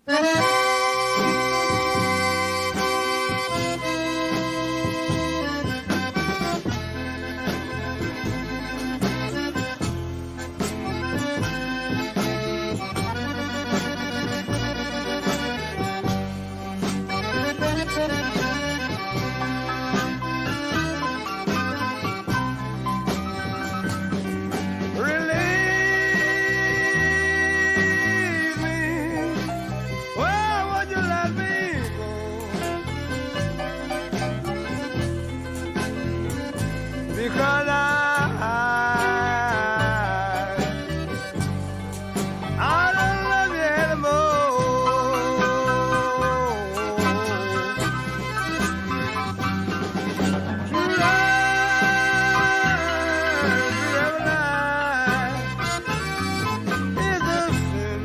Because I don't love you anymore. True love, forever life is a sin.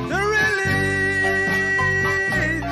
To release me.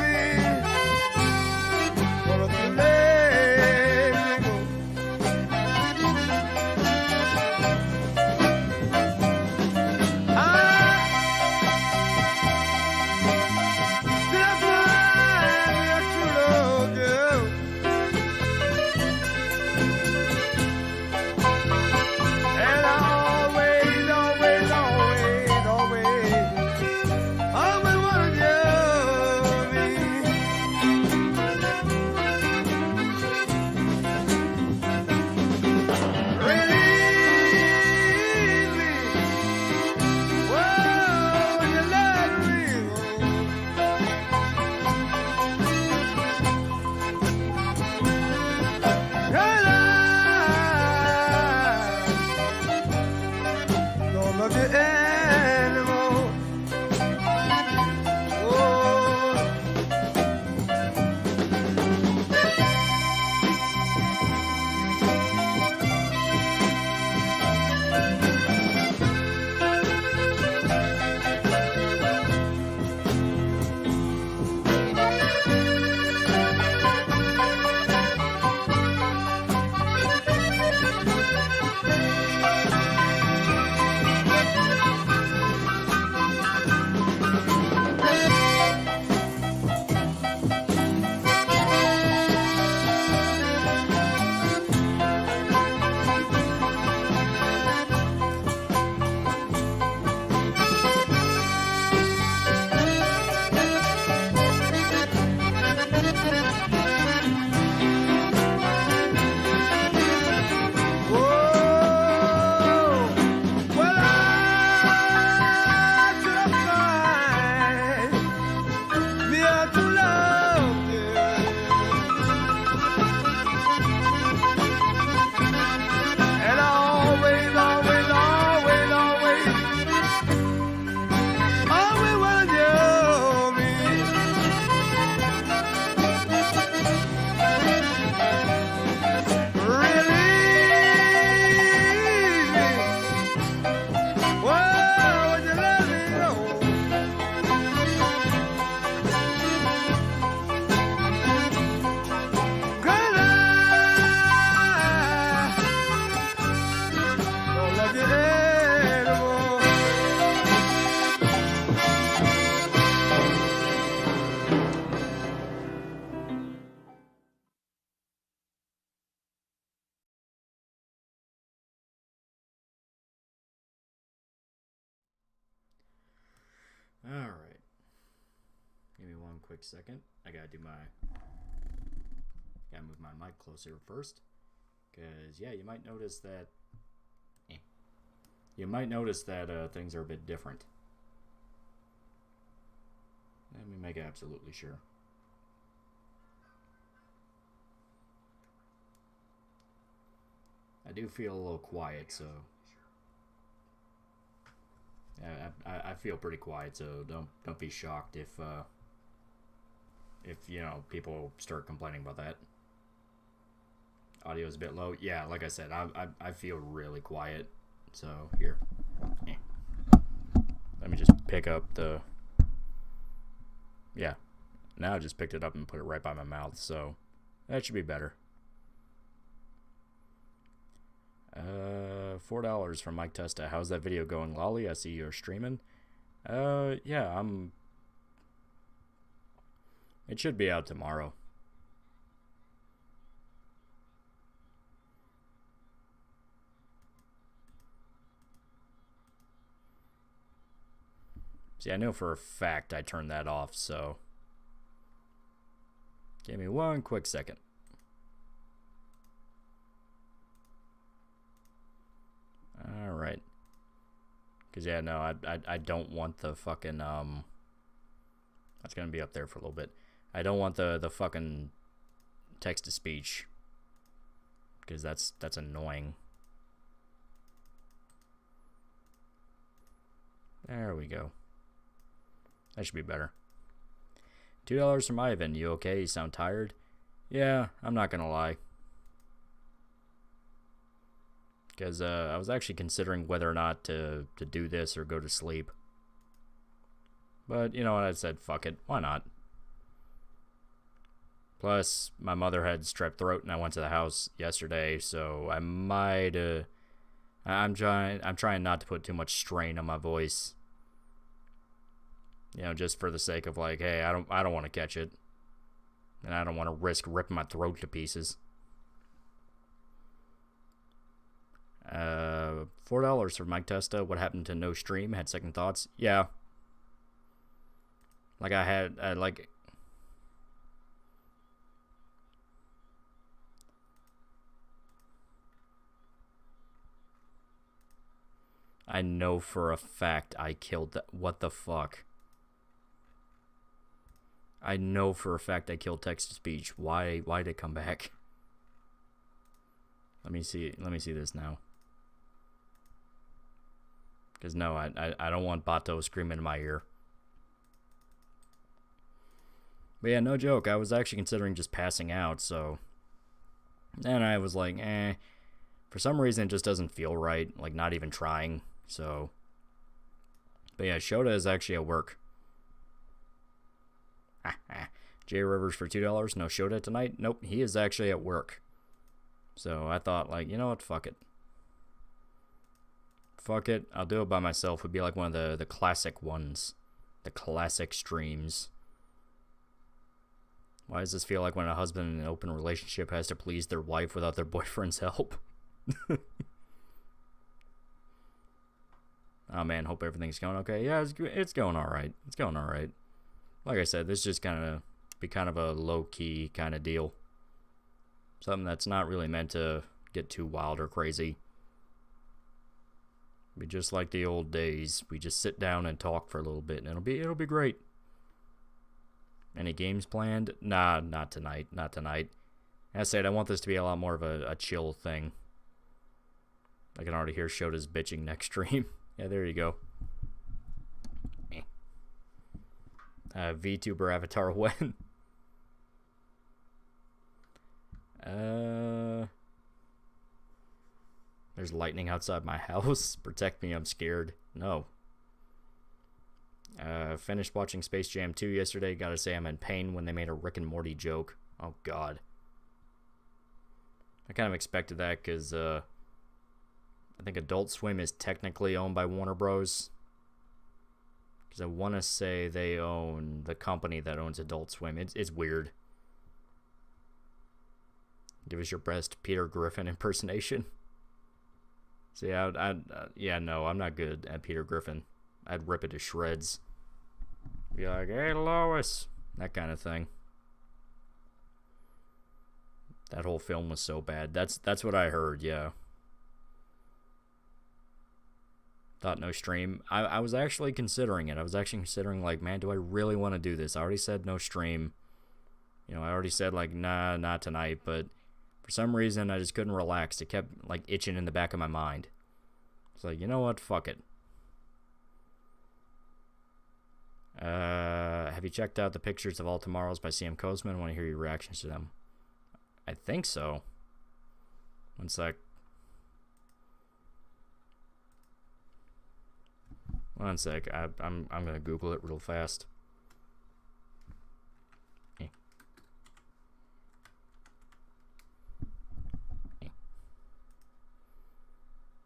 Alright. Give me one quick second. I gotta move my mic closer first. Because, yeah, you might notice that... things are a bit different. Let me make absolutely sure. I do feel a little quiet, so... I feel pretty quiet, so don't be shocked if you know, people start complaining about that. Audio's a bit low. Yeah, like I said, I feel really quiet. So here, let me just pick up the. Yeah, now I just picked it up and put it right by my mouth, so that should be better. $4 from Mike Testa. How's that video going, Lolly? I see you're streaming. Yeah, it should be out tomorrow. See, I know for a fact I turned that off, so give me one quick second. All right. Because, yeah, no, I don't want the fucking, that's going to be up there for a little bit. I don't want the fucking text-to-speech. Because that's annoying. There we go. That should be better. $2 from Ivan. You okay? You sound tired? Yeah, I'm not going to lie. Because I was actually considering whether or not to do this or go to sleep. But, you know what, I said, fuck it, why not? Plus, my mother had strep throat and I went to the house yesterday, so I might, I'm trying not to put too much strain on my voice. You know, just for the sake of like, hey, I don't want to catch it. And I don't want to risk ripping my throat to pieces. $4 for Mike Testa. What happened to no stream? Had second thoughts? Yeah. Like I had, like... I know for a fact I killed that. What the fuck? I know for a fact I killed text-to-speech. Why did it come back? Let me see this now. Because no, I don't want Bato screaming in my ear. But yeah, no joke. I was actually considering just passing out, so... And I was like, eh. For some reason, it just doesn't feel right. Like, not even trying, so... But yeah, Shota is actually at work. Jay Rivers for $2. No Shota tonight? Nope, he is actually at work. So I thought, like, you know what? Fuck it. Fuck it, I'll do it by myself. Would be like one of the classic ones. The classic streams. Why does this feel like when a husband in an open relationship has to please their wife without their boyfriend's help? Oh man, hope everything's going okay. Yeah, it's going alright. It's going alright. Like I said, this is just kind of a low-key kind of deal. Something that's not really meant to get too wild or crazy. Be just like the old days. We just sit down and talk for a little bit, and it'll be great. Any games planned? Nah, not tonight. Not tonight. As I said, I want this to be a lot more of a chill thing. I can already hear Shota's bitching next stream. Yeah, there you go. VTuber avatar when? There's lightning outside my house. Protect me, I'm scared. No. Finished watching Space Jam 2 yesterday. Gotta say I'm in pain when they made a Rick and Morty joke. Oh, God. I kind of expected that because, I think Adult Swim is technically owned by Warner Bros. Because I want to say they own the company that owns Adult Swim. It's weird. Give us your best Peter Griffin impersonation. See, yeah, no, I'm not good at Peter Griffin. I'd rip it to shreds. Be like, hey, Lois. That kind of thing. That whole film was so bad. That's what I heard, yeah. Thought no stream. I was actually considering it. I was actually considering, like, man, do I really want to do this? I already said no stream. You know, I already said, like, nah, not tonight, but... For some reason, I just couldn't relax. It kept, like, itching in the back of my mind. It's like, you know what? Fuck it. Have you checked out the pictures of All Tomorrows by CM Cosman? I want to hear your reactions to them. I think so. One sec. One sec. I'm gonna Google it real fast.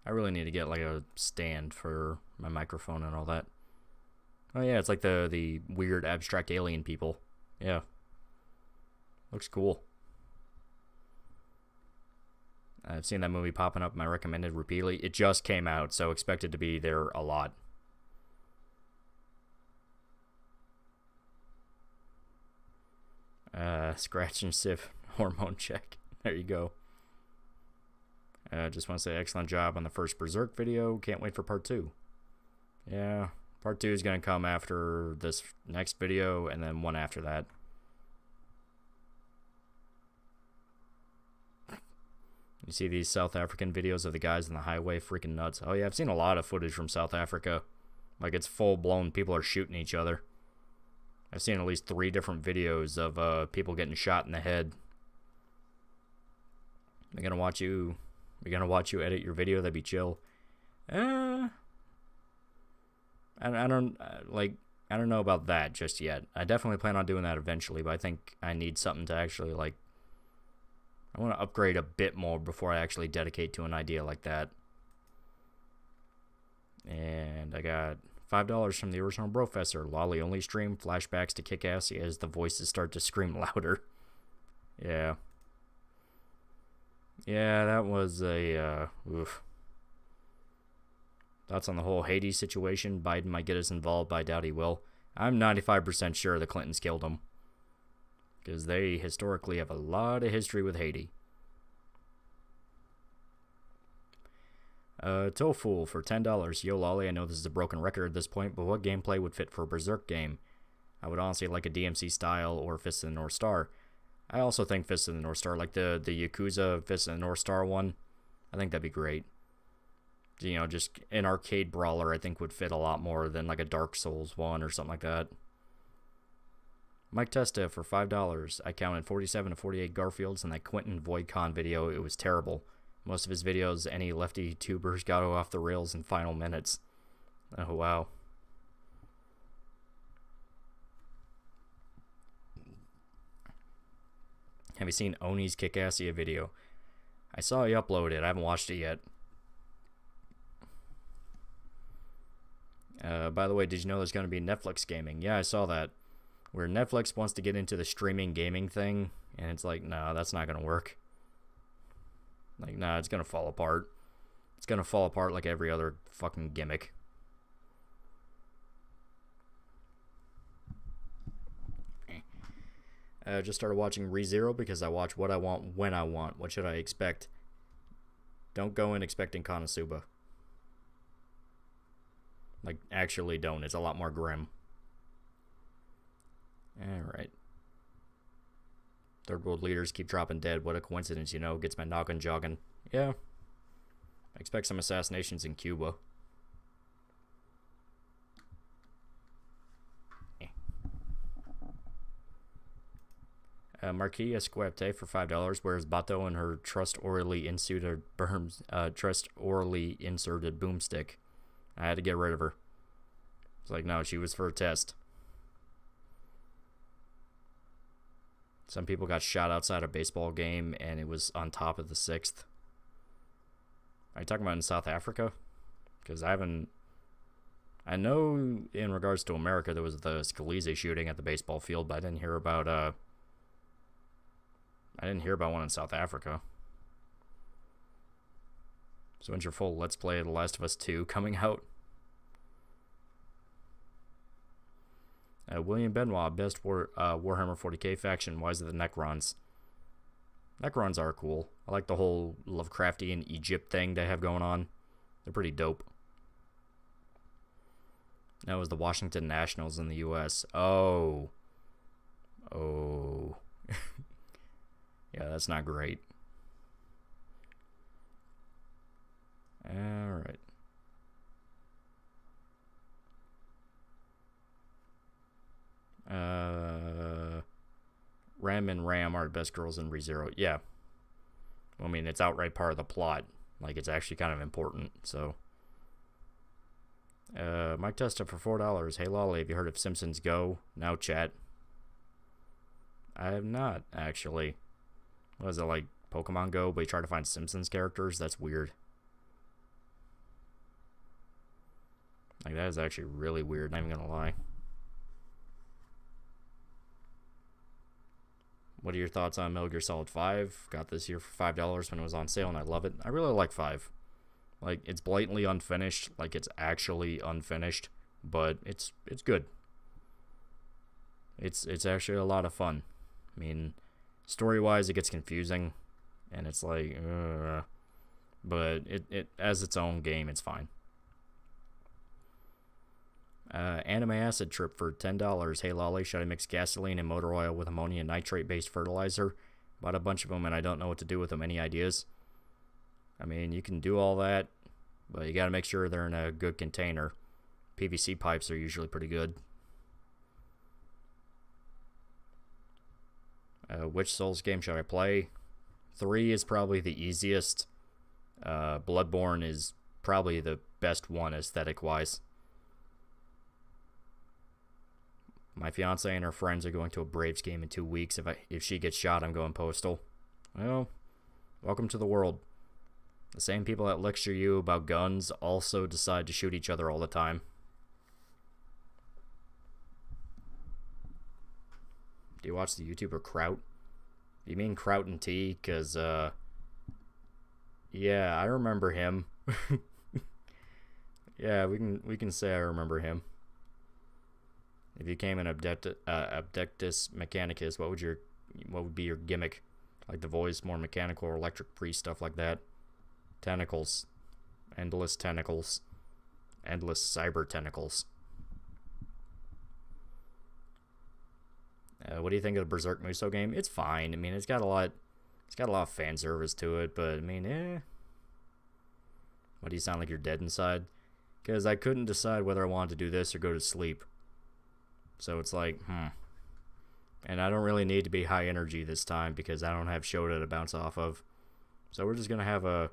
I really need to get like a stand for my microphone and all that. Oh yeah, it's like the weird abstract alien people. Yeah. Looks cool. I've seen that movie popping up in my recommended repeatedly. It just came out, so expect it to be there a lot. Scratch and sniff hormone check. There you go. Just want to say excellent job on the first Berserk video. Can't wait for part 2. Yeah, part 2 is going to come after this next video, and then one after that. You see these South African videos of the guys on the highway freaking nuts. Oh yeah, I've seen a lot of footage from South Africa. Like, it's full blown, people are shooting each other. I've seen at least 3 different videos of people getting shot in the head. We're gonna watch you edit your video. That'd be chill. I don't know about that just yet. I definitely plan on doing that eventually, but I think I need something to actually, like, I want to upgrade a bit more before I actually dedicate to an idea like that. And I got $5 from the original Brofessor. Lolly only stream flashbacks to Kick-Ass as the voices start to scream louder. Yeah. Yeah, that was a, oof. Thoughts on the whole Haiti situation? Biden might get us involved, but I doubt he will. I'm 95% sure the Clintons killed him. Because they historically have a lot of history with Haiti. Tofu for $10. Yo, Lolly, I know this is a broken record at this point, but what gameplay would fit for a Berserk game? I would honestly like a DMC style or Fist of the North Star. I also think Fist of the North Star, like the Yakuza Fist of the North Star one. I think that'd be great. You know, just an arcade brawler I think would fit a lot more than like a Dark Souls one or something like that. Mike Testa for $5. I counted 47 to 48 Garfields in that Quentin VoidCon video. It was terrible. Most of his videos, any lefty tubers got off the rails in final minutes. Oh, wow. Have you seen Oni's Kick-Assia video? I saw he uploaded it. I haven't watched it yet. By the way, did you know there's going to be Netflix gaming? Yeah, I saw that. Where Netflix wants to get into the streaming gaming thing, and it's like, no, that's not going to work. Like, nah, it's going to fall apart. It's going to fall apart like every other fucking gimmick. Just started watching ReZero because I watch what I want when I want. What should I expect? Don't go in expecting Konosuba. Like, actually don't. It's a lot more grim. Alright. Third world leaders keep dropping dead. What a coincidence, you know. Gets my noggin jogging. Yeah. I expect some assassinations in Cuba. Marquis Esquerte for $5. Whereas Bato and her trustorily inserted boomstick. I had to get rid of her. It's like, no, she was for a test. Some people got shot outside a baseball game, and it was on top of the 6th. Are you talking about in South Africa? Because I know in regards to America, there was the Scalise shooting at the baseball field, but I didn't hear about one in South Africa. So when's your full Let's Play of The Last of Us 2 coming out? William Benoit, best Warhammer 40k faction. Why is it the Necrons? Necrons are cool. I like the whole Lovecraftian Egypt thing they have going on. They're pretty dope. That was the Washington Nationals in the U.S. Oh. Yeah, that's not great. Alright. Rem and Ram are the best girls in ReZero. Yeah. I mean, it's outright part of the plot. Like, it's actually kind of important, so. Mike Testa for $4. Hey, Lolly, have you heard of Simpsons Go? Now chat. I have not, actually. What is it, like Pokemon Go, but you try to find Simpsons characters? That's weird. Like, that is actually really weird, not even gonna lie. What are your thoughts on Metal Gear Solid 5? Got this here for $5 when it was on sale, and I love it. I really like 5. Like, it's blatantly unfinished. Like, it's actually unfinished, but it's good. It's actually a lot of fun. I mean, story-wise, it gets confusing, and it's like, but it as its own game, it's fine. Anime acid trip for $10. Hey Lolly, should I mix gasoline and motor oil with ammonium nitrate based fertilizer? Bought a bunch of them and I don't know what to do with them. Any ideas? I mean, you can do all that, but you gotta make sure they're in a good container. PVC pipes are usually pretty good. Which Souls game should I play? 3 is probably the easiest. Bloodborne is probably the best one aesthetic wise. My fiance and her friends are going to a Braves game in 2 weeks. If she gets shot, I'm going postal. Well, welcome to the world. The same people that lecture you about guns also decide to shoot each other all the time. Do you watch the YouTuber Kraut? You mean Kraut and T? Because, yeah, I remember him. Yeah, we can say I remember him. If you came in Abdectus Mechanicus, what would be your gimmick? Like the voice, more mechanical or electric priest, stuff like that. Tentacles. Endless tentacles. Endless cyber tentacles. What do you think of the Berserk Muso game? It's fine. I mean, it's got a lot of fan service to it, but I mean, What, do you sound like you're dead inside? Because I couldn't decide whether I wanted to do this or go to sleep. So it's like, And I don't really need to be high energy this time because I don't have Shota to bounce off of. So we're just going to have a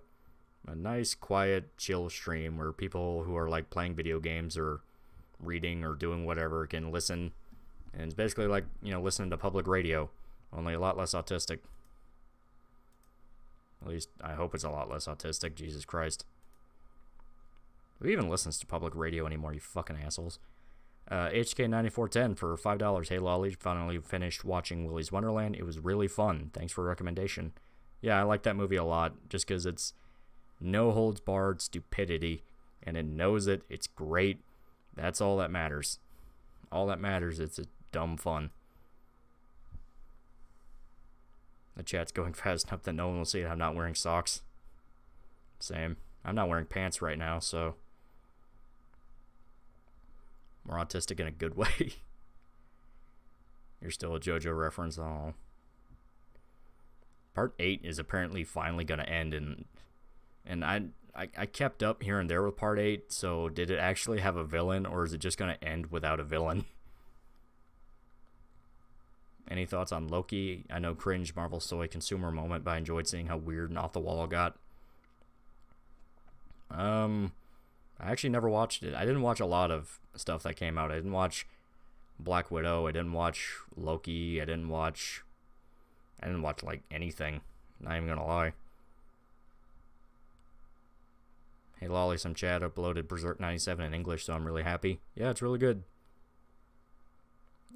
nice, quiet, chill stream where people who are like playing video games or reading or doing whatever can listen. And it's basically like, listening to public radio, only a lot less autistic. At least I hope it's a lot less autistic, Jesus Christ. Who even listens to public radio anymore, you fucking assholes? HK9410 for $5. Hey Lolly, finally finished watching Willy's Wonderland. It was really fun. Thanks for a recommendation. Yeah, I like that movie a lot, just because it's no holds barred stupidity, and it knows it. It's great. That's all that matters. All that matters, it's a dumb fun. The chat's going fast enough that no one will see it. I'm not wearing socks. Same. I'm not wearing pants right now, so... More autistic in a good way. You're still a JoJo reference. Oh. Part 8 is apparently finally going to end, and I kept up here and there with Part 8, so did it actually have a villain, or is it just going to end without a villain? Any thoughts on Loki? I know cringe Marvel soy consumer moment, but I enjoyed seeing how weird and off the wall it got. I actually never watched it. I didn't watch a lot of stuff that came out. I didn't watch Black Widow. I didn't watch Loki. I didn't watch like anything. Not even gonna lie. Hey Lolly, some chat uploaded Berserk 97 in English, so I'm really happy. Yeah, it's really good.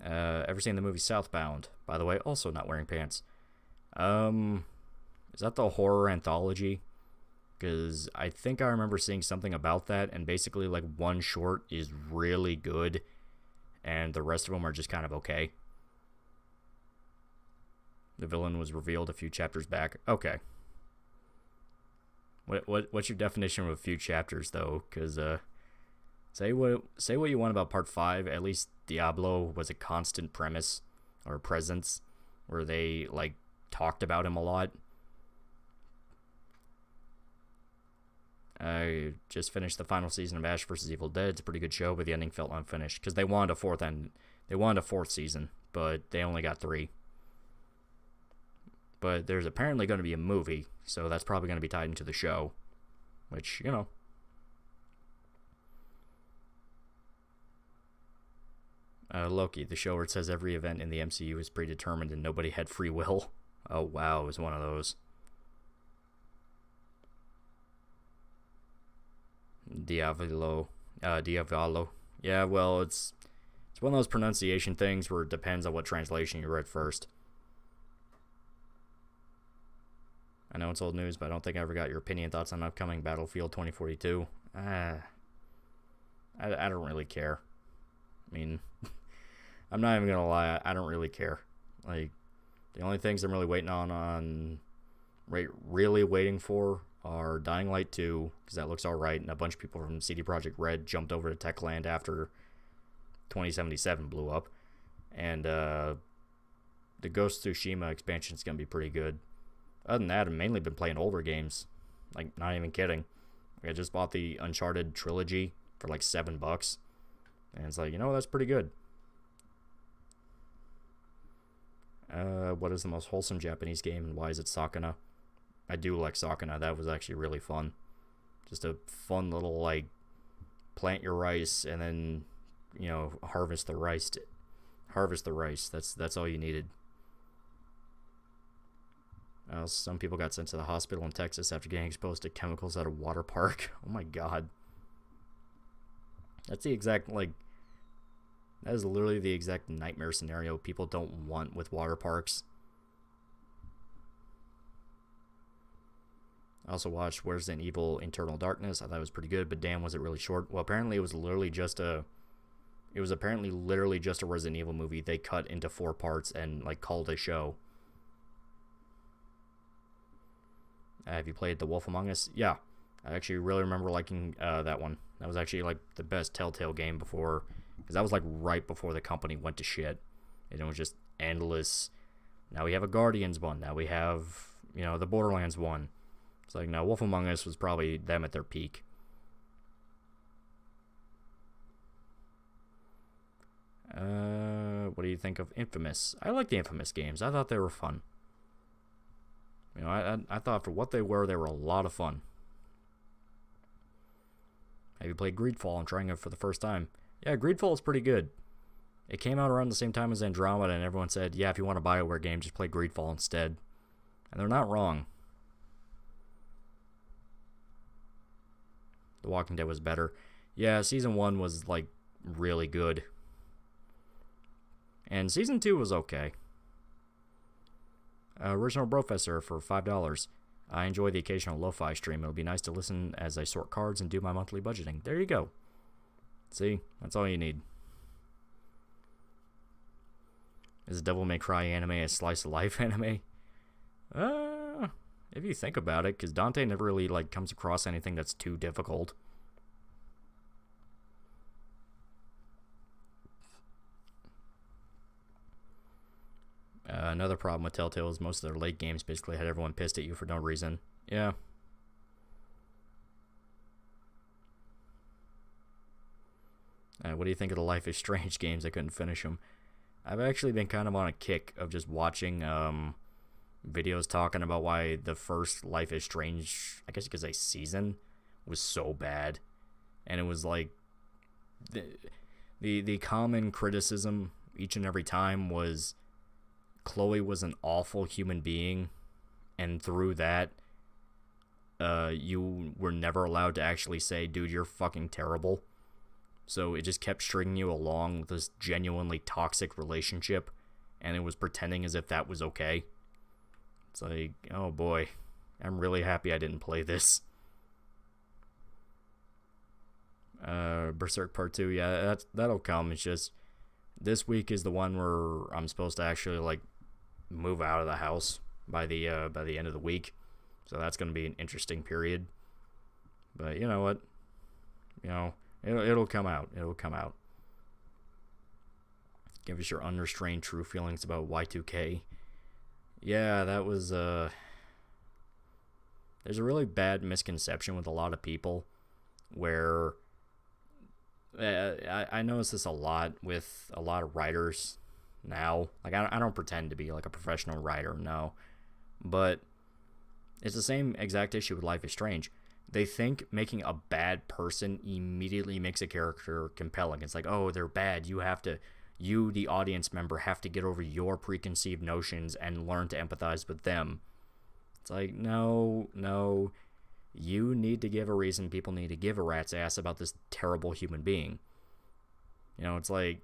Ever seen the movie Southbound? By the way, also not wearing pants. Is that the horror anthology? Because I think I remember seeing something about that, and basically like one short is really good, and the rest of them are just kind of okay. The villain was revealed a few chapters back. Okay. What's your definition of a few chapters though? Because say what you want about Part 5. At least Diablo was a constant premise or presence where they like talked about him a lot. I just finished the final season of Ash vs. Evil Dead. It's a pretty good show, but the ending felt unfinished because they wanted a fourth season, but they only got 3. But there's apparently going to be a movie, so that's probably going to be tied into the show, which, Loki, the show where it says every event in the MCU is predetermined and nobody had free will. Oh wow, it was one of those. Diavolo Diavolo. Yeah, well, it's one of those pronunciation things where it depends on what translation you read first. I know it's old news, but I don't think I ever got your opinion thoughts on upcoming Battlefield 2042. I don't really care. I mean, I'm not even gonna lie, I don't really care. Like, the only things I'm really waiting really waiting for are Dying Light 2, because that looks alright, and a bunch of people from CD Projekt Red jumped over to Techland after 2077 blew up. And the Ghost of Tsushima expansion is going to be pretty good. Other than that, I've mainly been playing older games. Like, not even kidding. I just bought the Uncharted trilogy for like $7. And it's like, that's pretty good. What is the most wholesome Japanese game, and why is it Sakuna? I do like Sakuna. That was actually really fun. Just a fun little, like, plant your rice and then, harvest the rice. That's all you needed. Some people got sent to the hospital in Texas after getting exposed to chemicals at a water park. Oh my god. That is literally the exact nightmare scenario people don't want with water parks. I also watched Resident Evil Internal Darkness. I thought it was pretty good, but damn, was it really short. Well, apparently it was literally just a Resident Evil movie they cut into 4 parts and like called a show. Have you played The Wolf Among Us? Yeah. I actually really remember liking that one. That was actually like the best Telltale game before, because that was like right before the company went to shit. And it was just endless. Now we have a Guardians one. Now we have, the Borderlands one. It's like, no, Wolf Among Us was probably them at their peak. What do you think of Infamous? I like the Infamous games. I thought they were fun. I thought for what they were a lot of fun. Have you played Greedfall? I'm trying it for the first time. Yeah, Greedfall is pretty good. It came out around the same time as Andromeda, and everyone said, yeah, if you want a BioWare game, just play Greedfall instead. And they're not wrong. The Walking Dead was better. Yeah, Season 1 was, like, really good. And Season 2 was okay. Original Professor for $5. I enjoy the occasional lo-fi stream. It'll be nice to listen as I sort cards and do my monthly budgeting. There you go. See? That's all you need. Is Devil May Cry anime a slice of life anime? If you think about it, because Dante never really like comes across anything that's too difficult. Another problem with Telltale is most of their late games basically had everyone pissed at you for no reason. Yeah. What do you think of the Life is Strange games? I couldn't finish them. I've actually been kind of on a kick of just watching videos talking about why the first Life is Strange, I guess you could say season, was so bad. And it was like the common criticism each and every time was Chloe was an awful human being, and through that you were never allowed to actually say, dude, you're fucking terrible. So it just kept stringing you along with this genuinely toxic relationship, and it was pretending as if that was okay. It's like, oh boy, I'm really happy I didn't play this. Berserk Part 2, yeah, that'll come. It's just, this week is the one where I'm supposed to actually, like, move out of the house by the end of the week. So that's going to be an interesting period. But you know what? It'll come out. It'll come out. Give us your unrestrained true feelings about Y2K. Yeah, that was, there's a really bad misconception with a lot of people where, I notice this a lot with a lot of writers now. Like, I don't pretend to be, like, a professional writer, no. But it's the same exact issue with Life is Strange. They think making a bad person immediately makes a character compelling. It's like, oh, they're bad. You, the audience member, have to get over your preconceived notions and learn to empathize with them. It's like, no. You need to give a reason. People need to give a rat's ass about this terrible human being. You know, it's like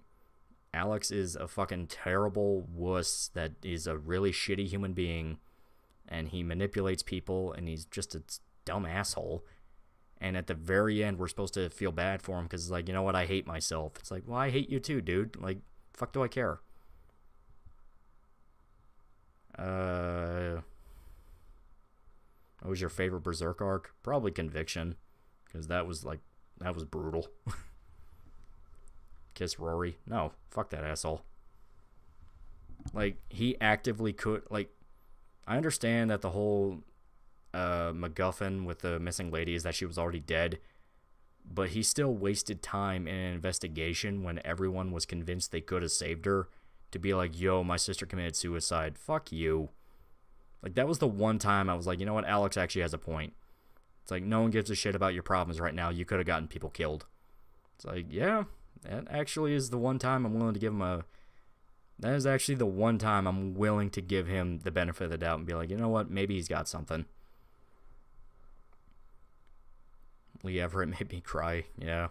Alex is a fucking terrible wuss that is a really shitty human being, and he manipulates people, and he's just a dumb asshole. And at the very end, we're supposed to feel bad for him because it's like, you know what, I hate myself. It's like, well, I hate you too, dude. Like, fuck do I care? What was your favorite Berserk arc? Probably Conviction, because that was brutal. Kiss Rory? No, fuck that asshole. Like, he actively could, like, I understand that the whole MacGuffin with the missing lady is that she was already dead, but he still wasted time in an investigation when everyone was convinced they could have saved her to be like, yo, my sister committed suicide. Fuck you. Like, that was the one time I was like, you know what, Alex actually has a point. It's like, no one gives a shit about your problems right now. You could have gotten people killed. It's like, yeah, that actually is the one time I'm willing to give him that is actually the one time I'm willing to give him the benefit of the doubt and be like, you know what, maybe he's got something. Lee Everett made me cry, yeah.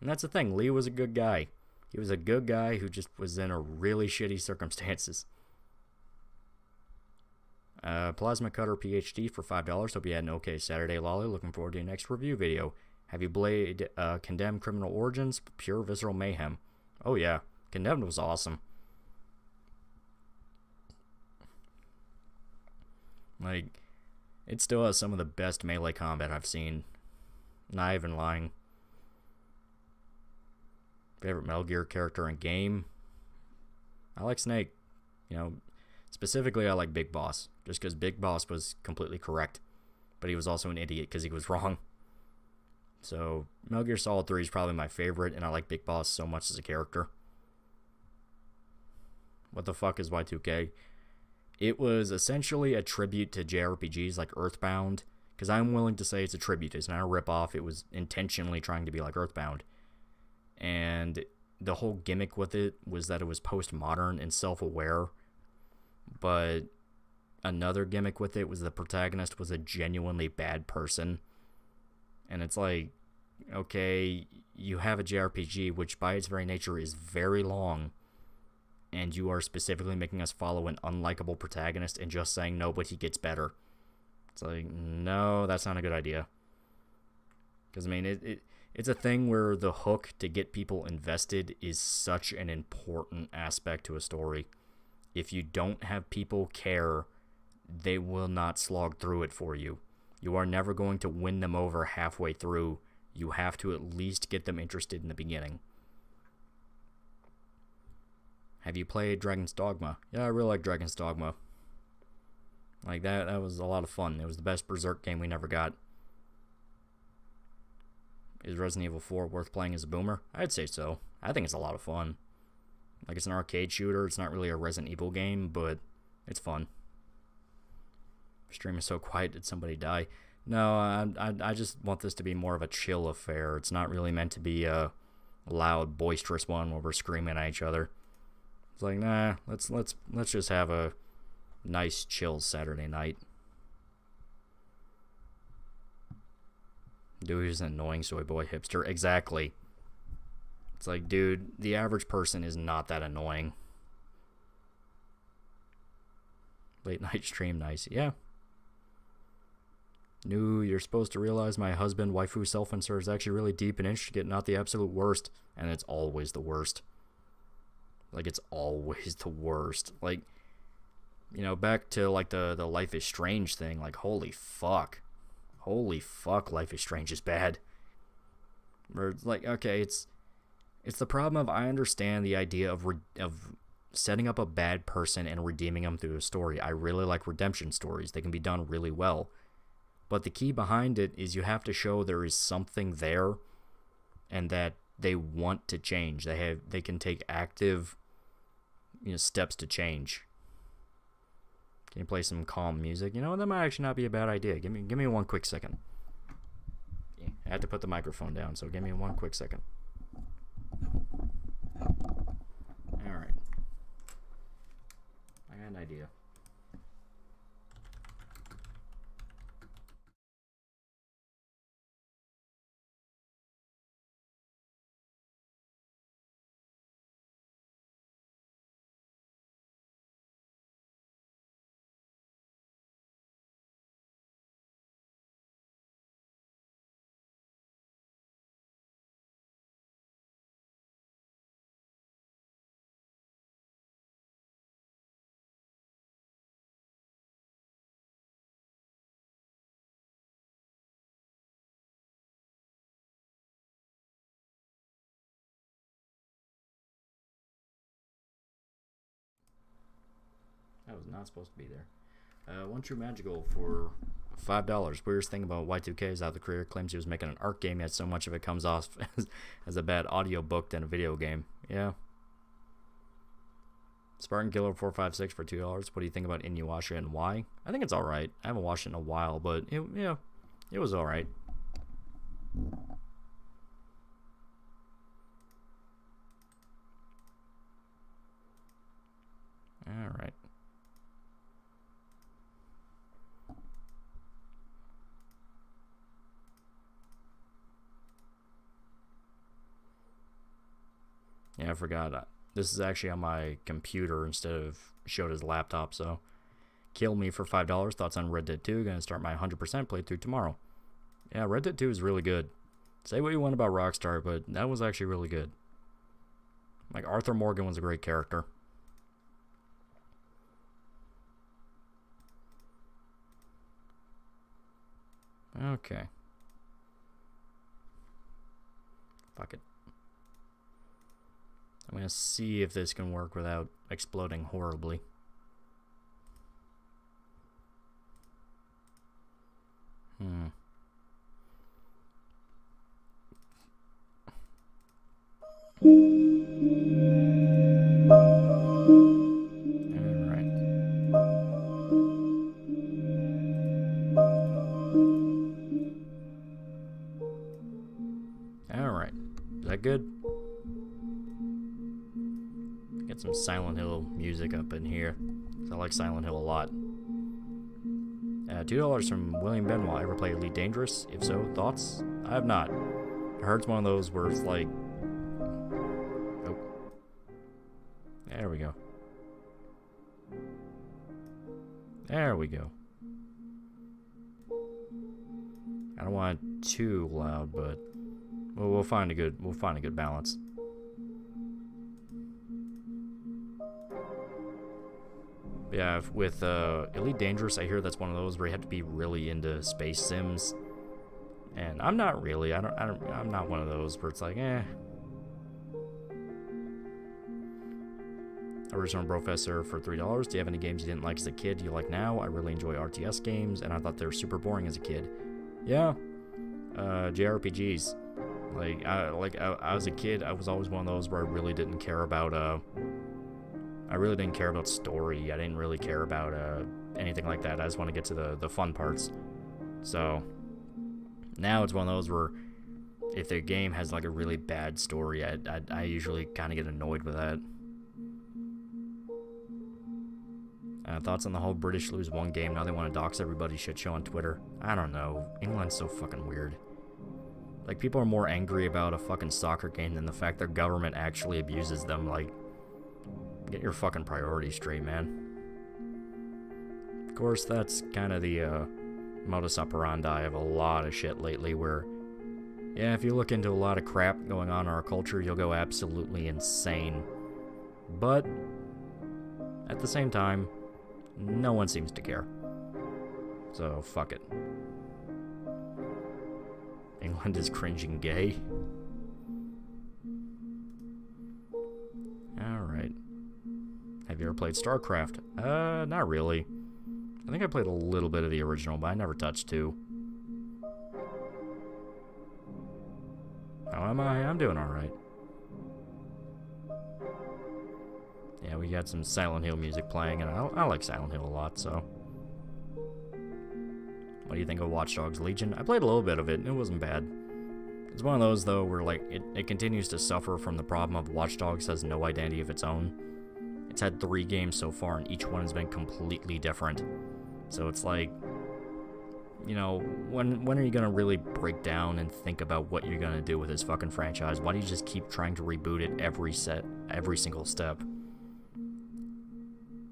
And that's the thing, Lee was a good guy. He was a good guy who just was in a really shitty circumstances. Plasma Cutter PhD for $5. Hope you had an okay Saturday, Lolly. Looking forward to your next review video. Have you played Condemned Criminal Origins? Pure visceral mayhem. Oh yeah, Condemned was awesome. Like, it still has some of the best melee combat I've seen. Not even lying. Favorite Metal Gear character in game? I like Snake. You know, specifically I like Big Boss. Just because Big Boss was completely correct. But he was also an idiot because he was wrong. So, Metal Gear Solid 3 is probably my favorite, and I like Big Boss so much as a character. What the fuck is Y2K? It was essentially a tribute to JRPGs like Earthbound, because I'm willing to say it's a tribute. It's not a ripoff. It was intentionally trying to be like Earthbound. And the whole gimmick with it was that it was postmodern and self-aware. But another gimmick with it was the protagonist was a genuinely bad person. And it's like, okay, you have a JRPG, which by its very nature is very long, and you are specifically making us follow an unlikable protagonist and just saying, no, but he gets better. It's like, no, that's not a good idea. Because, I mean, it's a thing where the hook to get people invested is such an important aspect to a story. If you don't have people care, they will not slog through it for you. You are never going to win them over halfway through. You have to at least get them interested in the beginning. Have you played Dragon's Dogma? Yeah, I really like Dragon's Dogma. Like, that was a lot of fun. It was the best Berserk game we never got. Is Resident Evil 4 worth playing as a boomer? I'd say so. I think it's a lot of fun. Like, it's an arcade shooter. It's not really a Resident Evil game, but it's fun. Stream is so quiet. Did somebody die? No, I just want this to be more of a chill affair. It's not really meant to be a loud, boisterous one where we're screaming at each other. It's like, nah, let's just have a nice, chill Saturday night. Dude, he's an annoying soy boy hipster. Exactly. It's like, dude, the average person is not that annoying. Late night stream, nice. Yeah. No, you're supposed to realize my husband, waifu self-insert is actually really deep and intricate, not the absolute worst. And it's always the worst. Like, it's always the worst. Like, you know, back to, like, the Life is Strange thing. Like, holy fuck. Holy fuck, Life is Strange is bad. Where it's like, okay, it's the problem of, I understand the idea of setting up a bad person and redeeming them through a story. I really like redemption stories. They can be done really well. But the key behind it is you have to show there is something there and that they want to change. They can take active, you know, steps to change. Can you play some calm music? You know, that might actually not be a bad idea. Give me one quick second. Yeah, I had to put the microphone down, so give me one quick second. Alright. I got an idea. That was not supposed to be there. One True Magical for $5. Weirdest thing about Y2K is how the creator claims he was making an art game, yet so much of it comes off as a bad audio book than a video game. Yeah. Spartan Killer 456 for $2. What do you think about Inuyasha and why? I think it's alright. I haven't watched it in a while, but it was alright. Alright. Yeah, I forgot. This is actually on my computer instead of Shota's laptop, so kill me for $5. Thoughts on Red Dead 2? Gonna start my 100% playthrough tomorrow. Yeah, Red Dead 2 is really good. Say what you want about Rockstar, but that was actually really good. Like, Arthur Morgan was a great character. Okay. Fuck it. I'm gonna see if this can work without exploding horribly. Alright. Is that good? Get some Silent Hill music up in here. I like Silent Hill a lot. $2 from William Benoit. Ever play Elite Dangerous? If so, thoughts? I have not. I heard it's one of those where it's like... Oh. There we go. There we go. I don't want it too loud, but we'll find a good balance. Yeah, with Elite Dangerous, I hear that's one of those where you have to be really into space sims, and I'm not really. I'm not one of those where it's like, eh. Original Professor for $3. Do you have any games you didn't like as a kid you like now? I really enjoy RTS games, and I thought they were super boring as a kid. Yeah, JRPGs. Like I was a kid, I was always one of those where I really didn't care about story. I didn't really care about anything like that. I just want to get to the fun parts. So now it's one of those where if the game has like a really bad story, I usually kind of get annoyed with that. Thoughts on the whole British lose one game, now they want to dox everybody shit show on Twitter? I don't know. England's so fucking weird. Like, people are more angry about a fucking soccer game than the fact their government actually abuses them. Like, get your fucking priorities straight, man. Of course, that's kind of the modus operandi of a lot of shit lately, where, yeah, if you look into a lot of crap going on in our culture, you'll go absolutely insane. But at the same time, no one seems to care. So, fuck it. England is cringing gay. Alright. Have you ever played StarCraft? Not really. I think I played a little bit of the original, but I never touched 2. How am I? I'm doing alright. Yeah, we got some Silent Hill music playing, and I like Silent Hill a lot, so... What do you think of Watch Dogs Legion? I played a little bit of it, and it wasn't bad. It's one of those, though, where, like, it continues to suffer from the problem of Watch Dogs has no identity of its own. It's had 3 games so far, and each one has been completely different. So it's like, you know, when are you gonna really break down and think about what you're gonna do with this fucking franchise? Why do you just keep trying to reboot it every single step?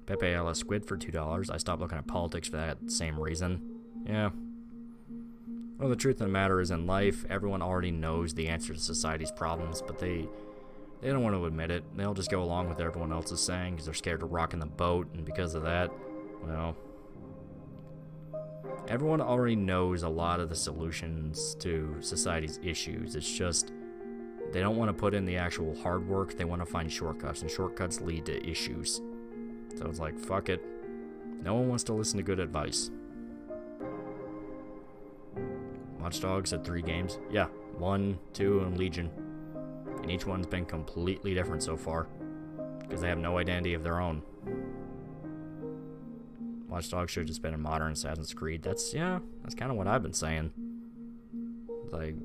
Pepe a la Squid for $2. I stopped looking at politics for that same reason. Yeah. Well, the truth of the matter is, in life, everyone already knows the answer to society's problems, but they don't want to admit it. They'll just go along with everyone else is saying because they're scared of rocking the boat, and because of that, well, everyone already knows a lot of the solutions to society's issues. It's just they don't want to put in the actual hard work. They want to find shortcuts, and shortcuts lead to issues. So it's like, fuck it. No one wants to listen to good advice. Watch Dogs had 3 games. Yeah, 1, 2, and Legion. And each one's been completely different so far. Because they have no identity of their own. Watch Dogs should have just been a modern Assassin's Creed. That's kind of what I've been saying. Like,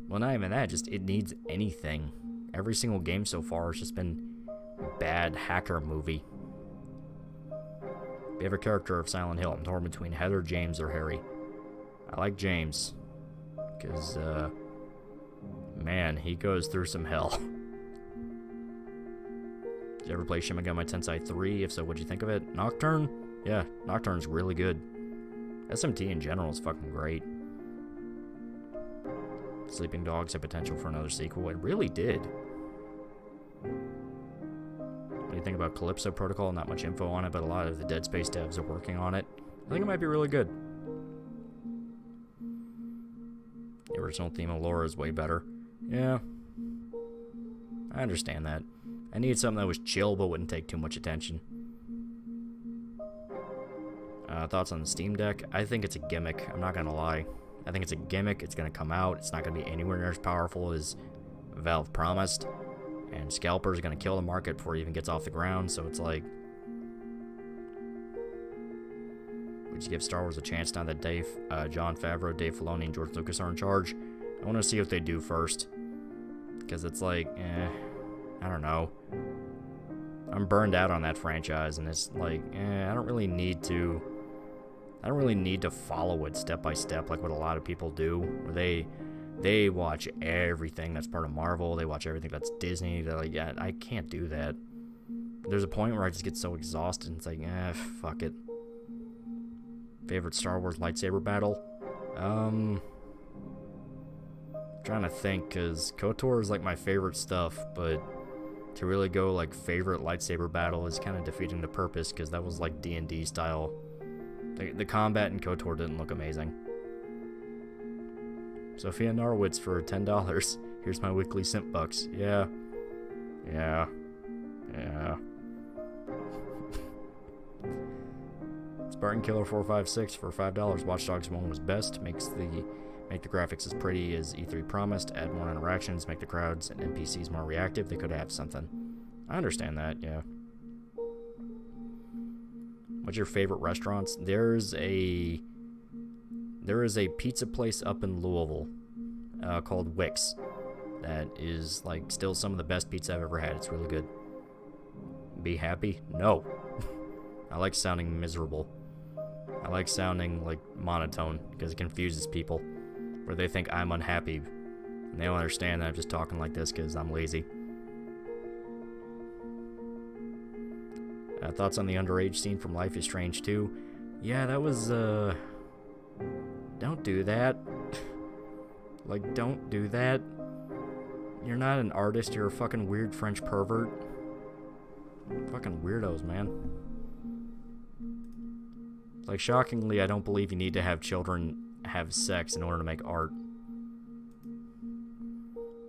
well, not even that, just it needs anything. Every single game so far has just been bad hacker movie. Favorite character of Silent Hill? I'm torn between Heather, James, or Harry. I like James. Because, man, he goes through some hell. Did you ever play Shin Megami Tensei 3? If so, what'd you think of it? Nocturne? Yeah, Nocturne's really good. SMT in general is fucking great. Sleeping Dogs had potential for another sequel. It really did. What do you think about Calypso Protocol? Not much info on it, but a lot of the Dead Space devs are working on it. I think it might be really good. The original theme of Laura is way better. Yeah. I understand that. I needed something that was chill but wouldn't take too much attention. Thoughts on the Steam Deck? I think it's a gimmick. I'm not gonna lie. I think it's a gimmick. It's gonna come out. It's not gonna be anywhere near as powerful as Valve promised. And Scalper's gonna kill the market before it even gets off the ground. So it's like, would you give Star Wars a chance now that Jon Favreau, Dave Filoni, and George Lucas are in charge? I want to see what they do first. Because it's like, I don't know. I'm burned out on that franchise, and it's like, I don't really need to follow it step by step like what a lot of people do. Where they watch everything that's part of Marvel. They watch everything that's Disney. They're like, yeah, I can't do that. There's a point where I just get so exhausted, and it's like, fuck it. Favorite Star Wars lightsaber battle? Trying to think, because KOTOR is like my favorite stuff, but to really go like favorite lightsaber battle is kind of defeating the purpose, because that was like D&D style. The combat in KOTOR didn't look amazing. Sophia Norwitz for $10. Here's my weekly simp bucks. Yeah. Spartan Killer 456 for $5. Watch Dogs 1 was best. Make the graphics as pretty as E3 promised. Add more interactions. Make the crowds and NPCs more reactive. They could have something. I understand that. Yeah. What's your favorite restaurants? There is a pizza place up in Louisville called Wix that is like still some of the best pizza I've ever had. It's really good. Be happy? No. I like sounding miserable. I like sounding like monotone because it confuses people where they think I'm unhappy and they don't understand that I'm just talking like this because I'm lazy. Thoughts on the underage scene from Life is Strange 2? Yeah, that was, don't do that. Like, don't do that. You're not an artist, you're a fucking weird French pervert. Fucking weirdos, man. Like, shockingly, I don't believe you need to have children have sex in order to make art.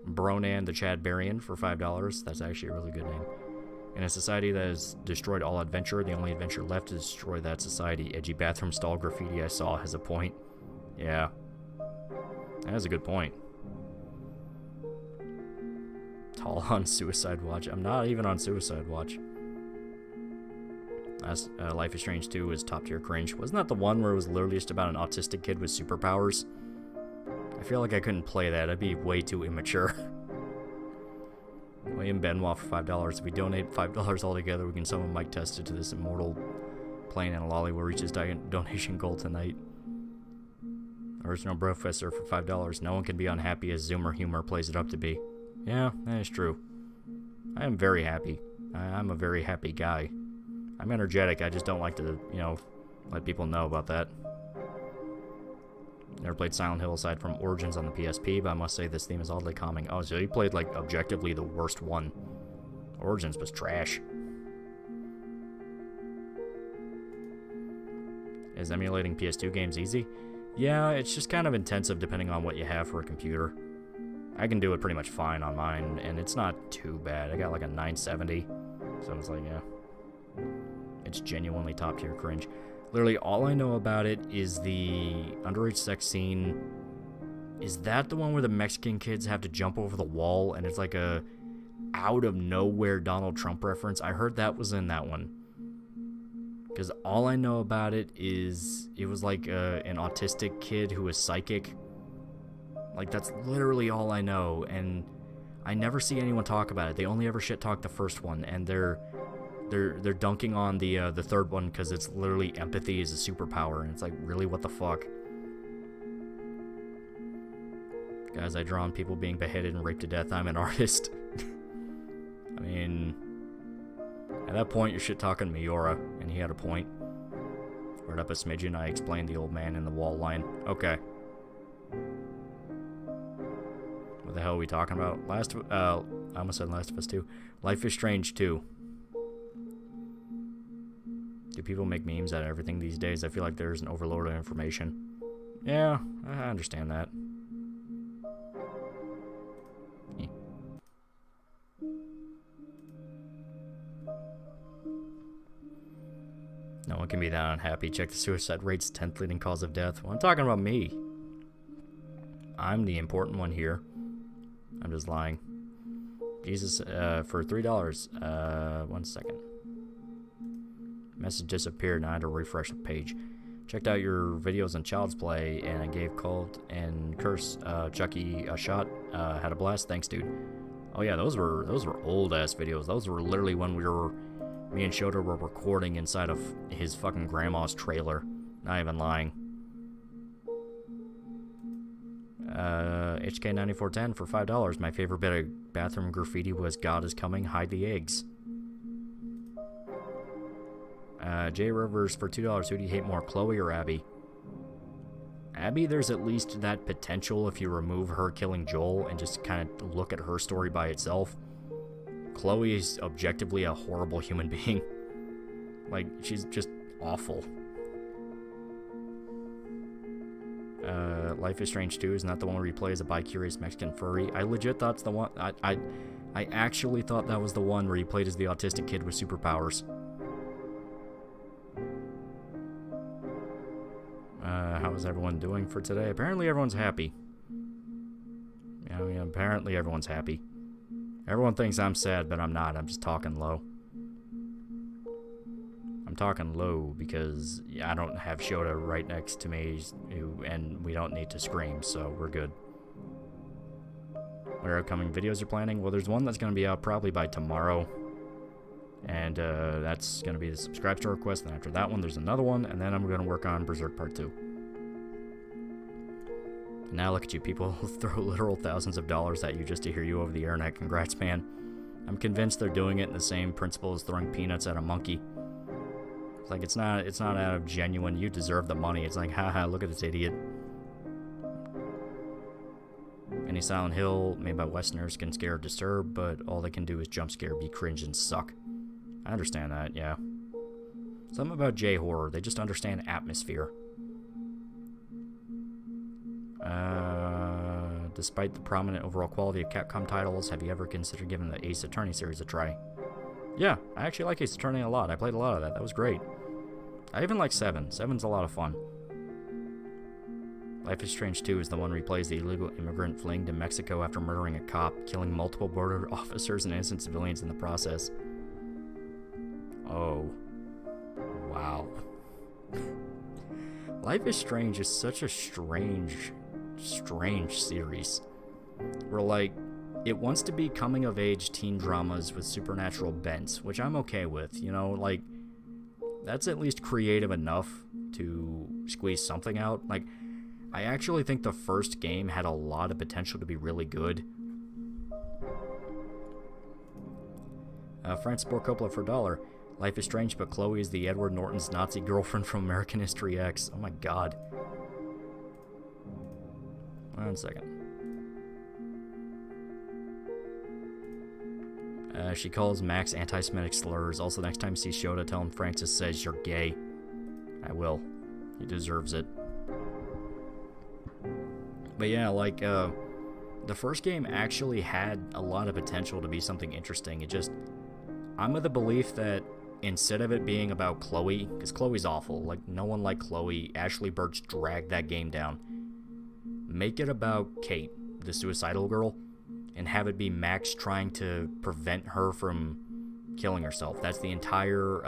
Bronan the Chadbarian for $5. That's actually a really good name. In a society that has destroyed all adventure, the only adventure left to destroy that society. Edgy bathroom stall graffiti I saw has a point. Yeah. That is a good point. Tall on Suicide Watch. I'm not even on Suicide Watch. Life is Strange 2 was top tier cringe. Wasn't that the one where it was literally just about an autistic kid with superpowers? I feel like I couldn't play that. I'd be way too immature. William Benoit for $5. If we donate $5 altogether, we can summon Mike Testa to this immortal plane, and Lolly will reach his donation goal tonight. Original Professor for $5. No one can be unhappy as Zoomer Humor plays it up to be. Yeah, that is true. I am very happy. I'm a very happy guy. I'm energetic, I just don't like to, let people know about that. Never played Silent Hill aside from Origins on the PSP, but I must say this theme is oddly calming. Oh, so you played, like, objectively the worst one. Origins was trash. Is emulating PS2 games easy? Yeah, it's just kind of intensive depending on what you have for a computer. I can do it pretty much fine on mine, and it's not too bad. I got like a 970, so it's like, yeah. It's genuinely top tier cringe. Literally, all I know about it is the underage sex scene. Is that the one where the Mexican kids have to jump over the wall and it's like a out of nowhere Donald Trump reference? I heard that was in that one. Because all I know about it is it was like an autistic kid who was psychic. Like, that's literally all I know. And I never see anyone talk about it. They only ever shit talk the first one. And they're dunking on the third one because it's literally empathy is a superpower. And it's like, really, what the fuck? Guys, I draw on people being beheaded and raped to death. I'm an artist. I mean, at that point, you're shit-talking Miura, and he had a point. Squared up a smidgen, I explained the old man in the wall line. Okay. What the hell are we talking about? I almost said Last of Us 2. Life is Strange 2. Do people make memes out of everything these days? I feel like there's an overload of information. Yeah, I understand that. No one can be that unhappy. Check the suicide rate's 10th leading cause of death. Well, I'm talking about me. I'm the important one here. I'm just lying. Jesus, for $3. 1 second. Message disappeared and I had to refresh the page. Checked out your videos on Child's Play and I gave Cult and Curse Chucky a shot. Had a blast. Thanks, dude. Oh yeah, those were old ass videos. Those were literally when me and Shota were recording inside of his fucking grandma's trailer. Not even lying. HK9410 for $5. My favorite bit of bathroom graffiti was God is coming, hide the eggs. J Rivers for $2. Who do you hate more, Chloe or Abby? Abby, there's at least that potential if you remove her killing Joel and just kind of look at her story by itself. Chloe is objectively a horrible human being. Like, she's just awful. Life is Strange 2 is not the one where he plays a bi-curious Mexican furry. I legit thought it's the one. I actually thought that was the one where he played as the autistic kid with superpowers. How is everyone doing for today? Apparently everyone's happy. I mean, apparently everyone's happy. Everyone thinks I'm sad, but I'm not. I'm just talking low. I'm talking low because I don't have Shota right next to me, and we don't need to scream, so we're good. What upcoming videos you're planning? Well, there's one that's going to be out probably by tomorrow. And that's going to be the subscribe to request. And after that one, there's another one. And then I'm going to work on Berserk Part 2. And now look at you. People throw literal thousands of dollars at you just to hear you over the internet. Congrats, man. I'm convinced they're doing it in the same principle as throwing peanuts at a monkey. It's like, it's not out of genuine, you deserve the money. It's like, haha, look at this idiot. Any Silent Hill made by Westerners can scare or disturb, but all they can do is jump scare, be cringe, and suck. I understand that, yeah. Something about J-horror, they just understand atmosphere. Despite the prominent overall quality of Capcom titles, have you ever considered giving the Ace Attorney series a try? Yeah, I actually like Ace Attorney a lot. I played a lot of that. That was great. I even like 7. 7's a lot of fun. Life is Strange 2 is the one where he plays the illegal immigrant fleeing to Mexico after murdering a cop, killing multiple border officers and innocent civilians in the process. Oh. Wow. Life is Strange is such a strange series. Where, like, it wants to be coming-of-age teen dramas with supernatural bents, which I'm okay with, you know, like, that's at least creative enough to squeeze something out. Like, I actually think the first game had a lot of potential to be really good. Francis Ford Coppola for $1. Life is Strange, but Chloe is the Edward Norton's Nazi girlfriend from American History X. Oh my god. 1 second. She calls Max anti-Semitic slurs. Also, next time you see Shota, tell him Francis says you're gay. I will. He deserves it. But yeah, like, the first game actually had a lot of potential to be something interesting. It just... I'm of the belief that instead of it being about Chloe, because Chloe's awful, like, no one liked Chloe, Ashley Birch dragged that game down. Make it about Kate, the suicidal girl, and have it be Max trying to prevent her from killing herself. That's the entire,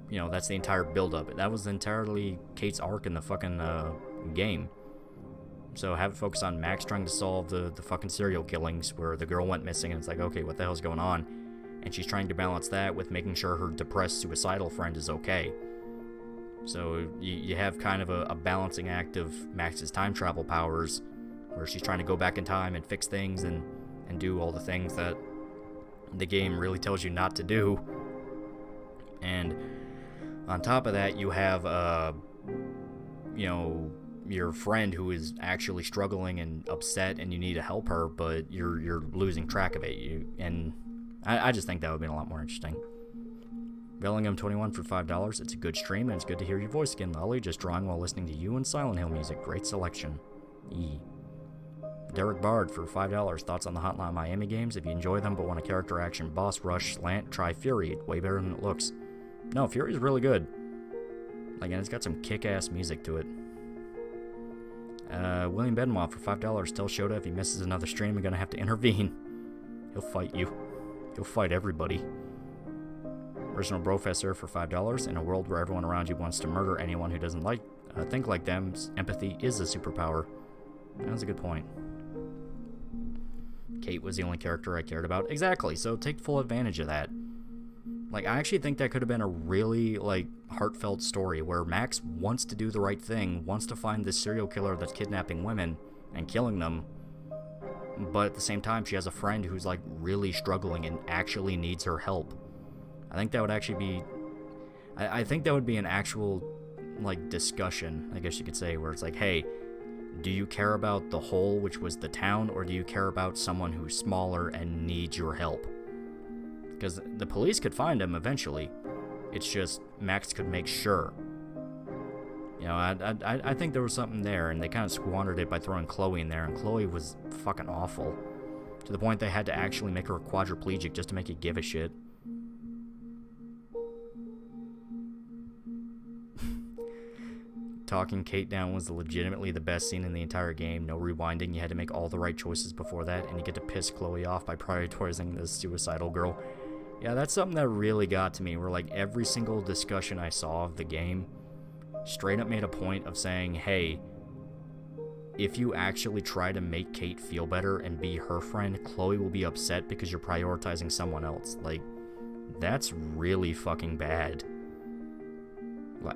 that's the entire build-up. That was entirely Kate's arc in the fucking, game. So have it focus on Max trying to solve the fucking serial killings where the girl went missing and it's like, okay, what the hell's going on? And she's trying to balance that with making sure her depressed suicidal friend is okay. So you have kind of a balancing act of Max's time travel powers where she's trying to go back in time and fix things and do all the things that the game really tells you not to do. And on top of that, you have, your friend who is actually struggling and upset and you need to help her, but you're losing track of it. I just think that would have been a lot more interesting. Bellingham21 for $5. It's a good stream and it's good to hear your voice again, Lolly. Just drawing while listening to you and Silent Hill music. Great selection. Derek Bard for $5. Thoughts on the Hotline Miami games? If you enjoy them but want a character action boss rush slant, try Fury. Way better than it looks. No, Fury's really good. Like, and it's got some kick-ass music to it. William Benoit for $5. Tell Shota if he misses another stream, I'm gonna have to intervene. He'll fight you. He'll fight everybody. Original Professor for $5. In a world where everyone around you wants to murder anyone who doesn't think like them, empathy is a superpower. That was a good point. Kate was the only character I cared about. Exactly, so take full advantage of that. Like, I actually think that could have been a really, heartfelt story where Max wants to do the right thing, wants to find this serial killer that's kidnapping women and killing them, but at the same time, she has a friend who's, really struggling and actually needs her help. I think that would actually be... I think that would be an actual, discussion, I guess you could say, where it's like, hey, do you care about the whole, which was the town, or do you care about someone who's smaller and needs your help? Because the police could find him eventually. It's just Max could make sure. I think there was something there, and they kind of squandered it by throwing Chloe in there, and Chloe was fucking awful. To the point they had to actually make her a quadriplegic just to make you give a shit. Talking Kate down was legitimately the best scene in the entire game. No rewinding, you had to make all the right choices before that, and you get to piss Chloe off by prioritizing this suicidal girl. Yeah, that's something that really got to me, where every single discussion I saw of the game straight up made a point of saying, hey, if you actually try to make Kate feel better and be her friend, Chloe will be upset because you're prioritizing someone else. That's really fucking bad.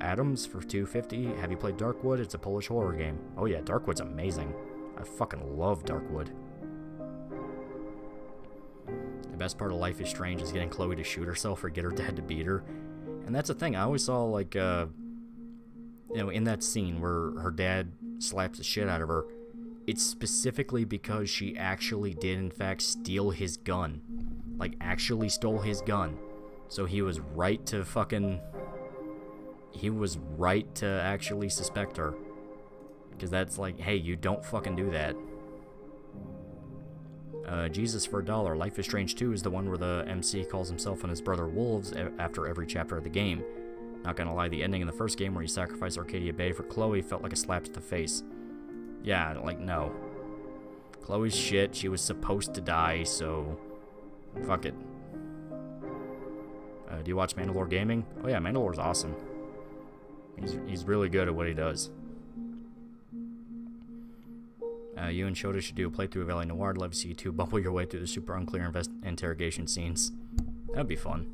Adams for $2.50. Have you played Darkwood? It's a Polish horror game. Oh yeah, Darkwood's amazing. I fucking love Darkwood. The best part of Life is Strange is getting Chloe to shoot herself or get her dad to beat her. And that's the thing, I always saw, in that scene where her dad slaps the shit out of her, it's specifically because she actually did, in fact, steal his gun. Actually stole his gun. So he was right to actually suspect her. Because that's hey, you don't fucking do that. Jesus for $1. Life is Strange 2 is the one where the MC calls himself and his brother wolves after every chapter of the game. Not gonna lie, the ending in the first game where you sacrifice Arcadia Bay for Chloe felt like a slap to the face. Yeah, no. Chloe's shit, she was supposed to die, so... fuck it. Do you watch Mandalore Gaming? Oh yeah, Mandalore's awesome. He's really good at what he does. You and Shota should do a playthrough of LA Noire. I'd love to see you two bumble your way through the super unclear interrogation scenes. That'd be fun.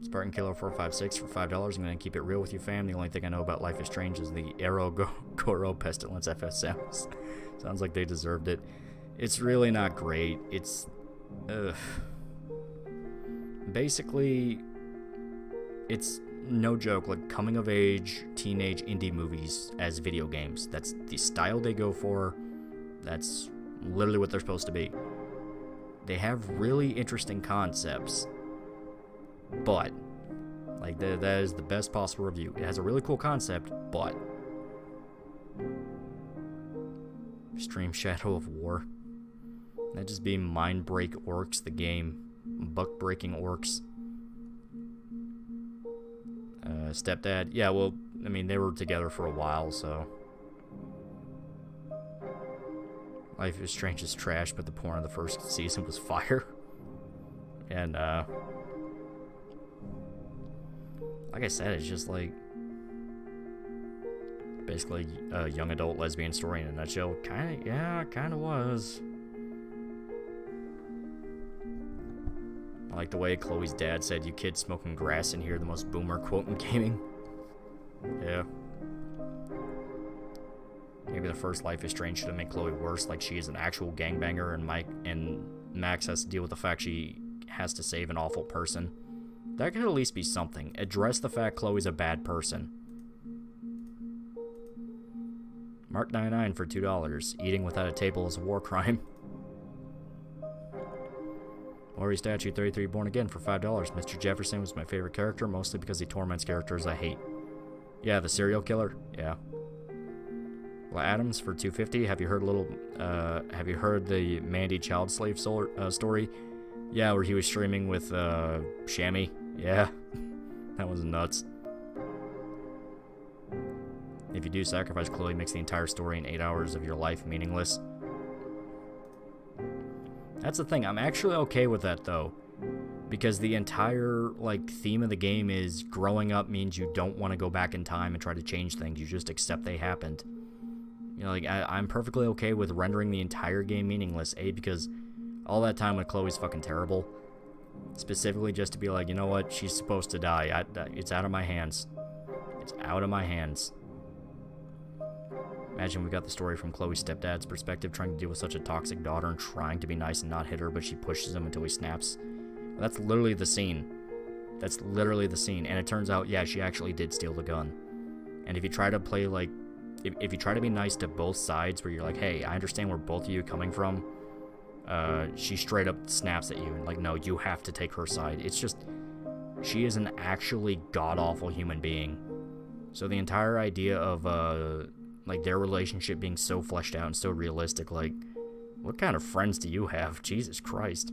Spartan Killer 456 for $5. I'm going to keep it real with you, fam. The only thing I know about Life is Strange is the Arrow Goro Pestilence FSMs. Sounds like they deserved it. It's really not great. It's... basically, it's... no joke, coming of age teenage indie movies as video games. That's the style they go for. That's literally what they're supposed to be. They have really interesting concepts, but that is the best possible review. It has a really cool concept, but Stream Shadow of War. That just be Mindbreak Orcs, the game. buck-breaking orcs. Stepdad. Yeah, well, I mean, they were together for a while, so... Life is Strange is trash, but the porn of the first season was fire. And, like I said, it's just like... basically a young adult lesbian story in a nutshell. Kinda was. I like the way Chloe's dad said, "You kids smoking grass in here," the most boomer quote in gaming. Yeah. Maybe the first Life is Strange should have made Chloe worse, like she is an actual gangbanger and Max has to deal with the fact she has to save an awful person. That could at least be something. Address the fact Chloe's a bad person. Mark99 for $2. Eating without a table is a war crime. Laurie Statue 33 Born Again for $5. Mr. Jefferson was my favorite character, mostly because he torments characters I hate. Yeah, the serial killer? Yeah. Well, Adams for $2.50. Have you heard the Mandy child slave story? Yeah, where he was streaming with Shammy. Yeah. That was nuts. If you do sacrifice Chloe, makes the entire story in 8 hours of your life meaningless. That's the thing. I'm actually okay with that, though. Because the entire, like, theme of the game is growing up means you don't want to go back in time and try to change things. You just accept they happened. You know, like, I'm perfectly okay with rendering the entire game meaningless. A, because all that time with Chloe's fucking terrible. Specifically just to be like, you know what? She's supposed to die. It's out of my hands. It's out of my hands. Imagine we got the story from Chloe's stepdad's perspective, trying to deal with such a toxic daughter and trying to be nice and not hit her, but she pushes him until he snaps. That's literally the scene. That's literally the scene. And it turns out, yeah, she actually did steal the gun. And if you try to play, like, if you try to be nice to both sides, where you're like, hey, I understand where both of you are coming from, she straight up snaps at you. And, like, no, you have to take her side. It's just, she is an actually god-awful human being. So the entire idea of, like, their relationship being so fleshed out and so realistic, like, what kind of friends do you have? Jesus Christ.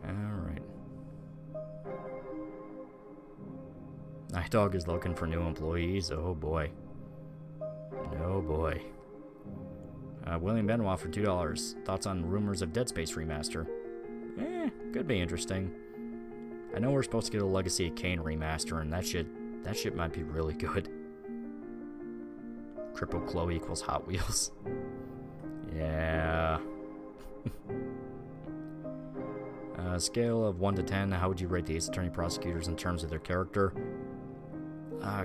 Alright. Night Dog is looking for new employees. Oh boy. Oh boy. William Benoit for $2. Thoughts on rumors of Dead Space remaster? Could be interesting. I know we're supposed to get a Legacy of Kain remaster, and that shit might be really good. Cripple Chloe equals Hot Wheels. Yeah. Scale of 1 to 10, how would you rate the Ace Attorney prosecutors in terms of their character?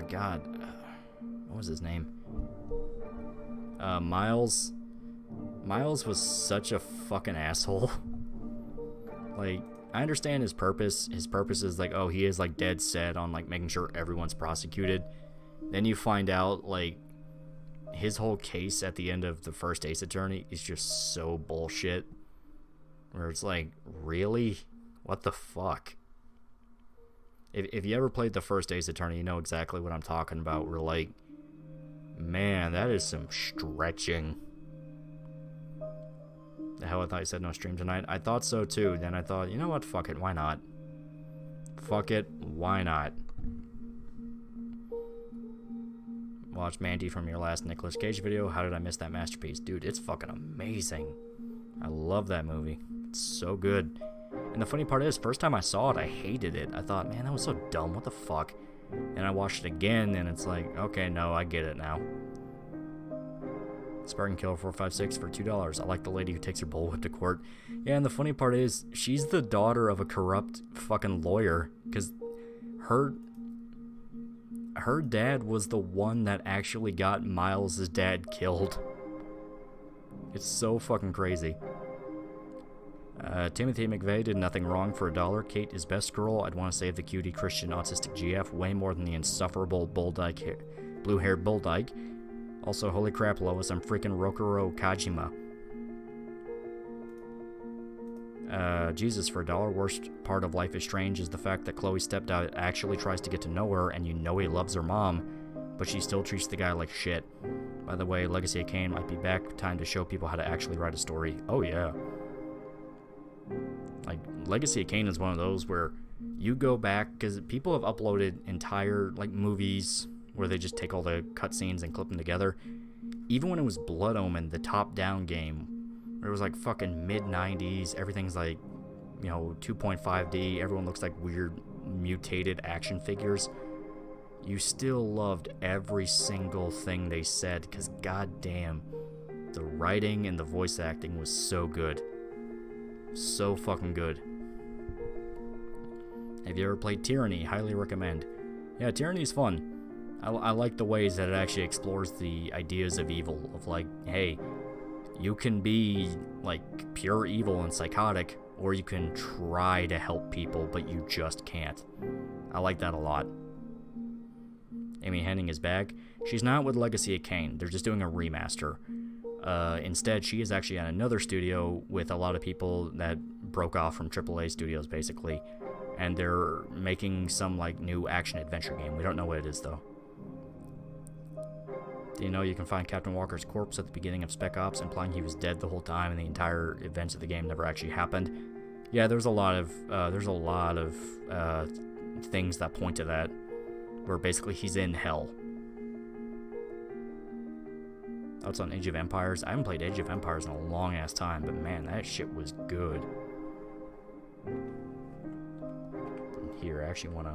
God. What was his name? Miles. Miles was such a fucking asshole. Like, I understand his purpose. His purpose is like, oh, he is like dead set on like making sure everyone's prosecuted. Then you find out like his whole case at the end of the first Ace Attorney is just so bullshit. Where it's like, really? What the fuck? If you ever played the first Ace Attorney, you know exactly what I'm talking about. We're like, man, that is some stretching. The hell, I thought you said no stream tonight. I thought so too. Then I thought, you know what? Fuck it. Why not? Fuck it. Why not? Watch Mandy from your last Nicolas Cage video. How did I miss that masterpiece? Dude, it's fucking amazing. I love that movie. It's so good. And the funny part is, first time I saw it, I hated it. I thought, man, that was so dumb. What the fuck? And I watched it again, and it's like, okay, no, I get it now. Spartan Killer 456 for $2. I like the lady who takes her bullwhip to court. Yeah, and the funny part is, she's the daughter of a corrupt fucking lawyer. Because her dad was the one that actually got Miles' dad killed. It's so fucking crazy. Timothy McVeigh did nothing wrong for $1. Kate is best girl. I'd want to save the cutie Christian autistic GF way more than the insufferable blue-haired bull dyke. Also, holy crap, Lois, I'm freaking Rokuro Kajima. Jesus, for $1, worst part of Life is Strange is the fact that Chloe's stepdad actually tries to get to know her, and you know he loves her mom, but she still treats the guy like shit. By the way, Legacy of Kain might be back. Time to show people how to actually write a story. Oh, yeah. Like, Legacy of Kain is one of those where you go back, because people have uploaded entire, like, movies where they just take all the cutscenes and clip them together. Even when it was Blood Omen, the top-down game, where it was, like, fucking mid-90s, everything's, like, you know, 2.5D, everyone looks like weird, mutated action figures. You still loved every single thing they said, because goddamn, the writing and the voice acting was so good. So fucking good. Have you ever played Tyranny? Highly recommend. Yeah, Tyranny's fun. I like the ways that it actually explores the ideas of evil, of like, hey, you can be like pure evil and psychotic, or you can try to help people, but you just can't. I like that a lot. Amy Hennig is back. She's not with Legacy of Kain. They're just doing a remaster. Instead, she is actually at another studio with a lot of people that broke off from AAA studios, basically. And they're making some, like, new action-adventure game. We don't know what it is, though. Do you know you can find Captain Walker's corpse at the beginning of Spec Ops, implying he was dead the whole time and the entire events of the game never actually happened? Yeah, there's a lot of things that point to that, where basically he's in hell. Oh, it's on Age of Empires. I haven't played Age of Empires in a long-ass time, but man, that shit was good. Here, I actually want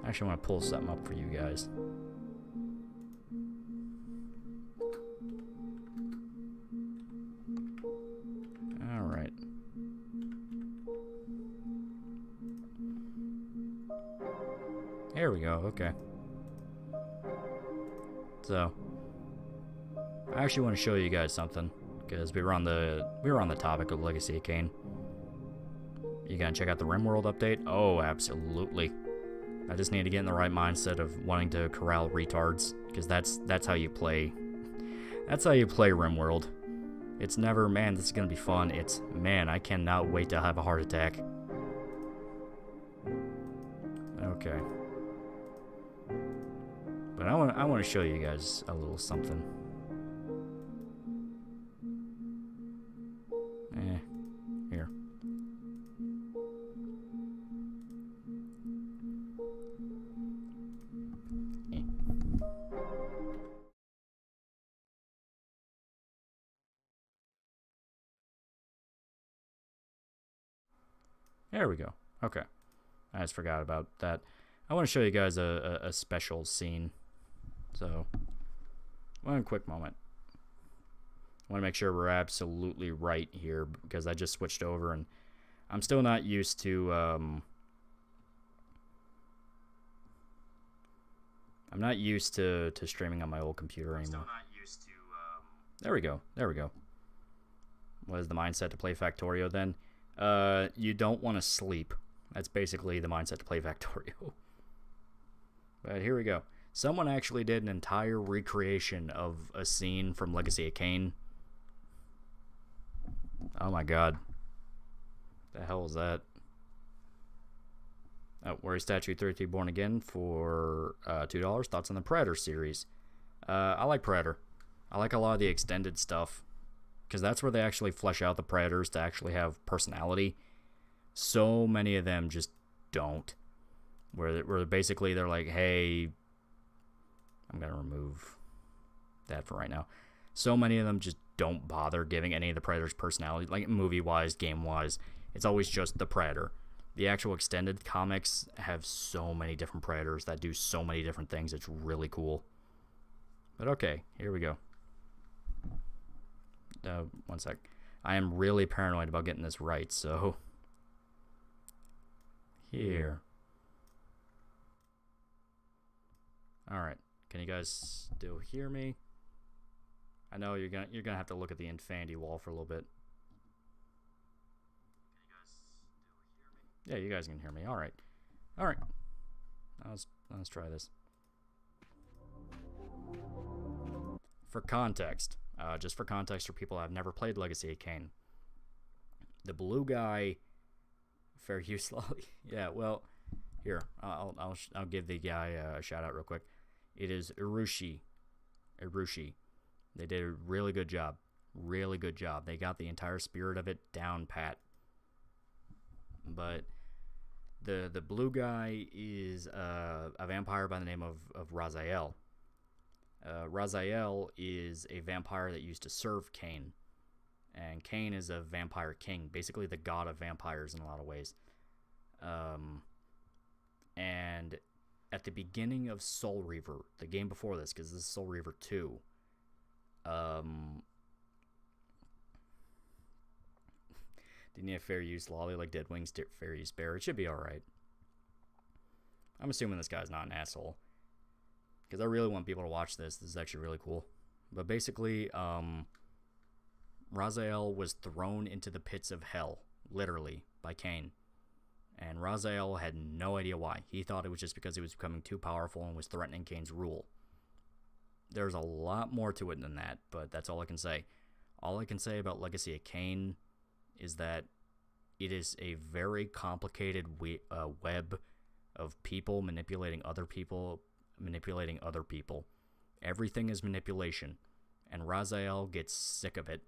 to pull something up for you guys. Alright. There we go, okay. So, I actually want to show you guys something, because we were on the topic of Legacy of Kain. You gonna check out the RimWorld update? Oh, absolutely. I just need to get in the right mindset of wanting to corral retards, because that's how you play. That's how you play RimWorld. It's never, man, this is gonna be fun. It's, man, I cannot wait to have a heart attack. Okay. But I want to show you guys a little something. Here. There we go. Okay. I just forgot about that. I want to show you guys a special scene. So, one quick moment. I want to make sure we're absolutely right here, because I just switched over and I'm still not used to, I'm not used to streaming on my old computer anymore. There we go. There we go. What is the mindset to play Factorio then? You don't want to sleep. That's basically the mindset to play Factorio. But here we go. Someone actually did an entire recreation of a scene from Legacy of Kain. Oh my god. The hell is that? Oh, Warrior Statue 33 Born Again for $2. Thoughts on the Predator series? I like Predator. I like a lot of the extended stuff, because that's where they actually flesh out the Predators to actually have personality. So many of them just don't. Where basically they're like, hey, I'm going to remove that for right now. So many of them just don't bother giving any of the Predators personality, like movie-wise, game-wise. It's always just the Predator. The actual extended comics have so many different Predators that do so many different things. It's really cool. But okay, here we go. One sec. I am really paranoid about getting this right, so... Here. Alright. Can you guys still hear me? I know you're gonna have to look at the infinity wall for a little bit. Can you guys still hear me? Yeah, you guys can hear me. Alright. Alright. Let's try this. For context, just for context for people who have never played Legacy of Kain, the blue guy, fair use, yeah, well, here, I'll give the guy a shout out real quick. It is Irushi. Irushi. They did a really good job. Really good job. They got the entire spirit of it down pat. But the blue guy is a vampire by the name of Raziel. Raziel is a vampire that used to serve Cain. And Cain is a vampire king, basically the god of vampires in a lot of ways. And at the beginning of Soul Reaver, the game before this, because this is Soul Reaver 2, didn't he have fair use lolly like Dead Wings fair use bear? It should be alright. I'm assuming this guy's not an asshole, because I really want people to watch this. This is actually really cool. But basically, Raziel was thrown into the pits of hell, literally, by Cain. And Raziel had no idea why. He thought it was just because he was becoming too powerful and was threatening Cain's rule. There's a lot more to it than that, but that's all I can say. All I can say about Legacy of Kain is that it is a very complicated web of people manipulating other people, manipulating other people. Everything is manipulation, and Raziel gets sick of it.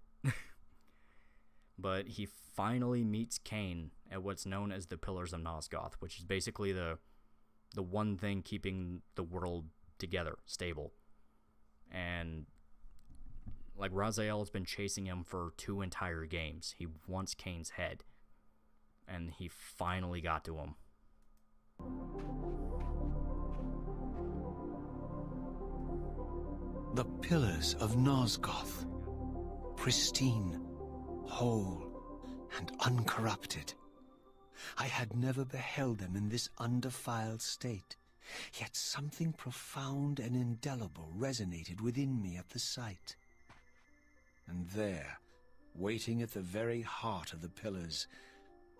But he finally meets Cain at what's known as the Pillars of Nosgoth, which is basically the one thing keeping the world together, stable. And like Raziel has been chasing him for 2 entire games. He wants Cain's head, and he finally got to him. The Pillars of Nosgoth, pristine, whole, and uncorrupted. I had never beheld them in this undefiled state, yet something profound and indelible resonated within me at the sight. And there, waiting at the very heart of the pillars,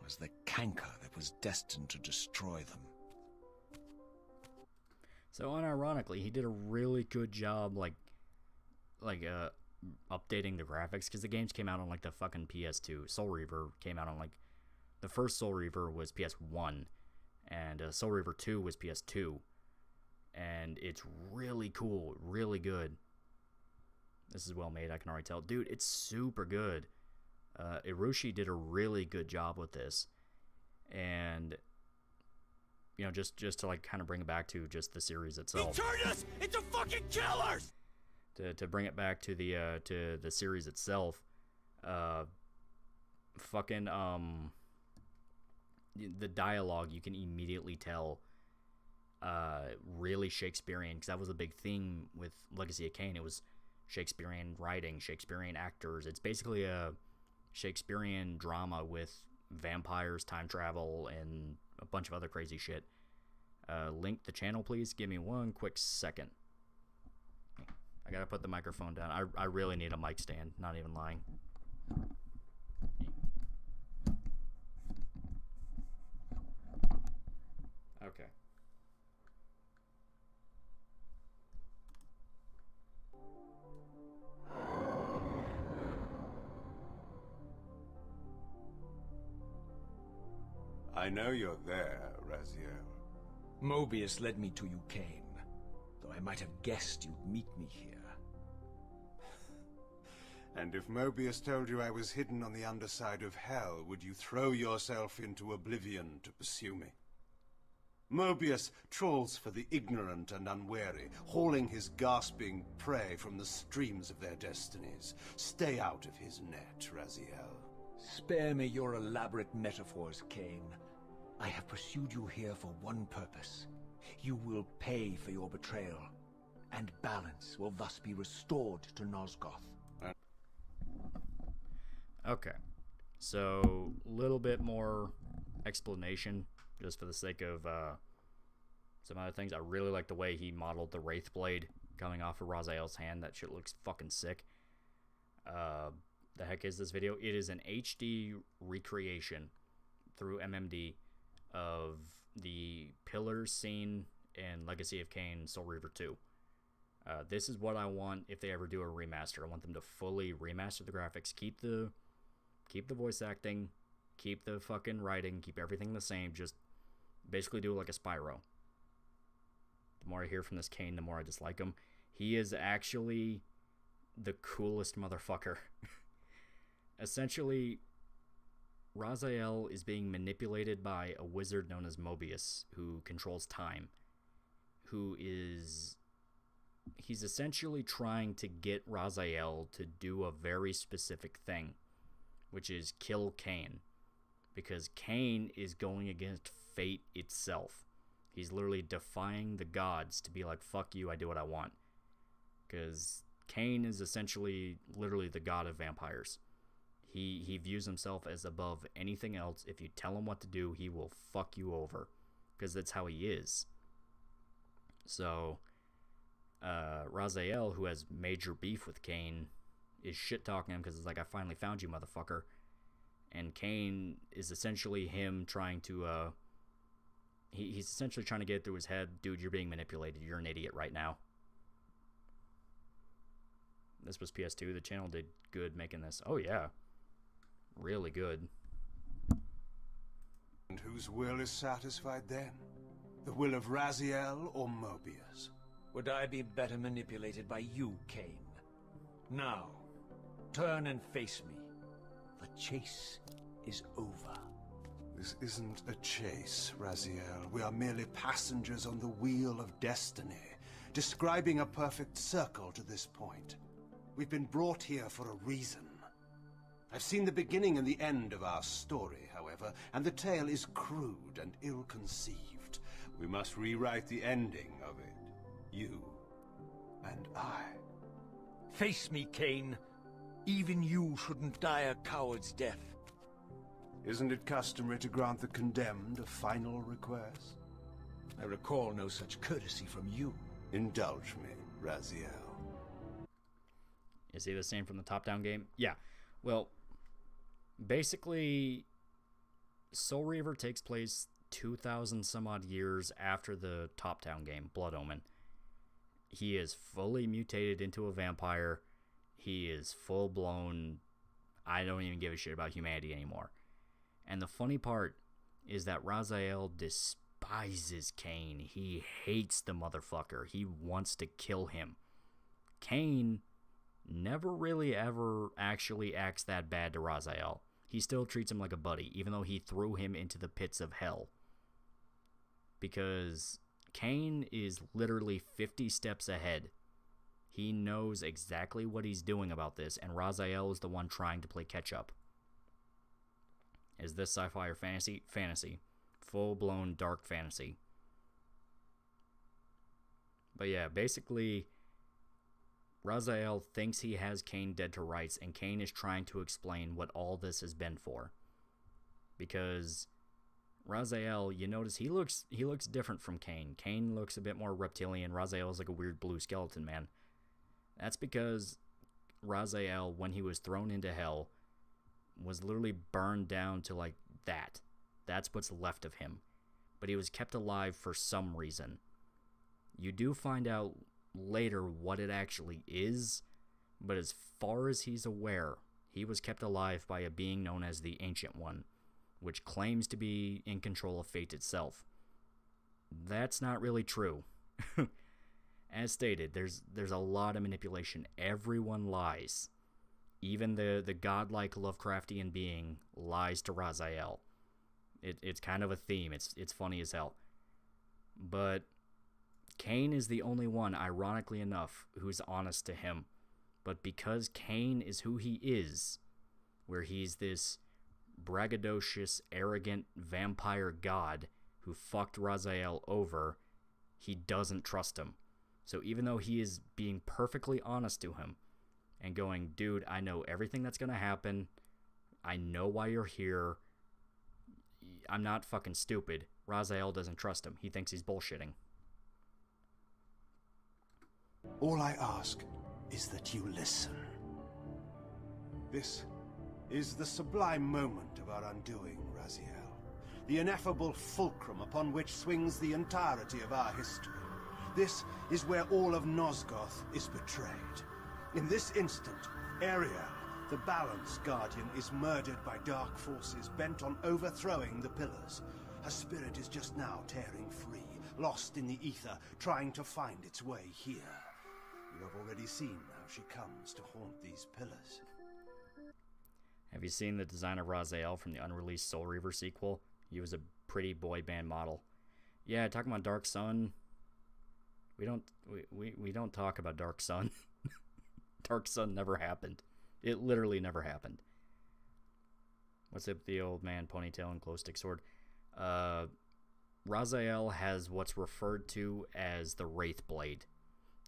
was the canker that was destined to destroy them. So unironically, he did a really good job, updating the graphics, because the games came out on like the fucking PS2. Soul Reaver came out on like the first Soul Reaver was PS1, and Soul Reaver 2 was PS2, and it's really cool, really good. This is well made, I can already tell, dude. It's super good. Irushi did a really good job with this, and you know, just to like kind of bring it back to just the series itself. He turned us into fucking killers. To bring it back to the series itself, the dialogue, you can immediately tell really Shakespearean, because that was a big theme with Legacy of Kain. It was Shakespearean writing, Shakespearean actors. It's basically a Shakespearean drama with vampires, time travel, and a bunch of other crazy shit. Link the channel, please. Give me one quick second. I gotta put the microphone down. I really need a mic stand, not even lying. Okay. I know you're there, Raziel. Mobius led me to you, Cain, though I might have guessed you'd meet me here. And if Mobius told you I was hidden on the underside of hell, would you throw yourself into oblivion to pursue me? Mobius trawls for the ignorant and unwary, hauling his gasping prey from the streams of their destinies. Stay out of his net, Raziel. Spare me your elaborate metaphors, Cain. I have pursued you here for one purpose. You will pay for your betrayal, and balance will thus be restored to Nosgoth. Okay, so a little bit more explanation, just for the sake of some other things. I really like the way he modeled the Wraith Blade coming off of Raziel's hand. That shit looks fucking sick. The heck is this video? It is an HD recreation through MMD of the Pillars scene in Legacy of Kain Soul Reaver 2. This is what I want if they ever do a remaster. I want them to fully remaster the graphics, keep the voice acting, keep the fucking writing, keep everything the same, just basically do it like a Spyro. The more I hear from this Cain, the more I dislike him. He is actually the coolest motherfucker. Essentially, Raziel is being manipulated by a wizard known as Mobius, who controls time. He's essentially trying to get Raziel to do a very specific thing, which is kill Cain. Because Cain is going against fate itself. He's literally defying the gods to be like, fuck you, I do what I want. Because Cain is essentially literally the god of vampires. He views himself as above anything else. If you tell him what to do, he will fuck you over. Because that's how he is. So, Raziel, who has major beef with Cain, is shit-talking him because it's like, I finally found you, motherfucker. And Cain is essentially him trying to, he's essentially trying to get it through his head, dude, you're being manipulated, you're an idiot right now. This was PS2, the channel did good making this. Oh yeah, really good. And whose will is satisfied then? The will of Raziel or Mobius? Would I be better manipulated by you, Cain? Now, turn and face me. The chase is over. This isn't a chase, Raziel. We are merely passengers on the wheel of destiny, describing a perfect circle to this point. We've been brought here for a reason. I've seen the beginning and the end of our story, however, and the tale is crude and ill-conceived. We must rewrite the ending of it. You and I. Face me, Cain. Even you shouldn't die a coward's death. Isn't it customary to grant the condemned a final request? I recall no such courtesy from you. Indulge me, Raziel. Is he the same from the top-down game? Yeah. Well, basically, Soul Reaver takes place 2,000 some odd years after the top-down game, Blood Omen. He is fully mutated into a vampire. He is full-blown, I don't even give a shit about humanity anymore. And the funny part is that Raziel despises Cain. He hates the motherfucker. He wants to kill him. Cain never really ever actually acts that bad to Raziel. He still treats him like a buddy, even though he threw him into the pits of hell. Because Cain is literally 50 steps ahead. He knows exactly what he's doing about this, and Raziel is the one trying to play catch-up. Is this sci-fi or fantasy? Fantasy. Full-blown dark fantasy. But yeah, basically, Raziel thinks he has Cain dead to rights, and Cain is trying to explain what all this has been for. Because Raziel, you notice he looks different from Cain. Cain looks a bit more reptilian. Raziel is like a weird blue skeleton man. That's because Raziel, when he was thrown into hell, was literally burned down to like that. That's what's left of him. But he was kept alive for some reason. You do find out later what it actually is, but as far as he's aware, he was kept alive by a being known as the Ancient One, which claims to be in control of fate itself. That's not really true. As stated, there's a lot of manipulation. Everyone lies. Even the godlike Lovecraftian being lies to Raziel. It's kind of a theme. It's funny as hell. But Cain is the only one, ironically enough, who's honest to him. But because Cain is who he is, where he's this braggadocious, arrogant vampire god who fucked Raziel over, he doesn't trust him. So even though he is being perfectly honest to him and going, dude, I know everything that's going to happen. I know why you're here. I'm not fucking stupid. Raziel doesn't trust him. He thinks he's bullshitting. All I ask is that you listen. This is the sublime moment of our undoing, Raziel. The ineffable fulcrum upon which swings the entirety of our history. This is where all of Nosgoth is betrayed. In this instant, Ariel, the Balance Guardian, is murdered by dark forces bent on overthrowing the Pillars. Her spirit is just now tearing free, lost in the ether, trying to find its way here. You have already seen how she comes to haunt these pillars. Have you seen the design of Raziel from the unreleased Soul Reaver sequel? He was a pretty boy band model. Yeah, talking about Dark Sun. We don't talk about Dark Sun. Dark Sun never happened. It literally never happened. What's up with the old man ponytail and glow stick sword? Raziel has what's referred to as the Wraith Blade.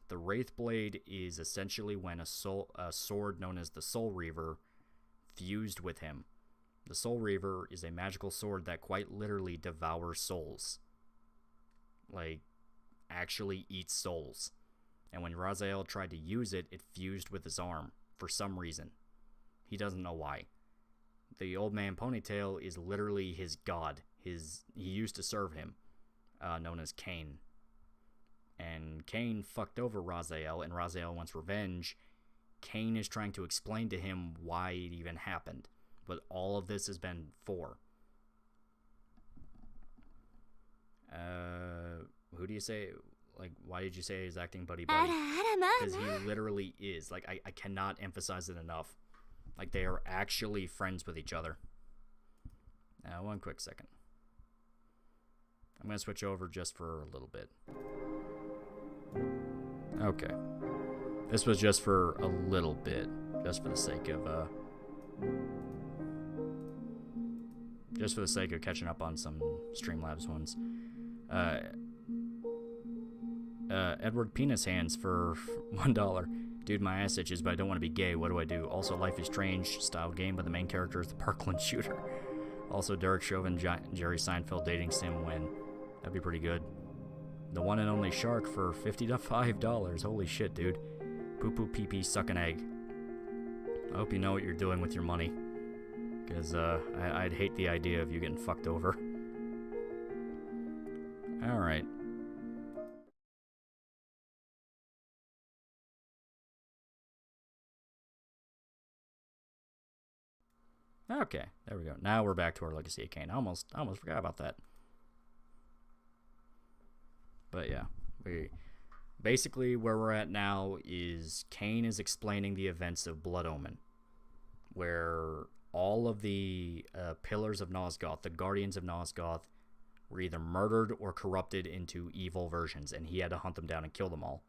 The Wraith Blade is essentially when a sword known as the Soul Reaver fused with him. The Soul Reaver is a magical sword that quite literally devours souls. Like, actually eats souls. And when Raziel tried to use it, it fused with his arm for some reason. He doesn't know why. The old man ponytail is literally his god. He used to serve him, known as Cain. And Cain fucked over Raziel, and Raziel wants revenge. Cain is trying to explain to him why it even happened. But all of this has been for. Who do you say? Like, why did you say he's acting buddy-buddy? Because he literally is. Like, I cannot emphasize it enough. Like, they are actually friends with each other. One quick second. I'm going to switch over just for a little bit. Okay. This was just for a little bit. Just for the sake of, just for the sake of catching up on some Streamlabs ones. Edward Penis Hands for $1. Dude, my ass itches, but I don't want to be gay. What do I do? Also, Life is Strange style game, but the main character is the Parkland shooter. Also, Derek Chauvin, Jerry Seinfeld dating sim win. That'd be pretty good. The one and only Shark for $55. Holy shit, dude. Poo poo pee pee suck an egg. I hope you know what you're doing with your money. Because I'd hate the idea of you getting fucked over. Alright. Okay, there we go. Now we're back to our Legacy of Kain. I almost forgot about that. But yeah, basically where we're at now is Kain is explaining the events of Blood Omen, where all of the pillars of Nosgoth, the guardians of Nosgoth, were either murdered or corrupted into evil versions, and he had to hunt them down and kill them all.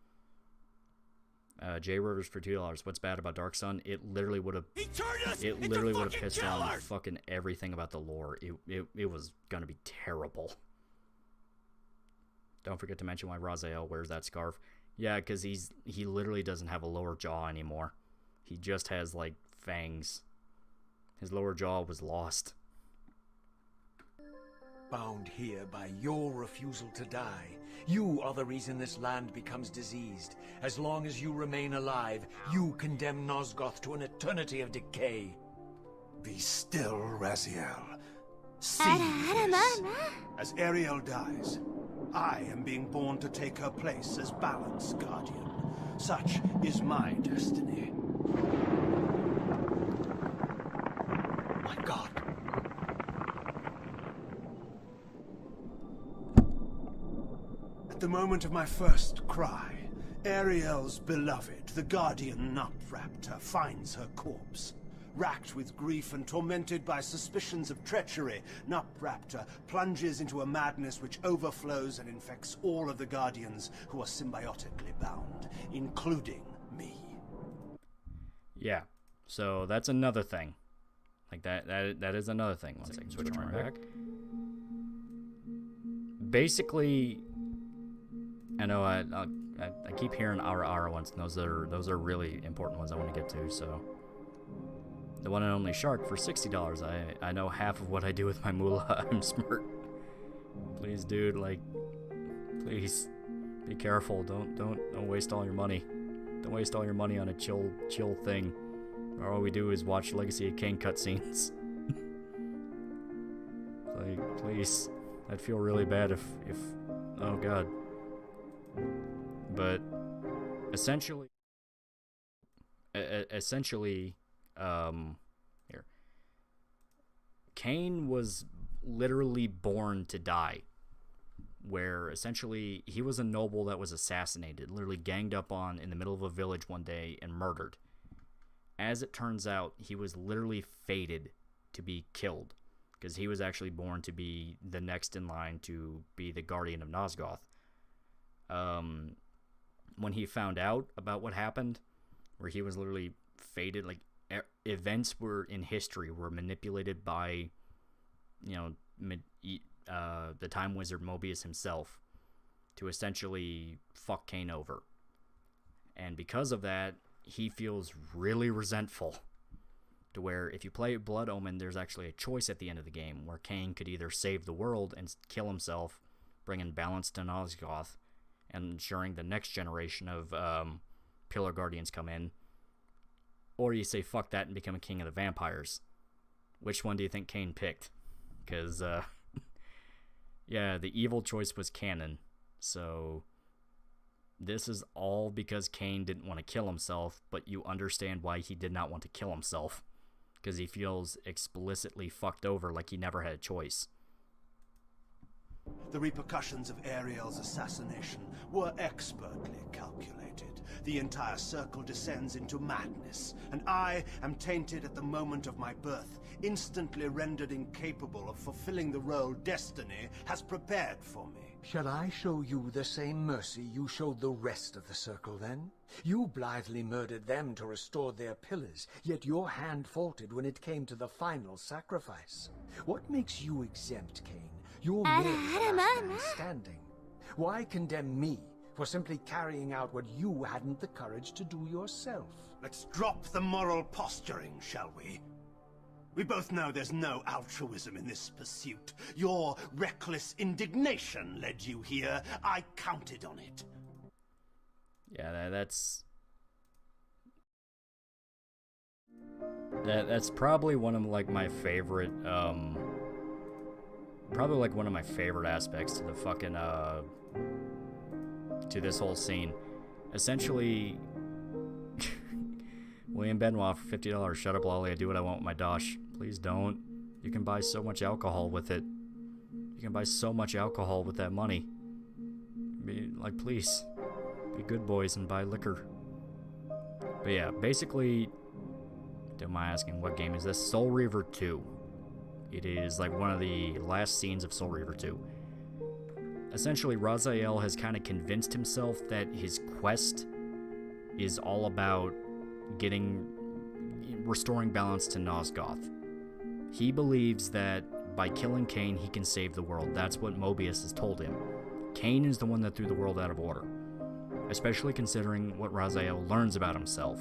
J Rivers for $2. What's bad about Dark Sun? It literally would have pissed on fucking everything about the lore. It was gonna be terrible. Don't forget to mention why Raziel wears that scarf. Yeah, because he literally doesn't have a lower jaw anymore. He just has like fangs. His lower jaw was lost. Bound here by your refusal to die. You are the reason this land becomes diseased. As long as you remain alive, you condemn Nosgoth to an eternity of decay. Be still, Raziel. See this. As Ariel dies, I am being born to take her place as Balance Guardian. Such is my destiny. My God. At the moment of my first cry, Ariel's beloved, the Guardian Nutraptor, finds her corpse. Racked with grief and tormented by suspicions of treachery, Nutraptor plunges into a madness which overflows and infects all of the Guardians who are symbiotically bound, including me. Yeah, so that's another thing. Like that is another thing. One second, switch my back. Basically, I know I keep hearing our ones, and those are really important ones I want to get to. So, the one and only Shark for $60. I know half of what I do with my moolah. I'm smart. Please, dude, like, please be careful. Don't waste all your money. Don't waste all your money on a chill thing. Or all we do is watch Legacy of Kain cutscenes. Like, please. I'd feel really bad if oh god. But essentially here. Kain was literally born to die. where essentially he was a noble that was assassinated, literally ganged up on in the middle of a village one day and murdered. As it turns out, he was literally fated to be killed, because he was actually born to be the next in line to be the guardian of Nosgoth. When he found out about what happened, where he was literally fated, like, events were in history were manipulated by, you know, the Time Wizard Mobius himself to essentially fuck Cain over. And because of that, he feels really resentful, to where if you play Blood Omen, there's actually a choice at the end of the game where Cain could either save the world and kill himself, bringing balance to Nosgoth, and ensuring the next generation of Pillar Guardians come in, or you say fuck that and become a king of the vampires. Which one do you think Cain picked? Because, yeah, the evil choice was canon. So, this is all because Cain didn't want to kill himself, but you understand why he did not want to kill himself. Because he feels explicitly fucked over, like he never had a choice. The repercussions of Ariel's assassination were expertly calculated. The entire circle descends into madness, and I am tainted at the moment of my birth, instantly rendered incapable of fulfilling the role destiny has prepared for me. Shall I show you the same mercy you showed the rest of the circle, then? You blithely murdered them to restore their pillars, yet your hand faltered when it came to the final sacrifice. What makes you exempt, Cain? You're merely the last man standing. Why condemn me for simply carrying out what you hadn't the courage to do yourself? Let's drop the moral posturing, shall we? We both know there's no altruism in this pursuit. Your reckless indignation led you here. I counted on it. Yeah, that's probably one of like my favorite probably like one of my favorite aspects to the fucking to this whole scene. Essentially, William Benoit for $50. Shut up, Lolly. I do what I want with my dosh. Please don't. You can buy so much alcohol with it. You can buy so much alcohol with that money. Like, please. Be good boys and buy liquor. But yeah, basically, don't mind asking, what game is this? Soul Reaver 2. It is like one of the last scenes of Soul Reaver 2. Essentially, Raziel has kind of convinced himself that his quest is all about restoring balance to Nosgoth. He believes that by killing Cain, he can save the world. That's what Mobius has told him. Cain is the one that threw the world out of order. Especially considering what Raziel learns about himself,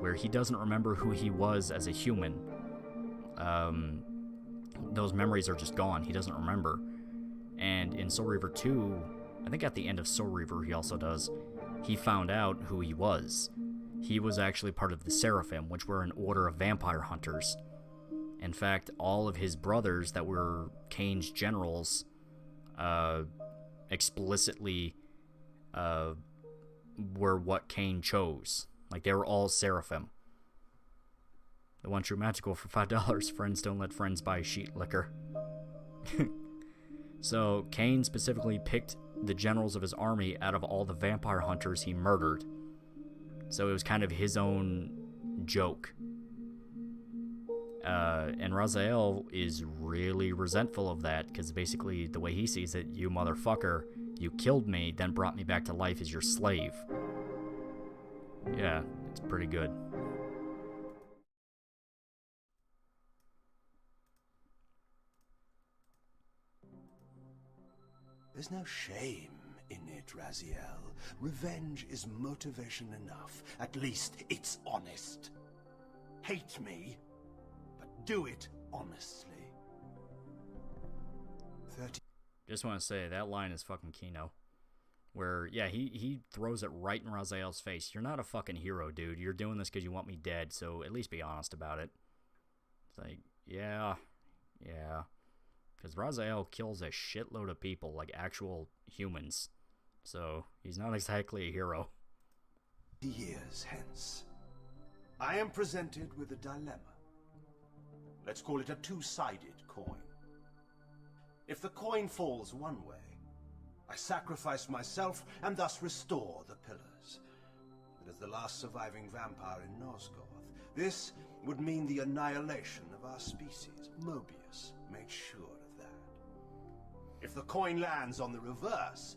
where he doesn't remember who he was as a human. Those memories are just gone. He doesn't remember. And in Soul Reaver 2, I think at the end of Soul Reaver he also does, he found out who he was. He was actually part of the Seraphim, which were an order of vampire hunters. In fact, all of his brothers that were Cain's generals explicitly were what Cain chose. Like, they were all Seraphim. The one true magical for $5. Friends don't let friends buy sheet liquor. So, Cain specifically picked the generals of his army out of all the vampire hunters he murdered. So it was kind of his own joke. And Raziel is really resentful of that, because basically the way he sees it, you motherfucker, you killed me, then brought me back to life as your slave. Yeah, it's pretty good. There's no shame in it, Raziel. Revenge is motivation enough. At least it's honest. Hate me, but do it honestly. 30. Just want to say, that line is fucking Kino. Where, yeah, he throws it right in Raziel's face. You're not a fucking hero, dude. You're doing this because you want me dead, so at least be honest about it. It's like, yeah. Because Raziel kills a shitload of people, like actual humans. So, he's not exactly a hero. Years hence, I am presented with a dilemma. Let's call it a two-sided coin. If the coin falls one way, I sacrifice myself and thus restore the pillars. But as the last surviving vampire in Nosgoth, this would mean the annihilation of our species. Mobius made sure of that. If the coin lands on the reverse,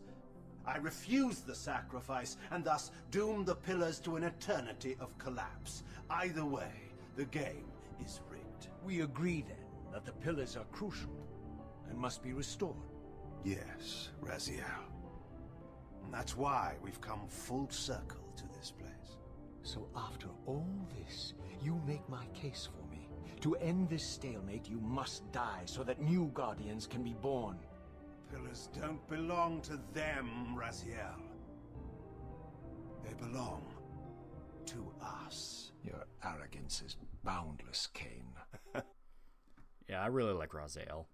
I refuse the sacrifice and thus doom the pillars to an eternity of collapse. Either way, the game is rigged. We agree then that the pillars are crucial and must be restored. Yes, Raziel. And that's why we've come full circle to this place. So after all this, you make my case for me. To end this stalemate, you must die so that new Guardians can be born. Pillars don't belong to them, Raziel. They belong to us. Your arrogance is boundless, Cain. Yeah, I really like Raziel.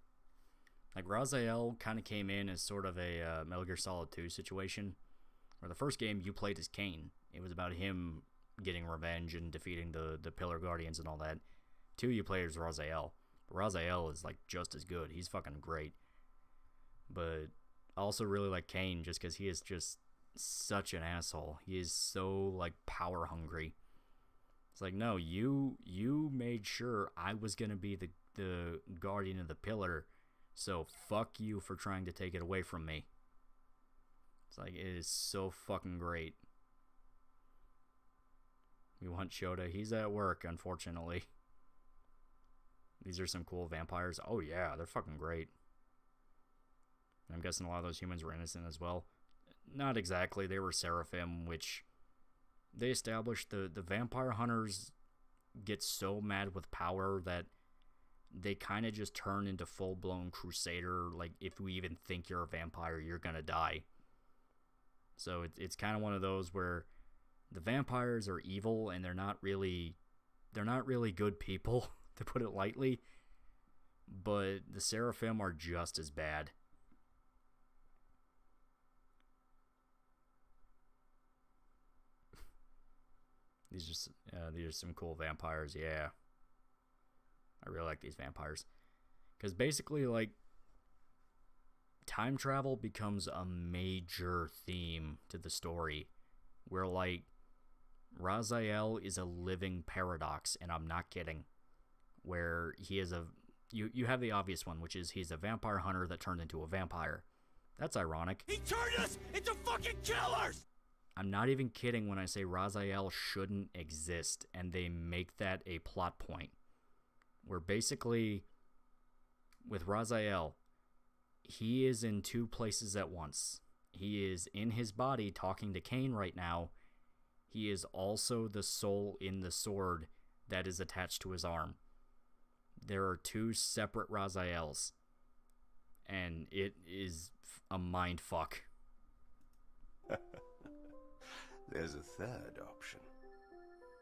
Like, Raziel kind of came in as sort of a Metal Gear Solid 2 situation, where the first game you played as Cain. It was about him getting revenge and defeating the Pillar Guardians and all that. 2, you played as Raziel. Raziel is, like, just as good. He's fucking great. But I also really like Cain just because he is just such an asshole. He is so, like, power hungry. It's like, no, you made sure I was going to be the guardian of the pillar, so fuck you for trying to take it away from me. It's like, it is so fucking great. We want Shota. He's at work, unfortunately. These are some cool vampires. Oh yeah, they're fucking great. I'm guessing a lot of those humans were innocent as well. Not exactly. They were Seraphim, which they established the vampire hunters get so mad with power that they kind of just turn into full-blown crusader. Like, if we even think you're a vampire, you're gonna die. So it's kind of one of those where the vampires are evil and they're not really good people, to put it lightly. But the Seraphim are just as bad. These are some cool vampires, yeah. I really like these vampires. Because basically, like, time travel becomes a major theme to the story. Where, like, Raziel is a living paradox, and I'm not kidding. Where he is a... You have the obvious one, which is he's a vampire hunter that turned into a vampire. That's ironic. He turned us into fucking killers! I'm not even kidding when I say Raziel shouldn't exist, and they make that a plot point. Where basically, with Raziel, he is in two places at once. He is in his body talking to Cain right now. He is also the soul in the sword that is attached to his arm. There are two separate Raziels, and it is a mind fuck. There's a third option.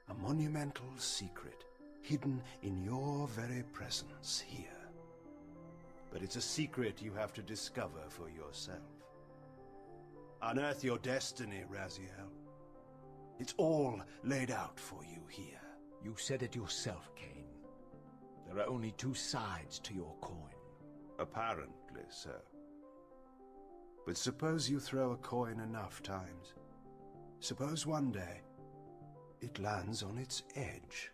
A monumental secret, hidden in your very presence here. But it's a secret you have to discover for yourself. Unearth your destiny, Raziel. It's all laid out for you here. You said it yourself, Cain. There are only two sides to your coin. Apparently so. But suppose you throw a coin enough times. Suppose one day, it lands on its edge.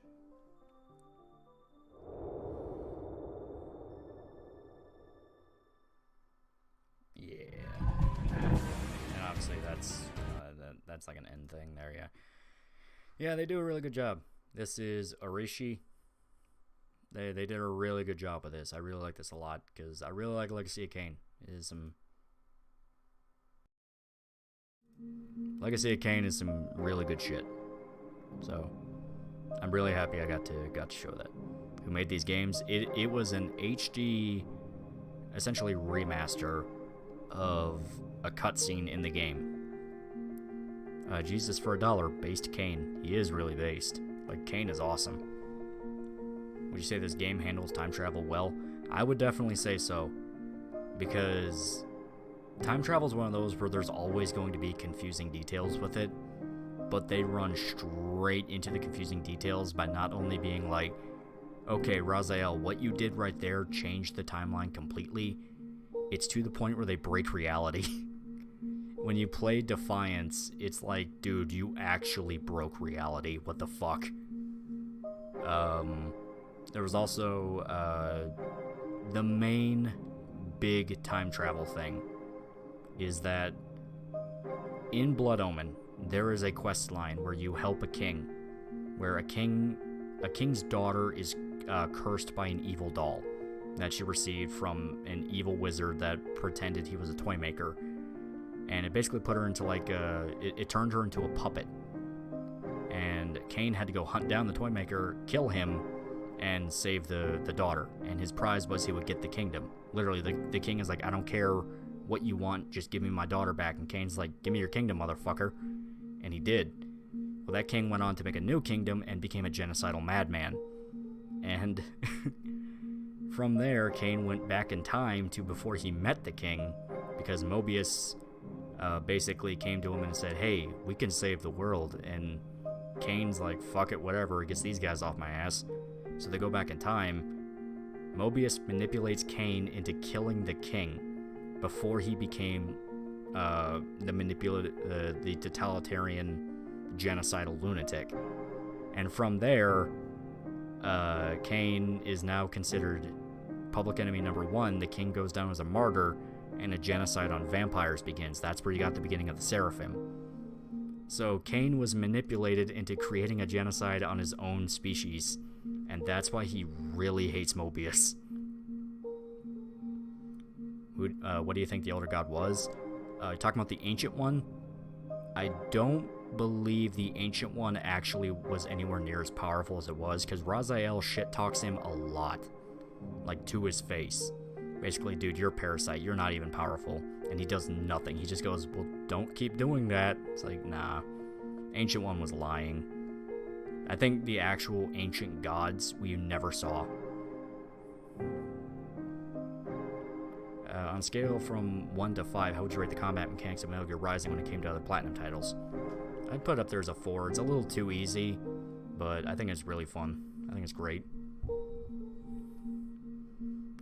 Yeah. And obviously that's like an end thing there, yeah. Yeah, they do a really good job. This is Orishi. They did a really good job with this. I really like this a lot, because I really like Legacy of Kain. Legacy of Kain is some really good shit. So I'm really happy I got to show that. Who made these games? It was an HD, essentially remaster of a cutscene in the game. Jesus for $1, based Cain. He is really based. Like, Cain is awesome. Would you say this game handles time travel well? I would definitely say so. Because time travel is one of those where there's always going to be confusing details with it. But they run straight into the confusing details by not only being like, okay, Raziel, what you did right there changed the timeline completely. It's to the point where they break reality. when you play Defiance, it's like, dude, you actually broke reality. What the fuck? There was also, the main big time travel thing is that in Blood Omen, there is a quest line where you help a king, where a king's daughter is cursed by an evil doll that she received from an evil wizard that pretended he was a toy maker. And it basically put her into like it turned her into a puppet. And Cain had to go hunt down the toy maker, kill him, and save the daughter. And his prize was he would get the kingdom. Literally, the king is like, I don't care what you want, just give me my daughter back. And Cain's like, give me your kingdom, motherfucker. And he did. Well, that king went on to make a new kingdom and became a genocidal madman. And from there, Cain went back in time to before he met the king, because Mobius basically came to him and said, hey, we can save the world. And Cain's like, fuck it, whatever, it gets these guys off my ass. So they go back in time. Mobius manipulates Cain into killing the king before he became the totalitarian genocidal lunatic. And from there, Cain is now considered public enemy number 1. The king goes down as a martyr, and a genocide on vampires begins. That's where you got the beginning of the Seraphim. So Cain was manipulated into creating a genocide on his own species, and that's why he really hates Mobius. What do you think the Elder God was? Talking about the Ancient One, I don't believe the Ancient One actually was anywhere near as powerful as it was, because Raziel shit-talks him a lot. Like, to his face. Basically, dude, you're a parasite, you're not even powerful. And he does nothing. He just goes, well, don't keep doing that. It's like, nah. Ancient One was lying. I think the actual ancient gods we never saw. On a scale from 1 to 5, how would you rate the combat mechanics of Metal Gear Rising when it came to other Platinum titles? I'd put it up there as a 4. It's a little too easy, but I think it's really fun. I think it's great.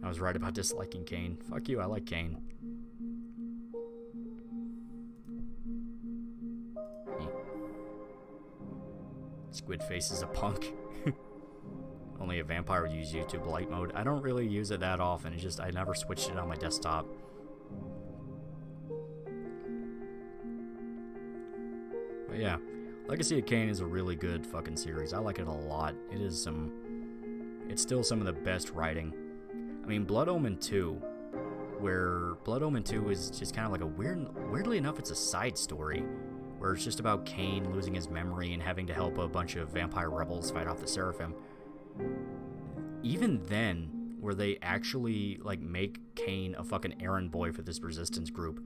I was right about disliking Cain. Fuck you, I like Cain. Squidface is a punk. Only a vampire would use YouTube light mode. I don't really use it that often. It's just I never switched it on my desktop. But yeah, Legacy of Kain is a really good fucking series. I like it a lot. It's still some of the best writing. I mean, Blood Omen 2, where Blood Omen 2 is just kind of like a weirdly enough, it's a side story, where it's just about Cain losing his memory and having to help a bunch of vampire rebels fight off the Seraphim. Even then, where they actually, like, make Cain a fucking errand boy for this resistance group,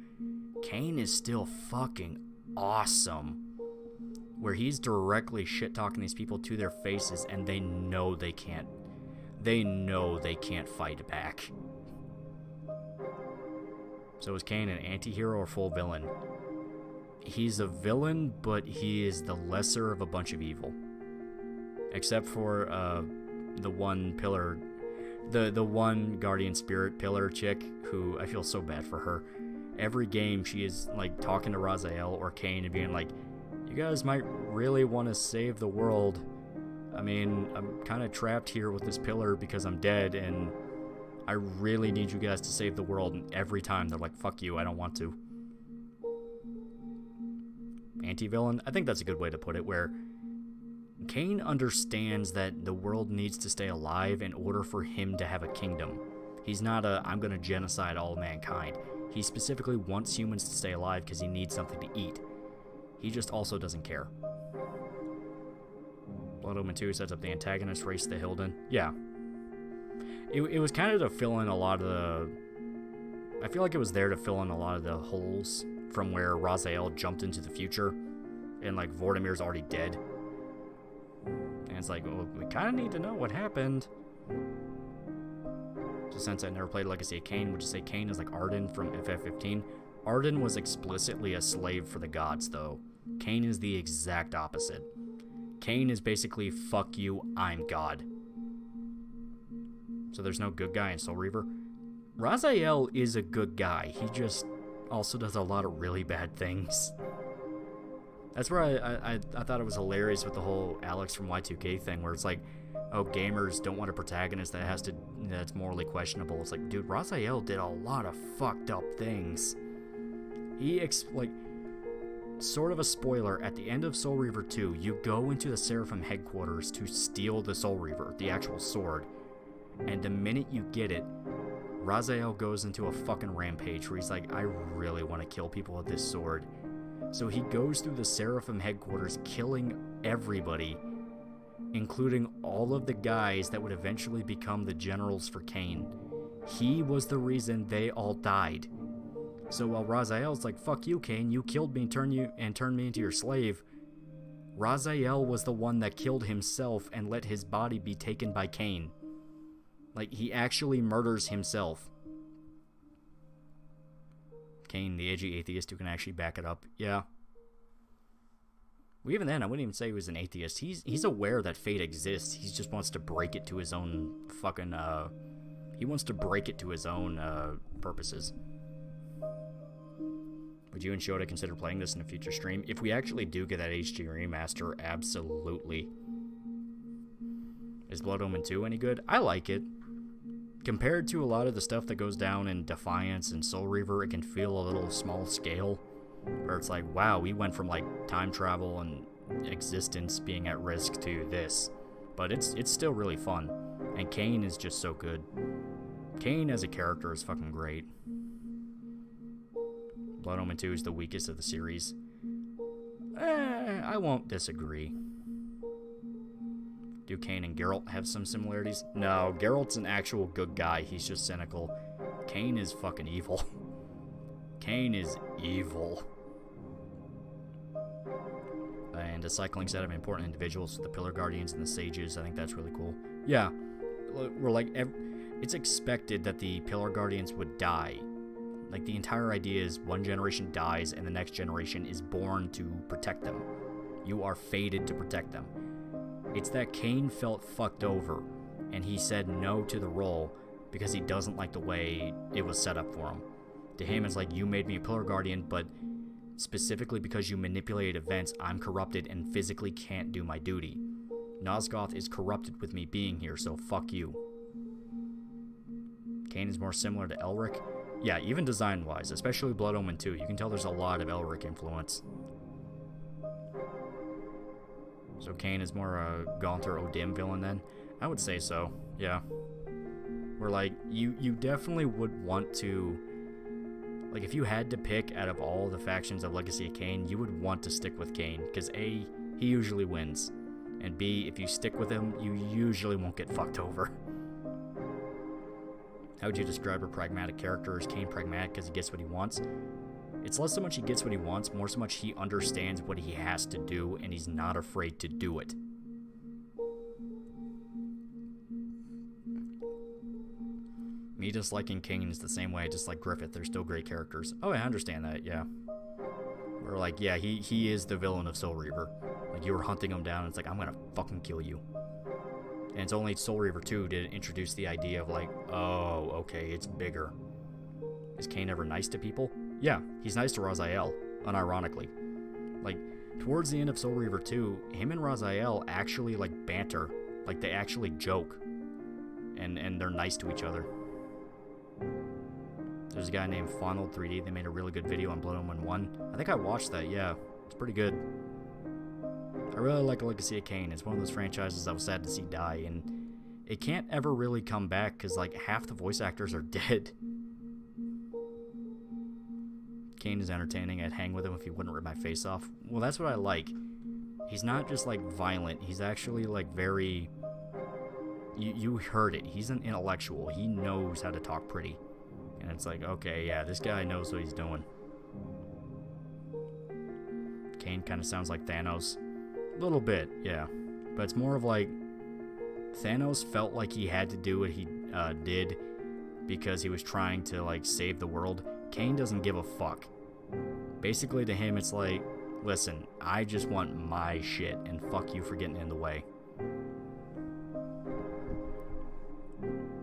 Cain is still fucking awesome. Where he's directly shit-talking these people to their faces, and they know they can't fight back. So is Cain an anti-hero or full villain? He's a villain, but he is the lesser of a bunch of evil. Except for the one pillar, the one guardian spirit pillar chick, who I feel so bad for her. Every game she is like talking to Raziel or Cain and being like, you guys might really want to save the world. I mean, I'm kind of trapped here with this pillar because I'm dead, and I really need you guys to save the world. And every time they're like, fuck you, I don't want to. Anti-villain? I think that's a good way to put it, where Cain understands that the world needs to stay alive in order for him to have a kingdom. He's not I'm gonna genocide all mankind. He specifically wants humans to stay alive because he needs something to eat. He just also doesn't care. Blood Omen 2 sets up the antagonist race, the Hilden. Yeah. It was kind of to fill in a lot of the... I feel like it was there to fill in a lot of the holes from where Raziel jumped into the future, and like Vortimir's already dead. And it's like, well, we kind of need to know what happened. So since I never played Legacy of Kain, would you say Cain is like Arden from FF15? Arden was explicitly a slave for the gods, though. Cain is the exact opposite. Cain is basically, fuck you, I'm God. So there's no good guy in Soul Reaver? Raziel is a good guy. also does a lot of really bad things. That's where I thought it was hilarious with the whole Alex from Y2K thing, where it's like, oh, gamers don't want a protagonist that's morally questionable. It's like, dude, Raziel did a lot of fucked up things. Sort of a spoiler, at the end of Soul Reaver 2, you go into the Seraphim headquarters to steal the Soul Reaver, the actual sword. And the minute you get it, Raziel goes into a fucking rampage where he's like, I really want to kill people with this sword. So he goes through the Seraphim headquarters killing everybody, including all of the guys that would eventually become the generals for Cain. He was the reason they all died. So while Raziel's like, fuck you, Cain, you killed me and turned me into your slave, Raziel was the one that killed himself and let his body be taken by Cain. Like, he actually murders himself. Cain, the edgy atheist who can actually back it up. Yeah. Well, even then, I wouldn't even say he was an atheist. He's aware that fate exists. He just wants to break it to his own fucking, he wants to break it to his own, purposes. Would you and Shota consider playing this in a future stream? If we actually do get that HD remaster, absolutely. Is Blood Omen 2 any good? I like it. Compared to a lot of the stuff that goes down in Defiance and Soul Reaver, it can feel a little small scale. Where it's like, wow, we went from like time travel and existence being at risk to this. But it's still really fun. And Cain is just so good. Cain as a character is fucking great. Blood Omen 2 is the weakest of the series. I won't disagree. Do Cain and Geralt have some similarities? No, Geralt's an actual good guy. He's just cynical. Cain is fucking evil. Cain is evil. And a cycling set of important individuals, the Pillar Guardians and the Sages. I think that's really cool. Yeah, we're like, it's expected that the Pillar Guardians would die. Like, the entire idea is one generation dies and the next generation is born to protect them. You are fated to protect them. It's that Cain felt fucked over, and he said no to the role because he doesn't like the way it was set up for him. To him, it's like, you made me a Pillar Guardian, but specifically because you manipulated events, I'm corrupted and physically can't do my duty. Nosgoth is corrupted with me being here, so fuck you. Cain is more similar to Elric. Yeah, even design-wise, especially Blood Omen 2, you can tell there's a lot of Elric influence. So Cain is more a Gaunter Odim villain then? I would say so, yeah. Where, like, you definitely would want to... Like, if you had to pick out of all the factions of Legacy of Cain, you would want to stick with Cain, because A, he usually wins, and B, if you stick with him, you usually won't get fucked over. How would you describe a pragmatic character? Is Cain pragmatic because he gets what he wants? It's less so much he gets what he wants, more so much he understands what he has to do, and he's not afraid to do it. Me disliking Cain is the same way I dislike Griffith. They're still great characters. Oh, I understand that, yeah. We're like, yeah, he is the villain of Soul Reaver. Like, you were hunting him down, and it's like, I'm gonna fucking kill you. And it's only Soul Reaver 2 did introduce the idea of like, oh, okay, it's bigger. Is Cain ever nice to people? Yeah, he's nice to Raziel, unironically. Like, towards the end of Soul Reaver 2, him and Raziel actually, like, banter. Like, they actually joke. And they're nice to each other. There's a guy named Fondled 3D. They made a really good video on Blood Omen 1. I think I watched that, yeah. It's pretty good. I really like Legacy of Cain. It's one of those franchises I was sad to see die, and it can't ever really come back because, like, half the voice actors are dead. Cain is entertaining. I'd hang with him if he wouldn't rip my face off. Well, that's what I like. He's not just, like, violent. He's actually, like, very... You heard it. He's an intellectual. He knows how to talk pretty. And it's like, okay, yeah, this guy knows what he's doing. Cain kind of sounds like Thanos. A little bit, yeah. But it's more of like, Thanos felt like he had to do what he did because he was trying to, like, save the world. Cain doesn't give a fuck. Basically, to him, it's like, listen, I just want my shit, and fuck you for getting in the way.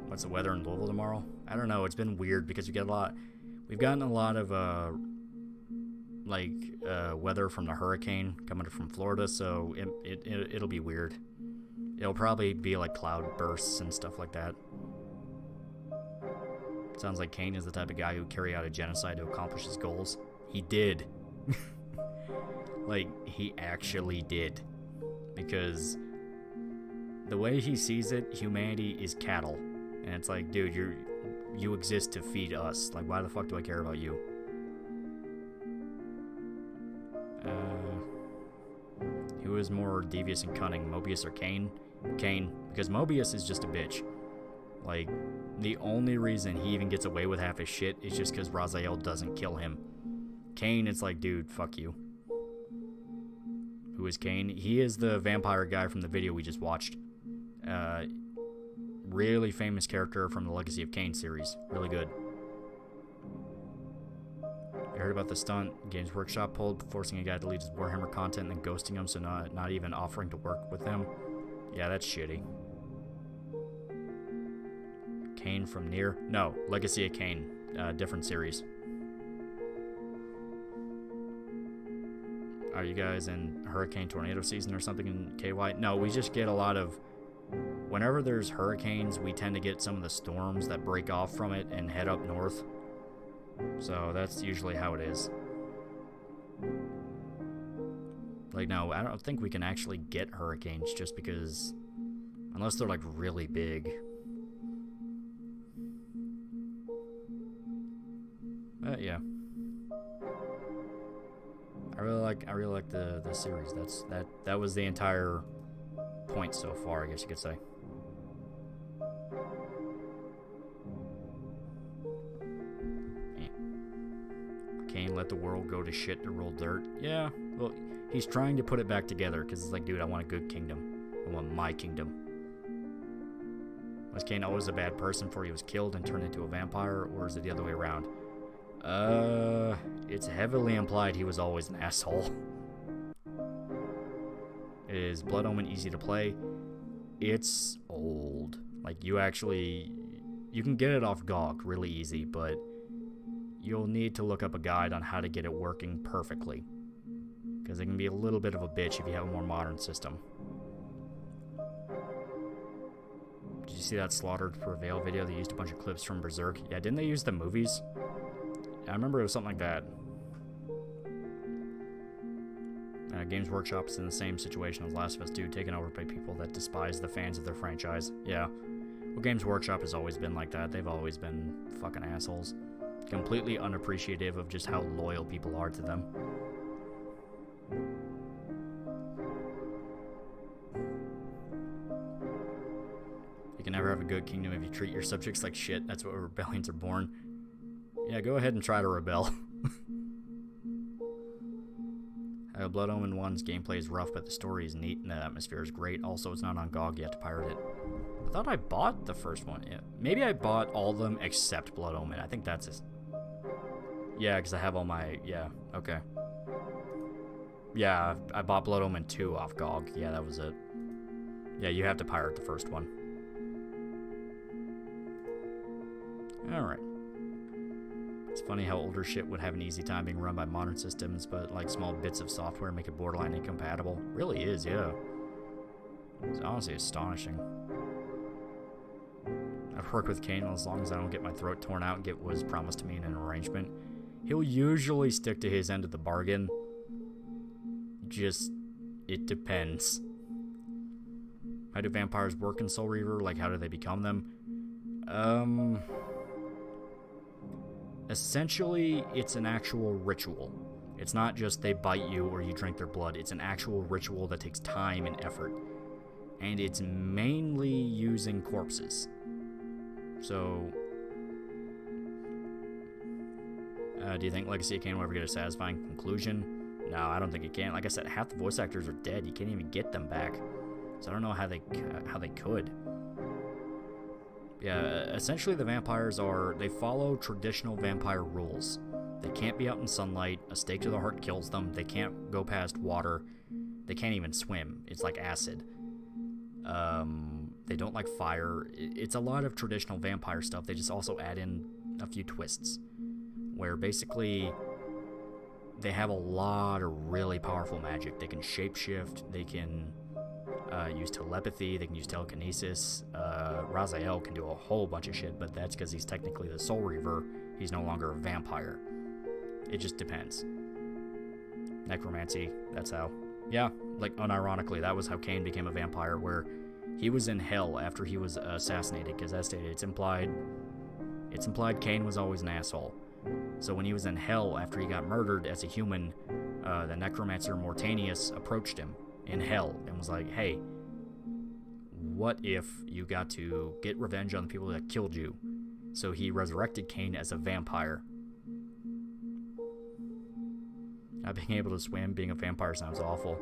What's the weather in Louisville tomorrow? I don't know. It's been weird because we we've gotten a lot of weather from the hurricane coming from Florida, so it'll be weird. It'll probably be like cloud bursts and stuff like that. Sounds like Kane is the type of guy who carry out a genocide to accomplish his goals. He did. Like, he actually did. Because the way he sees it, humanity is cattle. And it's like, dude, you exist to feed us. Like, why the fuck do I care about you? Who is more devious and cunning, Mobius or Kane? Kane, because Mobius is just a bitch. Like, the only reason he even gets away with half his shit is just because Raziel doesn't kill him. Kane, it's like, dude, fuck you. Who is Kane? He is the vampire guy from the video we just watched. Really famous character from the Legacy of Kain series. Really good. You heard about the stunt Games Workshop pulled, forcing a guy to delete his Warhammer content and then ghosting him, so not even offering to work with them? Yeah, that's shitty. Kain from Nier? No, Legacy of Kain. Different series. Are you guys in hurricane tornado season or something in KY? No, we just get a lot of... Whenever there's hurricanes, we tend to get some of the storms that break off from it and head up north. So that's usually how it is. Like, no, I don't think we can actually get hurricanes just because... Unless they're, like, really big. But, yeah. I really like the series. That was the entire point so far, I guess you could say. Kane let the world go to shit to roll dirt. Yeah, well, he's trying to put it back together because it's like, dude, I want a good kingdom. I want my kingdom. Was Kane always a bad person before he was killed and turned into a vampire, or is it the other way around? It's heavily implied he was always an asshole. Is Blood Omen easy to play? It's old. Like, you can get it off GOG really easy, but you'll need to look up a guide on how to get it working perfectly. Because it can be a little bit of a bitch if you have a more modern system. Did you see that Slaughtered Prevail video? They used a bunch of clips from Berserk. Yeah, didn't they use the movies? I remember it was something like that. Games Workshop is in the same situation as Last of Us 2, taken over by people that despise the fans of their franchise. Yeah. Well, Games Workshop has always been like that. They've always been fucking assholes. Completely unappreciative of just how loyal people are to them. You can never have a good kingdom if you treat your subjects like shit. That's what rebellions are born. Yeah, go ahead and try to rebel. Blood Omen 1's gameplay is rough, but the story is neat and the atmosphere is great. Also, it's not on GOG yet to pirate it. I thought I bought the first one. Yeah. Maybe I bought all of them except Blood Omen. I think that's it. Yeah, because I have all my... Yeah, okay. Yeah, I bought Blood Omen 2 off GOG. Yeah, that was it. Yeah, you have to pirate the first one. Alright. It's funny how older shit would have an easy time being run by modern systems, but like small bits of software make it borderline incompatible. Really is, yeah. It's honestly astonishing. I've worked with Kane as long as I don't get my throat torn out and get what was promised to me in an arrangement. He'll usually stick to his end of the bargain. Just, it depends. How do vampires work in Soul Reaver? Like, how do they become them? Essentially, it's an actual ritual. It's not just they bite you or you drink their blood. It's an actual ritual that takes time and effort. And it's mainly using corpses. So, do you think Legacy of Kain will ever get a satisfying conclusion? No, I don't think it can. Like I said, half the voice actors are dead. You can't even get them back. So I don't know how they could. Yeah, essentially the vampires they follow traditional vampire rules. They can't be out in sunlight, a stake to the heart kills them, they can't go past water, they can't even swim, it's like acid. They don't like fire. It's a lot of traditional vampire stuff, they just also add in a few twists. where basically they have a lot of really powerful magic. They can shapeshift, they can use telepathy, they can use telekinesis. Raziel can do a whole bunch of shit, but that's because he's technically the Soul Reaver. He's no longer a vampire. It just depends. Necromancy, that's how. Yeah, like unironically, that was how Cain became a vampire, where he was in hell after he was assassinated, because as stated, it's implied Cain was always an asshole. So when he was in hell after he got murdered as a human, the necromancer Mortanius approached him in hell and was like, hey, what if you got to get revenge on the people that killed you? So he resurrected Cain as a vampire. Not being able to swim, being a vampire sounds awful.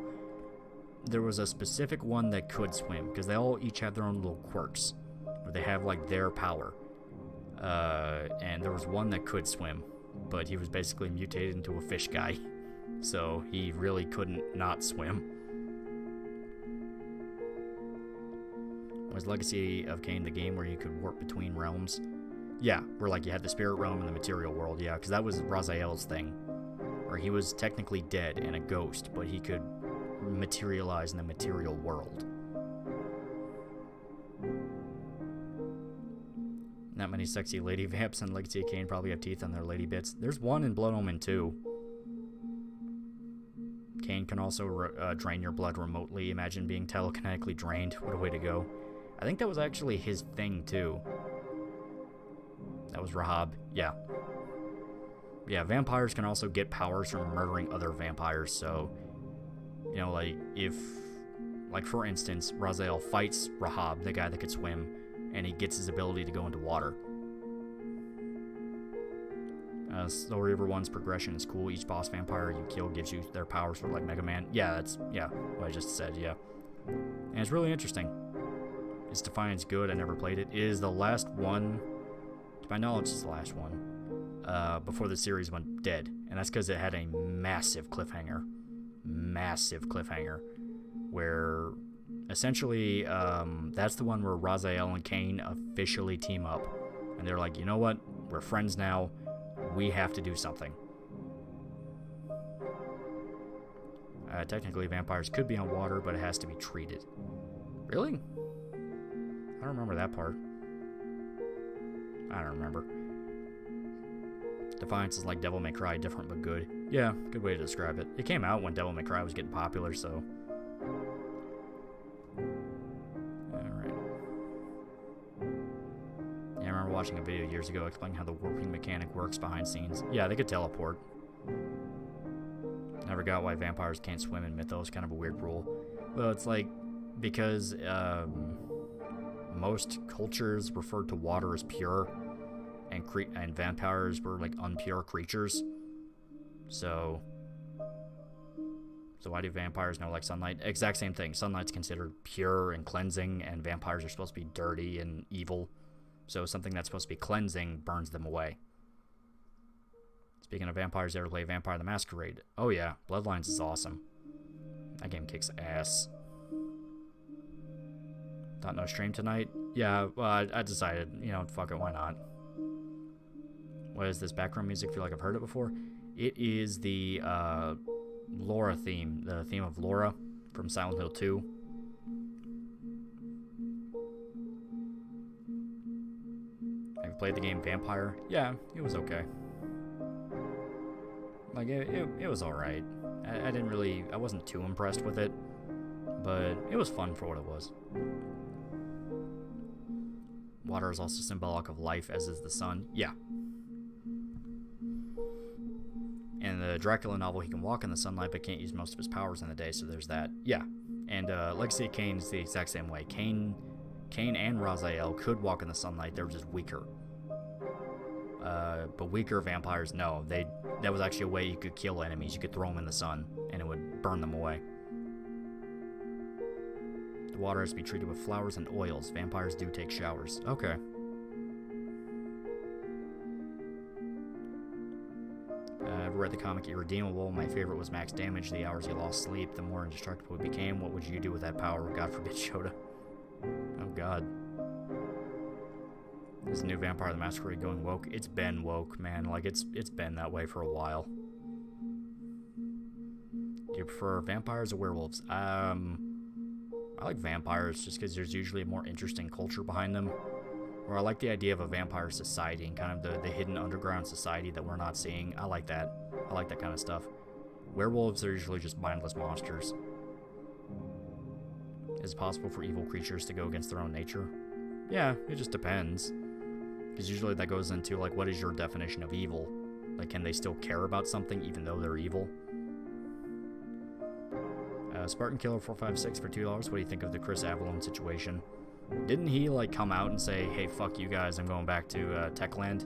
There was a specific one that could swim, because they all each have their own little quirks, where they have like their power. And there was one that could swim, but he was basically mutated into a fish guy, so he really couldn't not swim. Was Legacy of Kain the game where you could warp between realms? Yeah, where like you had the spirit realm and the material world, yeah, because that was Raziel's thing, where he was technically dead and a ghost, but he could materialize in the material world. Not many sexy lady vamps in Legacy of Kain probably have teeth on their lady bits. There's one in Blood Omen 2. Kain can also drain your blood remotely. Imagine being telekinetically drained. What a way to go. I think that was actually his thing too. That was Rahab. Yeah. Yeah, vampires can also get powers from murdering other vampires, so, you know, like, if, like, for instance, Raziel fights Rahab, the guy that could swim, and he gets his ability to go into water. Soul Reaver 1's progression is cool. Each boss vampire you kill gives you their powers for, like, Mega Man. Yeah, that's, yeah, what I just said, yeah. And it's really interesting. Is Defiance good? I never played it. It is the last one, to my knowledge, it's the last one, before the series went dead. And that's because it had a massive cliffhanger. Massive cliffhanger. Where, essentially, that's the one where Raziel and Cain officially team up. And they're like, you know what? We're friends now. We have to do something. Technically, vampires could be on water, but it has to be treated. Really? I don't remember that part. I don't remember. Defiance is like Devil May Cry, different but good. Yeah, good way to describe it. It came out when Devil May Cry was getting popular, so... Alright. Yeah, I remember watching a video years ago explaining how the warping mechanic works behind scenes. Yeah, they could teleport. Never got why vampires can't swim in Mythos, kind of a weird rule. Well, it's like, because, most cultures referred to water as pure, and vampires were like unpure creatures. So why do vampires know like sunlight? Exact same thing. Sunlight's considered pure and cleansing, and vampires are supposed to be dirty and evil. So something that's supposed to be cleansing burns them away. Speaking of vampires, ever play Vampire the Masquerade? Oh yeah, Bloodlines is awesome. That game kicks ass. Thought no stream tonight? Yeah, well, I decided, you know, fuck it, why not? What is this background music? Feel like I've heard it before. It is the Laura theme, the theme of Laura from Silent Hill 2. Have you played the game Vampire? Yeah, it was okay. Like, it was alright. I wasn't too impressed with it, but it was fun for what it was. Water is also symbolic of life, as is the sun. Yeah. In the Dracula novel, he can walk in the sunlight, but can't use most of his powers in the day, so there's that. Yeah. And Legacy of Kain is the exact same way. Cain and Raziel could walk in the sunlight, they were just weaker. But weaker vampires, no. That was actually a way you could kill enemies. You could throw them in the sun, and it would burn them away. The water has to be treated with flowers and oils. Vampires do take showers. Okay. I've read the comic Irredeemable. My favorite was Max Damage. The hours you lost sleep, the more indestructible it became. What would you do with that power? God forbid, Shota. Oh, God. Is new Vampire the Masquerade going woke? It's been woke, man. Like, it's been that way for a while. Do you prefer vampires or werewolves? I like vampires just because there's usually a more interesting culture behind them. Or I like the idea of a vampire society and kind of the hidden underground society that we're not seeing. I like that. I like that kind of stuff. Werewolves are usually just mindless monsters. Is it possible for evil creatures to go against their own nature? Yeah, it just depends. Because usually that goes into, like, what is your definition of evil? Like, can they still care about something even though they're evil? Spartan Killer 456 for $2. What do you think of the Chris Avalon situation? Didn't he, like, come out and say, hey, fuck you guys, I'm going back to Techland?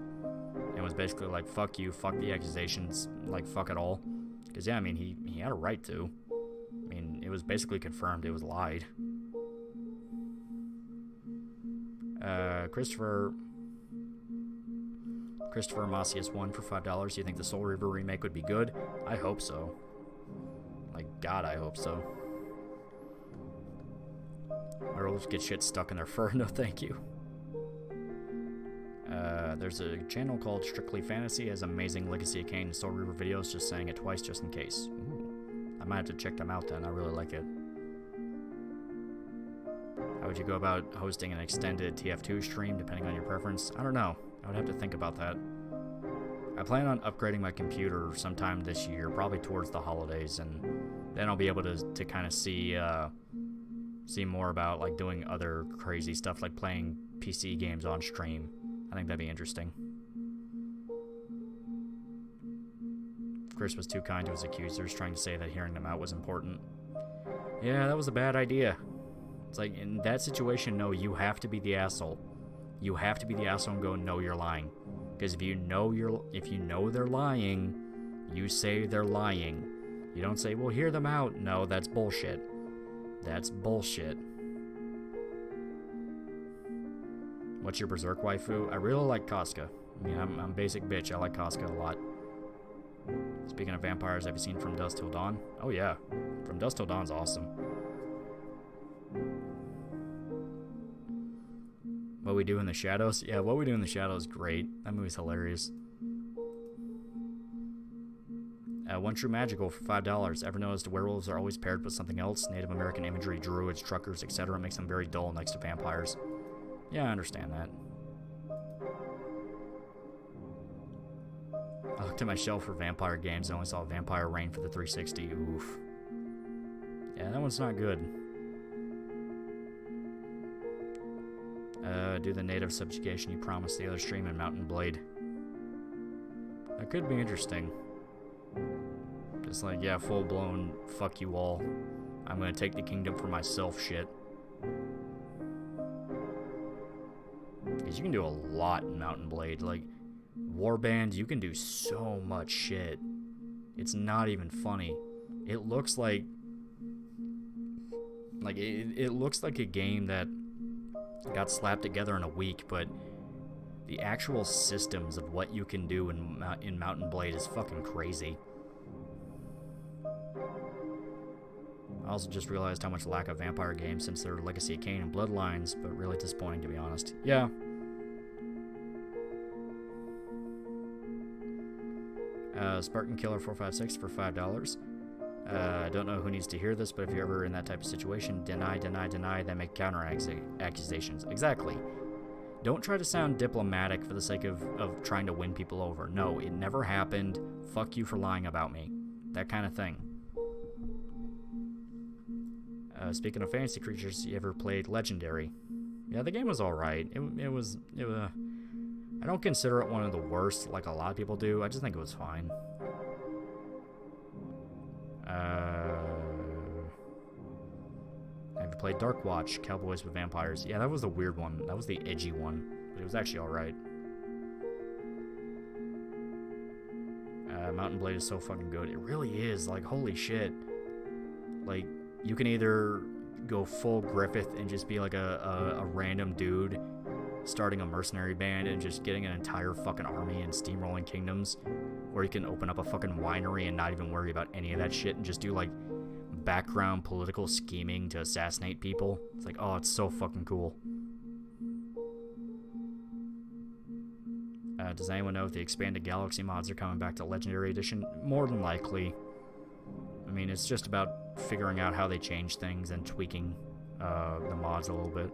And was basically like, fuck you, fuck the accusations, like, fuck it all? Because, yeah, I mean, he had a right to. I mean, it was basically confirmed it was lied. Christopher Macias 1 for $5. Do you think the Soul Reaver remake would be good? I hope so. Like, God, I hope so. Werewolves get shit stuck in their fur. No, thank you. There's a channel called Strictly Fantasy. Has amazing Legacy of Kain and Soul Reaver videos. Just saying it twice just in case. Ooh. I might have to check them out then. I really like it. How would you go about hosting an extended TF2 stream, depending on your preference? I don't know. I would have to think about that. I plan on upgrading my computer sometime this year, probably towards the holidays, and then I'll be able to kind of see more about, like, doing other crazy stuff, like playing PC games on stream. I think that'd be interesting. Chris was too kind to his accusers, trying to say that hearing them out was important. Yeah, that was a bad idea. It's like, in that situation, no, you have to be the asshole. You have to be the asshole and go, no, you're lying. Because if you know they're lying, you say they're lying. You don't say, well, hear them out. No, that's bullshit. That's bullshit. What's your Berserk waifu? I really like Casca. I mean, I'm basic bitch. I like Casca a lot. Speaking of vampires, have you seen From Dusk Till Dawn? Oh yeah, From Dusk Till Dawn's awesome. What We Do in the Shadows? Yeah, What We Do in the Shadows is great. That movie's hilarious. One True Magical for $5. Ever noticed werewolves are always paired with something else? Native American imagery, druids, truckers, etc. makes them very dull next to vampires. Yeah, I understand that. I looked at my shelf for vampire games and only saw Vampire Reign for the 360. Oof. Yeah, that one's not good. Do the native subjugation you promised the other stream in Mountain Blade. That could be interesting. Just like, yeah, full-blown fuck you all. I'm gonna take the kingdom for myself shit. Because you can do a lot in Mountain Blade. Like, Warband, you can do so much shit. It's not even funny. It looks like... it looks like a game that got slapped together in a week, but the actual systems of what you can do in Mountain Blade is fucking crazy. I also just realized how much lack of vampire games since their Legacy of Kain and Bloodlines, but really disappointing to be honest. Yeah. Spartan Killer 456 for $5. I don't know who needs to hear this, but if you're ever in that type of situation, deny, then make counter accusations. Exactly. Don't try to sound diplomatic for the sake of trying to win people over. No, it never happened. Fuck you for lying about me. That kind of thing. Speaking of fantasy creatures, you ever played Legendary? Yeah, the game was alright. It was I don't consider it one of the worst like a lot of people do. I just think it was fine. Have you played Dark Watch, Cowboys with Vampires? Yeah, that was the weird one. That was the edgy one. But it was actually alright. Mountain Blade is so fucking good. It really is. Like, holy shit. Like, you can either go full Griffith and just be like a random dude starting a mercenary band and just getting an entire fucking army and steamrolling kingdoms, or you can open up a fucking winery and not even worry about any of that shit and just do like background political scheming to assassinate people. It's like, oh, it's so fucking cool. Does anyone know if the expanded Galaxy mods are coming back to Legendary Edition? More than likely. I mean, it's just about figuring out how they change things and tweaking the mods a little bit.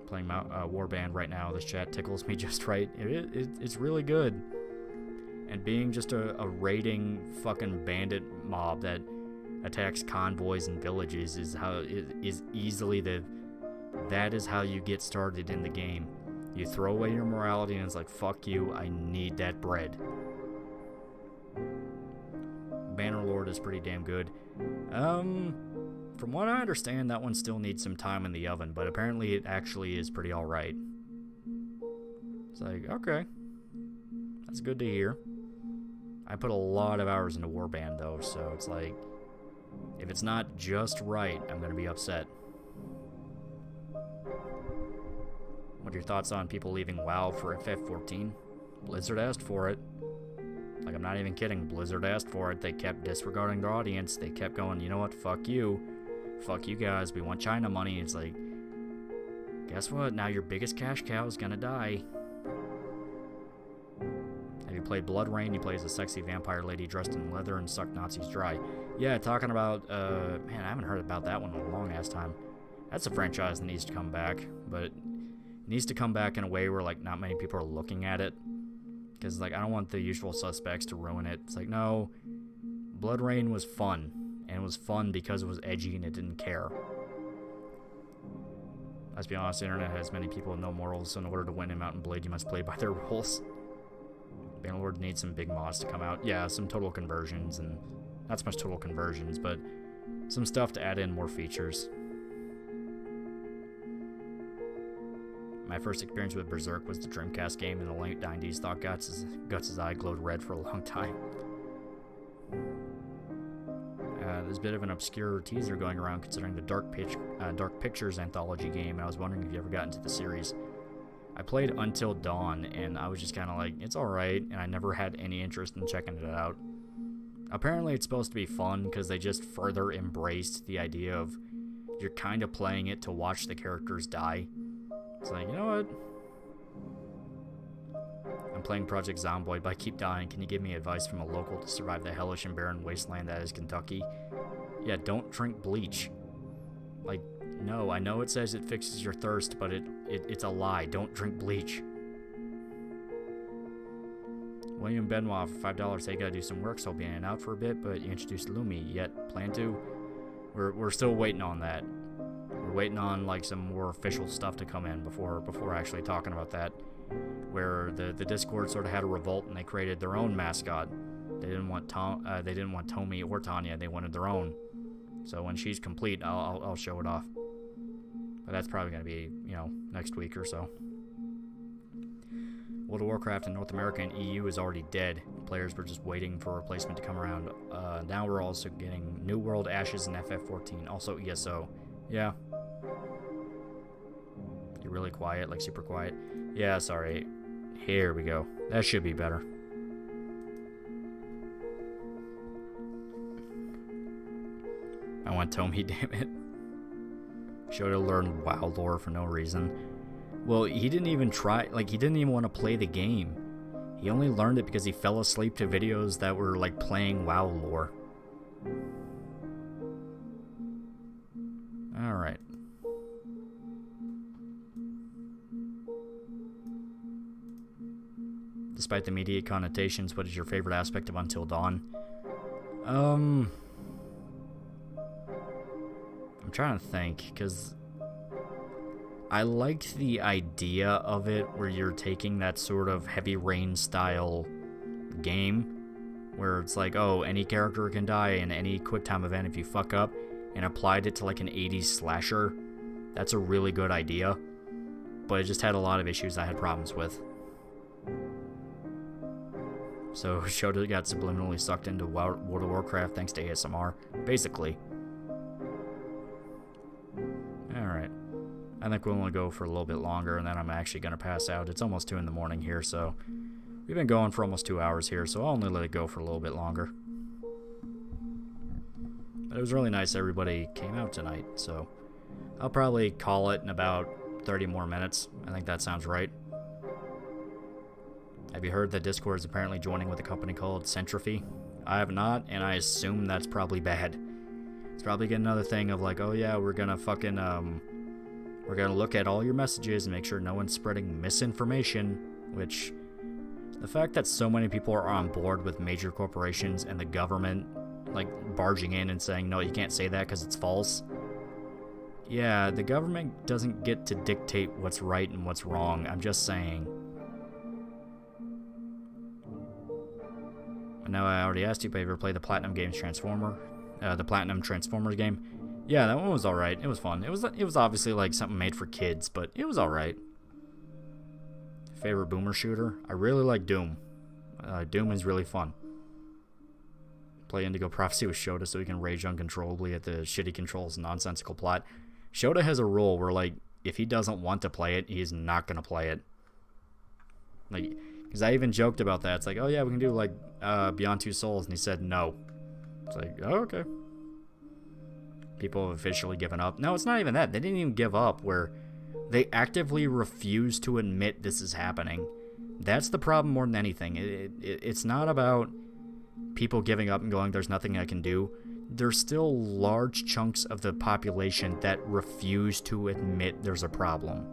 Playing Warband right now. This chat tickles me just right. It's really good. And being just a raiding fucking bandit mob that attacks convoys and villages is easily that is how you get started in the game. You throw away your morality and it's like, fuck you, I need that bread. Bannerlord is pretty damn good. From what I understand, that one still needs some time in the oven, but apparently it actually is pretty alright. It's like, okay. That's good to hear. I put a lot of hours into Warband though, so it's like, if it's not just right, I'm gonna be upset. What are your thoughts on people leaving WoW for FF14? Blizzard asked for it. Like, I'm not even kidding. Blizzard asked for it. They kept disregarding their audience. They kept going, you know what? Fuck you. Fuck you guys. We want China money. It's like, guess what? Now your biggest cash cow is gonna die. Have you played Blood Rain? You play as a sexy vampire lady dressed in leather and suck Nazis dry. Yeah, talking about, man, I haven't heard about that one in a long ass time. That's a franchise that needs to come back, but it needs to come back in a way where, like, not many people are looking at it. Because, like, I don't want the usual suspects to ruin it. It's like, no, Blood Rain was fun. And it was fun because it was edgy and it didn't care. Let's be honest, the internet has many people with no morals, so in order to win in Mountain Blade, you must play by their rules. Bannerlord needs some big mods to come out. Yeah, some total conversions, and not so much total conversions, but some stuff to add in more features. My first experience with Berserk was the Dreamcast game in the late 90s. Thought Guts' eye glowed red for a long time. There's a bit of an obscure teaser going around considering the Dark Pictures anthology game, and I was wondering if you ever got into the series. I played Until Dawn, and I was just kind of like, it's alright, and I never had any interest in checking it out. Apparently it's supposed to be fun, because they just further embraced the idea of you're kind of playing it to watch the characters die. It's like, you know what? I'm playing Project Zomboid, but I keep dying. Can you give me advice from a local to survive the hellish and barren wasteland that is Kentucky? Yeah, don't drink bleach. Like, no, I know it says it fixes your thirst, but it's a lie. Don't drink bleach. William Benoit for $5. Hey, gotta do some work, so I'll be in and out for a bit, but you introduced Lumi. Yet, plan to? We're still waiting on that. We're waiting on, like, some more official stuff to come in before actually talking about that. Where the Discord sort of had a revolt and they created their own mascot. They didn't want Tommy or Tanya. They wanted their own. So when she's complete, I'll show it off. But that's probably gonna be, you know, next week or so. World of Warcraft in North America and EU is already dead. Players were just waiting for a replacement to come around. Now we're also getting New World, Ashes, and FF14. Also ESO. Yeah. You're really quiet, like super quiet. Yeah, sorry. Here we go. That should be better. I want Tommy, damn it. Shota learned WoW lore for no reason. Well, he didn't even try, like, he didn't even want to play the game. He only learned it because he fell asleep to videos that were, like, playing WoW lore. Alright. Despite the immediate connotations, what is your favorite aspect of Until Dawn? I'm trying to think, because I liked the idea of it where you're taking that sort of Heavy Rain style game where it's like, oh, any character can die in any quick time event if you fuck up, and applied it to like an 80s slasher. That's a really good idea, but it just had a lot of issues I had problems with. So Shota got subliminally sucked into World of Warcraft thanks to ASMR, basically. Alright. I think we'll only go for a little bit longer, and then I'm actually going to pass out. It's almost 2 in the morning here, so we've been going for almost 2 hours here, so I'll only let it go for a little bit longer. But it was really nice everybody came out tonight, so I'll probably call it in about 30 more minutes. I think that sounds right. Have you heard that Discord is apparently joining with a company called Centrify? I have not, and I assume that's probably bad. It's probably get another thing of like, oh yeah, we're gonna fucking, we're gonna look at all your messages and make sure no one's spreading misinformation, which, the fact that so many people are on board with major corporations and the government, like, barging in and saying, no, you can't say that because it's false. Yeah, the government doesn't get to dictate what's right and what's wrong. I'm just saying. Now, I already asked you if you ever played the Platinum Games Transformers game. Yeah, that one was alright. It was fun. It was obviously like something made for kids, but it was alright. Favorite boomer shooter? I really like Doom. Doom is really fun. Play Indigo Prophecy with Shota so he can rage uncontrollably at the shitty controls and nonsensical plot. Shota has a rule where, like, if he doesn't want to play it, he's not gonna play it. Like, because I even joked about that. It's like, oh yeah, we can do, like, Beyond Two Souls, and he said no. It's like, oh, okay. People have officially given up. No, it's not even that. They didn't even give up, where they actively refuse to admit this is happening. That's the problem more than anything. It's not about people giving up and going, there's nothing I can do. There's still large chunks of the population that refuse to admit there's a problem.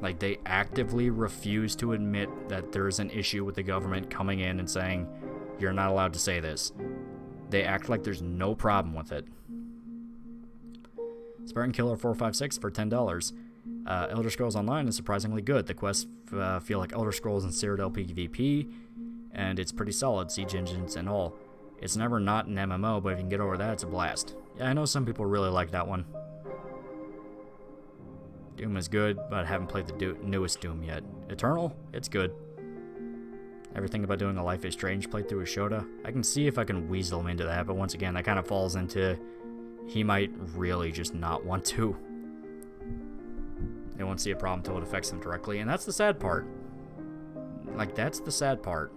Like, they actively refuse to admit that there's an issue with the government coming in and saying, you're not allowed to say this. They act like there's no problem with it. Spartan Killer 456 for $10. Elder Scrolls Online is surprisingly good. The quests feel like Elder Scrolls and Cyrodiil PvP, and it's pretty solid, siege engines and all. It's never not an MMO, but if you can get over that, it's a blast. Yeah, I know some people really like that one. Doom is good, but I haven't played the newest Doom yet. Eternal? It's good. Everything about doing a Life is Strange playthrough with Shota? I can see if I can weasel him into that, but once again, that kind of falls into he might really just not want to. They won't see a problem until it affects them directly, and that's the sad part. Like, that's the sad part.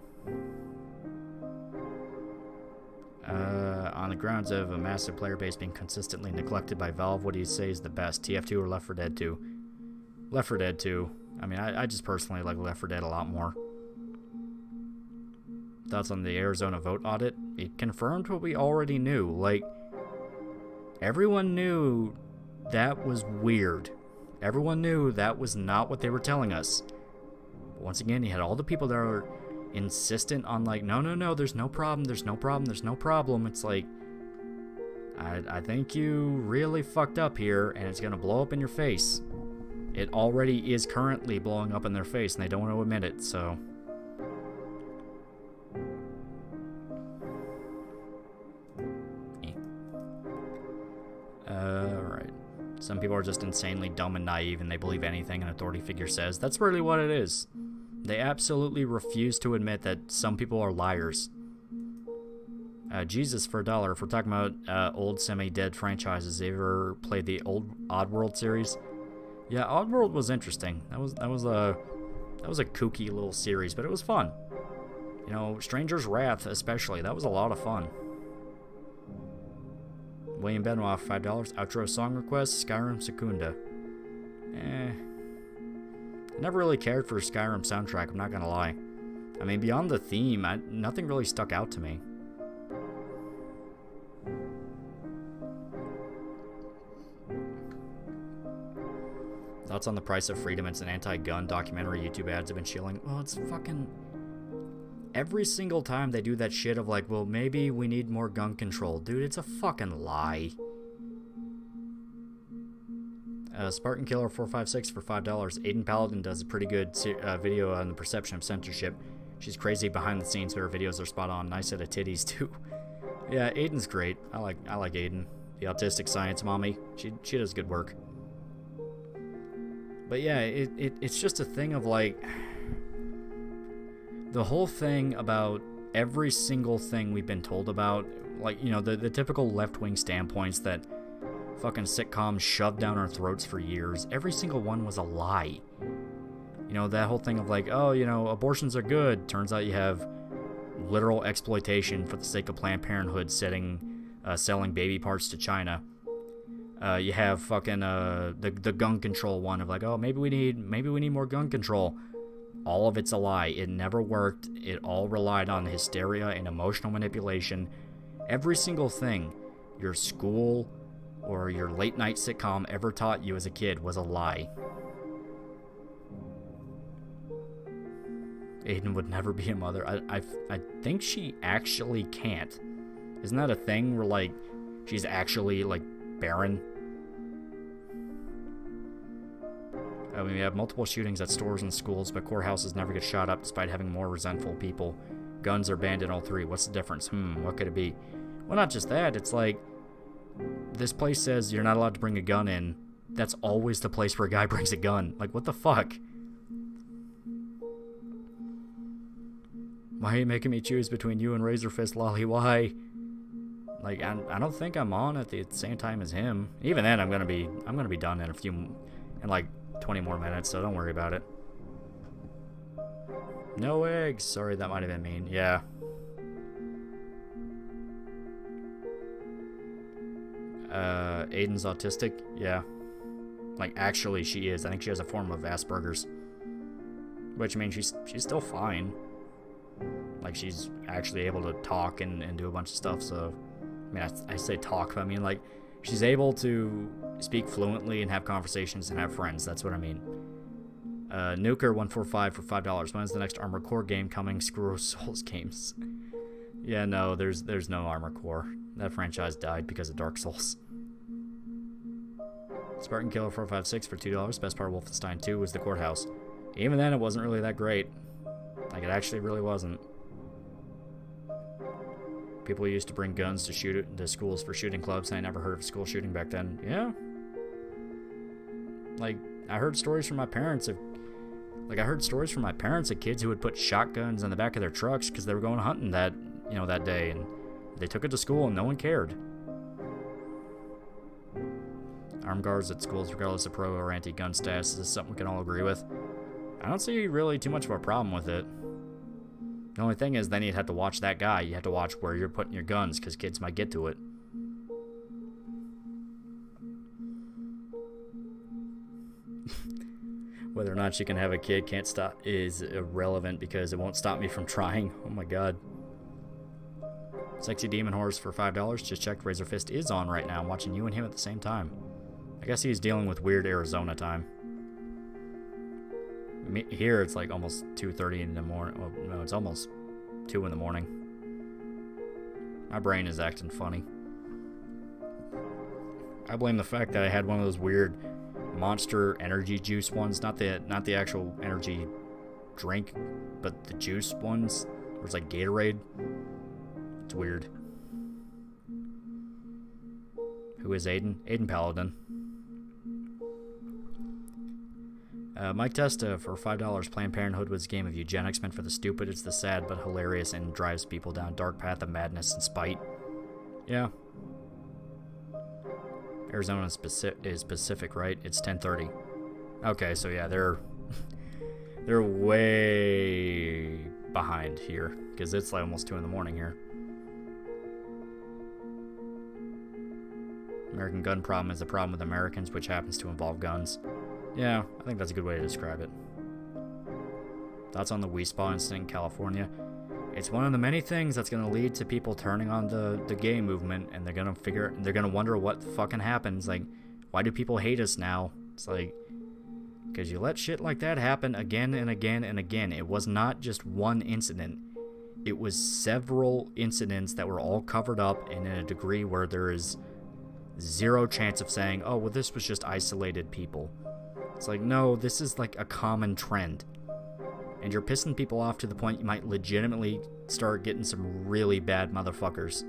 On the grounds of a massive player base being consistently neglected by Valve, what do you say is the best, TF2 or Left 4 Dead 2? Left 4 Dead 2. I mean, I just personally like Left 4 Dead a lot more. Thoughts on the Arizona vote audit? It confirmed what we already knew. Like, everyone knew that was weird. Everyone knew that was not what they were telling us. But once again, you had all the people that are insistent on, like, no, there's no problem, there's no problem. It's like, I think you really fucked up here, and it's gonna blow up in your face. It already is currently blowing up in their face, and they don't want to admit it, so... Alright. Some people are just insanely dumb and naive, and they believe anything an authority figure says. That's really what it is. They absolutely refuse to admit that some people are liars. Jesus for $1. If we're talking about old semi-dead franchises, have you ever played the old Oddworld series? Yeah, Oddworld was interesting. That was a kooky little series, but it was fun. You know, Stranger's Wrath especially. That was a lot of fun. William Benoit, $5. Outro song request, Skyrim Secunda. I never really cared for Skyrim soundtrack, I'm not gonna lie. I mean, beyond the theme, nothing really stuck out to me. Thoughts on the price of freedom? It's an anti-gun documentary YouTube ads have been shilling. Well, it's fucking... Every single time they do that shit of like, well, maybe we need more gun control. Dude, it's a fucking lie. Spartan Killer 456 for $5. Aiden Paladin does a pretty good video on the perception of censorship. She's crazy behind the scenes, but her videos are spot on. Nice set of titties too. Yeah, Aiden's great. I like Aiden. The autistic science mommy. She does good work. But yeah, it's just a thing of like... The whole thing about every single thing we've been told about, like, you know, the typical left-wing standpoints that fucking sitcoms shoved down our throats for years, every single one was a lie. You know, that whole thing of like, oh, you know, abortions are good. Turns out you have literal exploitation for the sake of Planned Parenthood selling baby parts to China. You have fucking the gun control one of like, oh, maybe we need more gun control. All of it's a lie. It never worked. It all relied on hysteria and emotional manipulation. Every single thing your school or your late night sitcom ever taught you as a kid was a lie. Aiden would never be a mother. I think she actually can't. Isn't that a thing where, like, she's actually, like, barren? I mean, we have multiple shootings at stores and schools, but courthouses never get shot up despite having more resentful people. Guns are banned in all three. What's the difference? What could it be? Well, not just that. It's like, this place says you're not allowed to bring a gun in. That's always the place where a guy brings a gun. Like, what the fuck? Why are you making me choose between you and Razor Fist, Lolly? Why? Like, I don't think I'm on at the same time as him. Even then, I'm gonna be done in like 20 more minutes, so don't worry about it. No eggs. Sorry, that might have been mean. Yeah. Aiden's autistic. Yeah. Like, actually, she is. I think she has a form of Asperger's. Which means she's still fine. Like, she's actually able to talk and do a bunch of stuff, so... I mean, I say talk, but I mean, like, she's able to speak fluently and have conversations and have friends. That's what I mean. Nuker145 for $5. When is the next Armored Core game coming? Screw Souls games. Yeah, no, there's no Armored Core. That franchise died because of Dark Souls. Spartan Killer 456 for $2. Best part of Wolfenstein 2 was the courthouse. Even then, it wasn't really that great. Like, it actually really wasn't. People used to bring guns to shoot it into schools for shooting clubs, and I never heard of school shooting back then. Yeah. Like, I heard stories from my parents of kids who would put shotguns in the back of their trucks because they were going hunting that day, and they took it to school and no one cared. Armed guards at schools, regardless of pro or anti-gun status, is something we can all agree with. I don't see really too much of a problem with it. The only thing is, then you'd have to watch that guy. You have to watch where you're putting your guns, because kids might get to it. Whether or not she can have a kid can't stop is irrelevant, because it won't stop me from trying. Oh my god. Sexy Demon Horse for $5. Just checked. Razor Fist is on right now. I'm watching you and him at the same time. I guess he's dealing with weird Arizona time. Here it's like almost 2:30 in the morning. Oh, no, it's almost 2 in the morning. My brain is acting funny. I blame the fact that I had one of those weird Monster energy juice ones, not the actual energy drink, but the juice ones. Where it's like Gatorade. It's weird. Who is Aiden? Aiden Paladin. Mike Testa for $5. Planned Parenthood was a game of eugenics meant for the stupid. It's the sad but hilarious and drives people down a dark path of madness and spite. Yeah. Arizona is Pacific, right? It's 10:30. Okay, so yeah, they're way behind here because it's like almost 2 in the morning here. American gun problem is a problem with Americans, which happens to involve guns. Yeah, I think that's a good way to describe it. Thoughts on the Wispa incident in California? It's one of the many things that's going to lead to people turning on the gay movement, and they're going to wonder what fucking happens. Like, why do people hate us now? It's like, because you let shit like that happen again and again and again. It was not just one incident. It was several incidents that were all covered up and in a degree where there is zero chance of saying, oh, well, this was just isolated people. It's like, no, this is like a common trend. And you're pissing people off to the point you might legitimately start getting some really bad motherfuckers.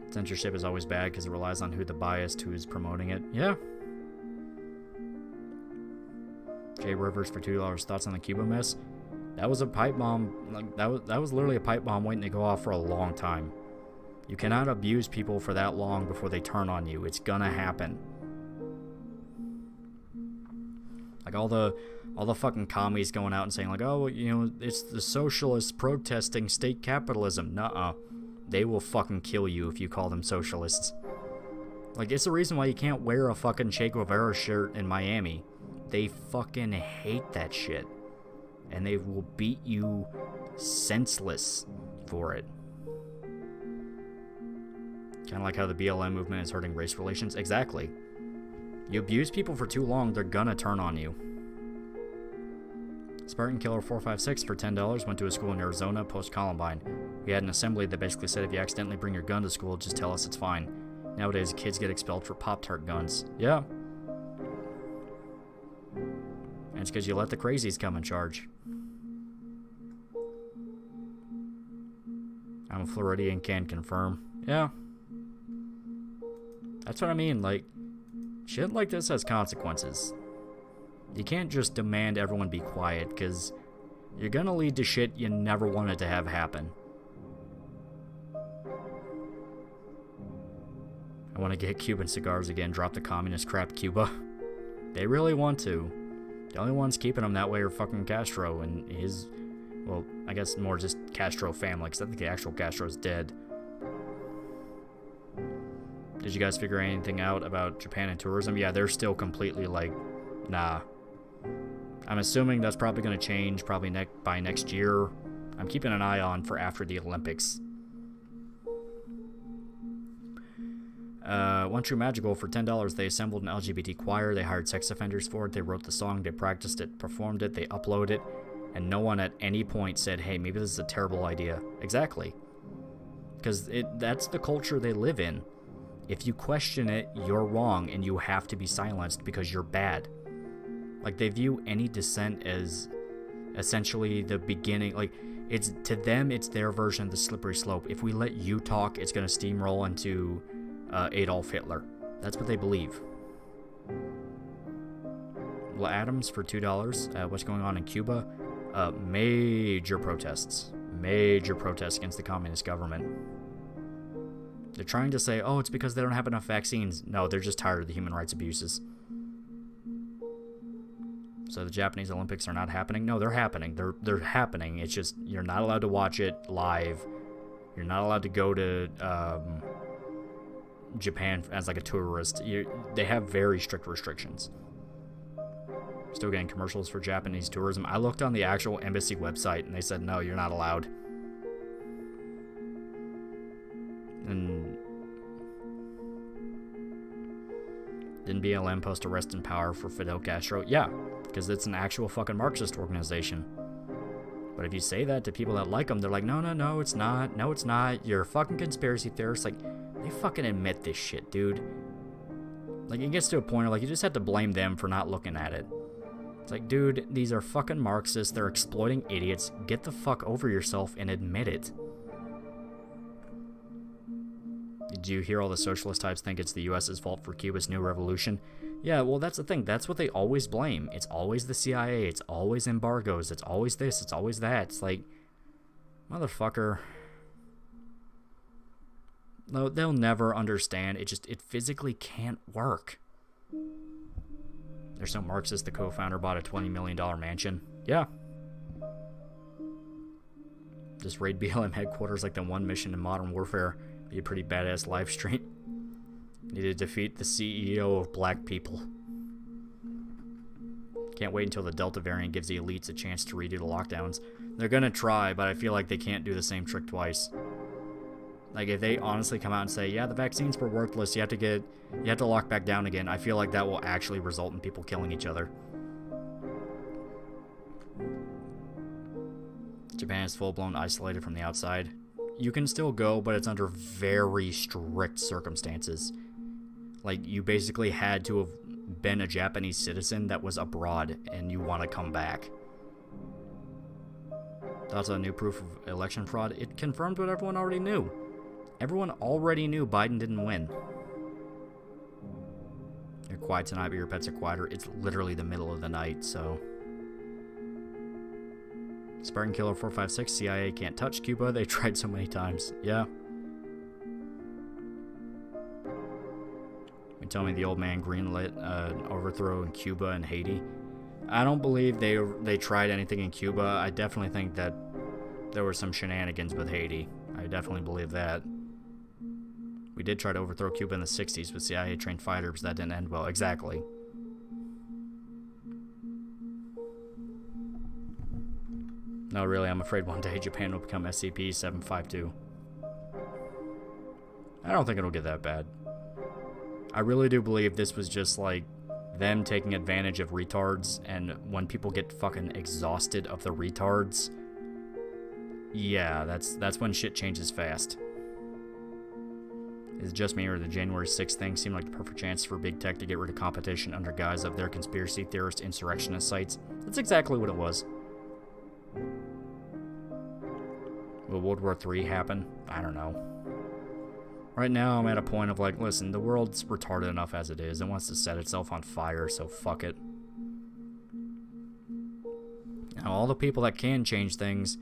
Censorship is always bad because it relies on who the biased, who is promoting it. Yeah. Jay Rivers for $2. Thoughts on the Cuba mess? That was a pipe bomb. Like, that was literally a pipe bomb waiting to go off for a long time. You cannot abuse people for that long before they turn on you. It's gonna happen. Like all the fucking commies going out and saying like, oh, you know, it's the socialists protesting state capitalism. Nuh-uh. They will fucking kill you if you call them socialists. Like, it's the reason why you can't wear a fucking Che Guevara shirt in Miami. They fucking hate that shit. And they will beat you senseless for it. Kind of like how the BLM movement is hurting race relations. Exactly. You abuse people for too long, they're gonna turn on you. Spartan Killer 456 for $10 went to a school in Arizona post-Columbine. We had an assembly that basically said if you accidentally bring your gun to school, just tell us it's fine. Nowadays, kids get expelled for Pop-Tart guns. Yeah. And it's because you let the crazies come in charge. I'm a Floridian, can confirm. Yeah. That's what I mean, like, shit like this has consequences. You can't just demand everyone be quiet, because you're gonna lead to shit you never wanted to have happen. I want to get Cuban cigars again, drop the communist crap, Cuba. They really want to. The only ones keeping them that way are fucking Castro and his, well, I guess more just Castro family, because I think the actual Castro's dead. Did you guys figure anything out about Japan and tourism? Yeah, they're still completely like, nah. I'm assuming that's probably going to change probably by next year. I'm keeping an eye on for after the Olympics. One True Magical for $10. They assembled an LGBT choir. They hired sex offenders for it. They wrote the song. They practiced it, performed it. They uploaded it. And no one at any point said, hey, maybe this is a terrible idea. Exactly. Because that's the culture they live in. If you question it, you're wrong, and you have to be silenced because you're bad. Like, they view any dissent as essentially the beginning. Like, it's to them, it's their version of the slippery slope. If we let you talk, it's going to steamroll into Adolf Hitler. That's what they believe. Well, Adams for $2. What's going on in Cuba? Major protests. Major protests against the communist government. They're trying to say, oh, it's because they don't have enough vaccines. No, they're just tired of the human rights abuses. So the Japanese Olympics are not happening? No, they're happening. They're happening. It's just you're not allowed to watch it live. You're not allowed to go to Japan as like a tourist. They have very strict restrictions. Still getting commercials for Japanese tourism. I looked on the actual embassy website and they said, no, you're not allowed. And didn't BLM post arrest in power for Fidel Castro? Yeah, because it's an actual fucking Marxist organization. But if you say that to people that like them, they're like, no, no, no, it's not. No, it's not. You're a fucking conspiracy theorist. Like, they fucking admit this shit, dude. Like, it gets to a point where, like, you just have to blame them for not looking at it. It's like, dude, these are fucking Marxists. They're exploiting idiots. Get the fuck over yourself and admit it. Did you hear all the socialist types think it's the U.S.'s fault for Cuba's new revolution? Yeah, well, that's the thing. That's what they always blame. It's always the CIA. It's always embargoes. It's always this. It's always that. It's like, motherfucker. No, they'll never understand. It physically can't work. There's no Marxist. The co-founder bought a $20 million mansion. Yeah. Just raid BLM headquarters like the one mission in Modern Warfare. Be a pretty badass live stream. Need to defeat the CEO of black people. Can't wait until the Delta variant gives the elites a chance to redo the lockdowns. They're gonna try, but I feel like they can't do the same trick twice. Like, if they honestly come out and say, yeah, the vaccines were worthless, you have to lock back down again, I feel like that will actually result in people killing each other. Japan is full-blown isolated from the outside. You can still go, but it's under very strict circumstances. Like, you basically had to have been a Japanese citizen that was abroad, and you want to come back. Thoughts on new proof of election fraud? It confirmed what everyone already knew. Everyone already knew Biden didn't win. You're quiet tonight, but your pets are quieter. It's literally the middle of the night, so... Spartan Killer 456, CIA can't touch Cuba. They tried so many times. Yeah. You tell me the old man greenlit an overthrow in Cuba and Haiti. I don't believe they tried anything in Cuba. I definitely think that there were some shenanigans with Haiti. I definitely believe that. We did try to overthrow Cuba in the 60s with CIA-trained fighters, but that didn't end well. Exactly. No, really, I'm afraid one day Japan will become SCP-752. I don't think it'll get that bad. I really do believe this was just, like, them taking advantage of retards, and when people get fucking exhausted of the retards, yeah, that's when shit changes fast. Is it just me, or the January 6th thing seemed like the perfect chance for big tech to get rid of competition under guise of their conspiracy theorist insurrectionist sites? That's exactly what it was. Will World War III happen? I don't know. Right now, I'm at a point of like, listen, the world's retarded enough as it is. It wants to set itself on fire, so fuck it. Now, all the people that can change things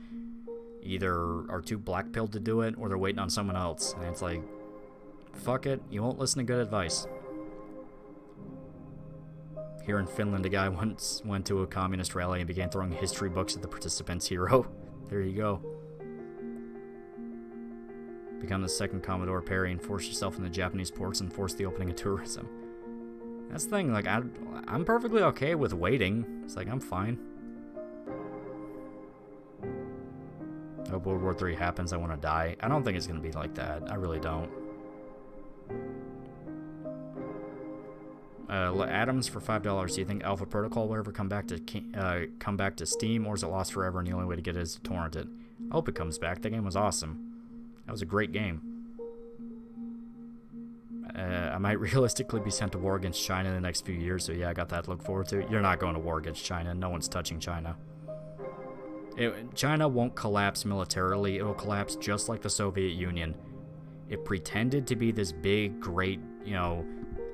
either are too black-pilled to do it, or they're waiting on someone else. And it's like, fuck it, you won't listen to good advice. Here in Finland, a guy once went to a communist rally and began throwing history books at the participants' hero. There you go. Become the second Commodore Perry and force yourself in the Japanese ports and force the opening of tourism. That's the thing, like, I'm perfectly okay with waiting. It's like, I'm fine. I hope World War III happens, I want to die. I don't think it's going to be like that. I really don't. Adams for $5. Do you think Alpha Protocol will ever come back to Steam, or is it lost forever and the only way to get it is to torrent it? I hope it comes back. That game was awesome. That was a great game. I might realistically be sent to war against China in the next few years, so yeah, I got that to look forward to. You're not going to war against China. No one's touching China. China won't collapse militarily. It'll collapse just like the Soviet Union. It pretended to be this big, great, you know,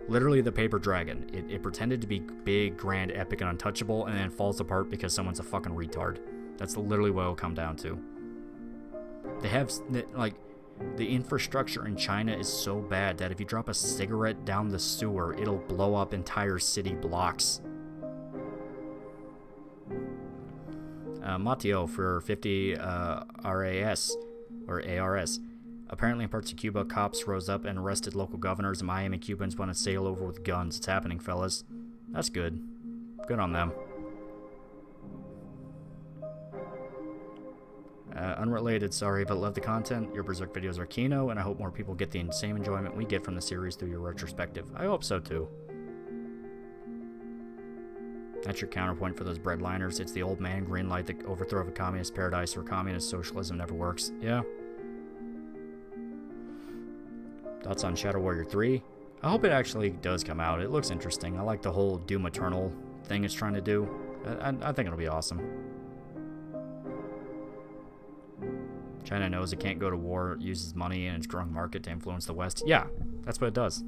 literally the paper dragon. It pretended to be big, grand, epic, and untouchable, and then falls apart because someone's a fucking retard. That's literally what it'll come down to. They have, like, the infrastructure in China is so bad that if you drop a cigarette down the sewer, it'll blow up entire city blocks. Mateo for 50 RAS, or ARS. Apparently in parts of Cuba, cops rose up and arrested local governors, and Miami Cubans want to sail over with guns. It's happening, fellas. That's good. Good on them. Unrelated, sorry, but love the content. Your Berserk videos are kino, and I hope more people get the same enjoyment we get from the series through your retrospective. I hope so, too. That's your counterpoint for those breadliners. It's the old man green light, the overthrow of a communist paradise, where communist socialism never works. Yeah. Thoughts on Shadow Warrior 3? I hope it actually does come out. It looks interesting. I like the whole Doom Eternal thing it's trying to do. I think it'll be awesome. China knows it can't go to war, it uses money and its growing market to influence the West. Yeah, that's what it does.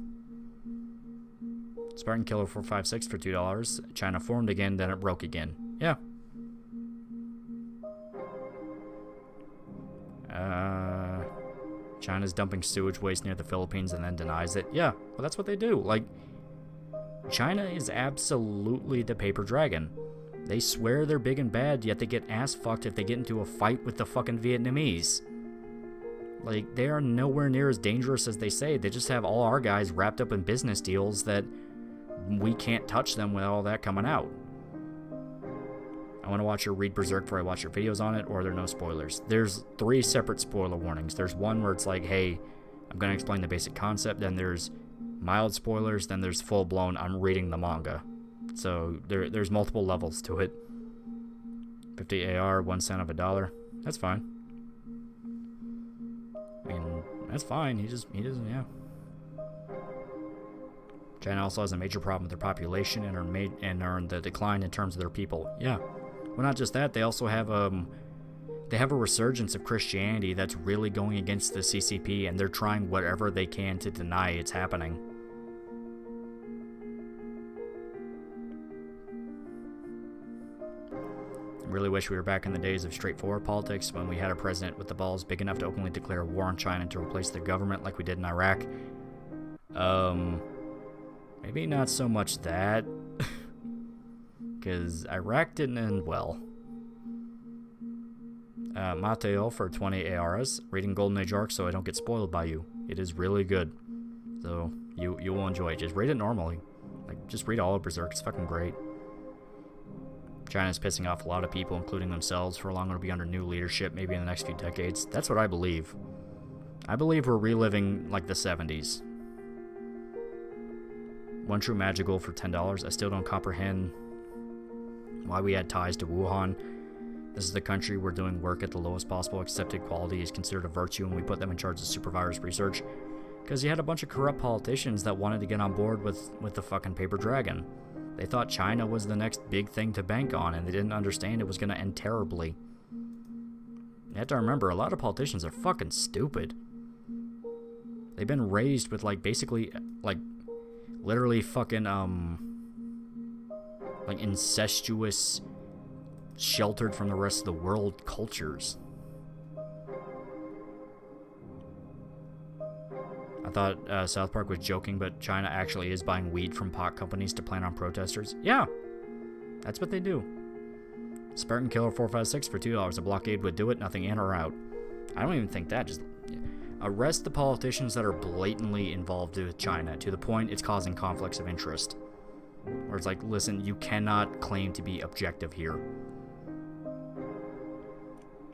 Spartan Killer 456 for $2. China formed again, then it broke again. Yeah. China's dumping sewage waste near the Philippines and then denies it. Yeah, well, that's what they do. Like, China is absolutely the paper dragon. They swear they're big and bad, yet they get ass fucked if they get into a fight with the fucking Vietnamese. Like, they are nowhere near as dangerous as they say. They just have all our guys wrapped up in business deals that we can't touch them with all that coming out. I want to watch or read Berserk before I watch your videos on it, or are there no spoilers? There's 3 separate spoiler warnings. There's one where it's like, hey, I'm going to explain the basic concept, then there's mild spoilers, then there's full-blown, I'm reading the manga. So there's multiple levels to it. 50 AR, 1 cent of a dollar. That's fine. I mean, that's fine. He doesn't, yeah. China also has a major problem with their population and are in the decline in terms of their people. Yeah. Well, not just that, they also have a resurgence of Christianity that's really going against the CCP, and they're trying whatever they can to deny it's happening. I really wish we were back in the days of straightforward politics when we had a president with the balls big enough to openly declare war on China to replace their government like we did in Iraq. Maybe not so much that, because Iraq didn't end well. Mateo for 20 ARs, reading Golden Age arc so I don't get spoiled by you. It is really good. So you will enjoy it. Just read it normally. Like, just read all of Berserk. It's fucking great. China's pissing off a lot of people, including themselves, for long it'll be under new leadership, maybe in the next few decades. That's what I believe. I believe we're reliving, like, the 70s. One true magical for $10. I still don't comprehend why we had ties to Wuhan. This is the country we're doing work at the lowest possible accepted quality is considered a virtue, and we put them in charge of supervirus research. Because you had a bunch of corrupt politicians that wanted to get on board with the fucking paper dragon. They thought China was the next big thing to bank on, and they didn't understand it was going to end terribly. You have to remember, a lot of politicians are fucking stupid. They've been raised with, like, basically, like, literally fucking, like, incestuous, sheltered from the rest of the world cultures. I thought South Park was joking, but China actually is buying weed from pot companies to plant on protesters. Yeah, that's what they do. Spartan Killer 456 for $2. A blockade would do it, nothing in or out. I don't even think that. Just arrest the politicians that are blatantly involved with China to the point it's causing conflicts of interest. Where it's like, listen, you cannot claim to be objective here.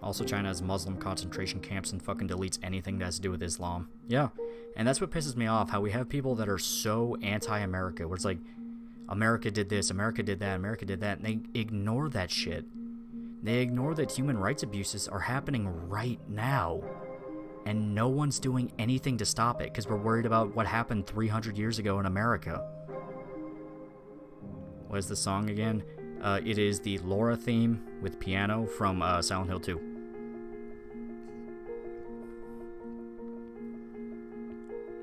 Also, China has Muslim concentration camps and fucking deletes anything that has to do with Islam. Yeah, and that's what pisses me off, how we have people that are so anti-America, where it's like, America did this, America did that, America did that, and they ignore that shit. They ignore that human rights abuses are happening right now, and no one's doing anything to stop it, because we're worried about what happened 300 years ago in America. What is the song again? It is the Laura theme with piano from Silent Hill 2.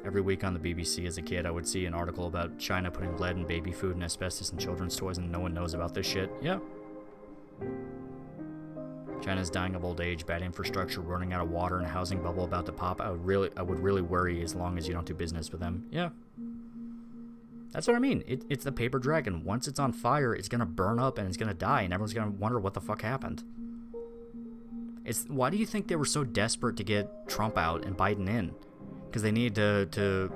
Every week on the BBC as a kid, I would see an article about China putting lead in baby food and asbestos in children's toys, and no one knows about this shit. Yeah. China's dying of old age, bad infrastructure, running out of water, and a housing bubble about to pop. I would really worry as long as you don't do business with them. Yeah. That's what I mean. It's the paper dragon. Once it's on fire, it's gonna burn up and it's gonna die, and everyone's gonna wonder what the fuck happened. Why do you think they were so desperate to get Trump out and Biden in? Because they needed to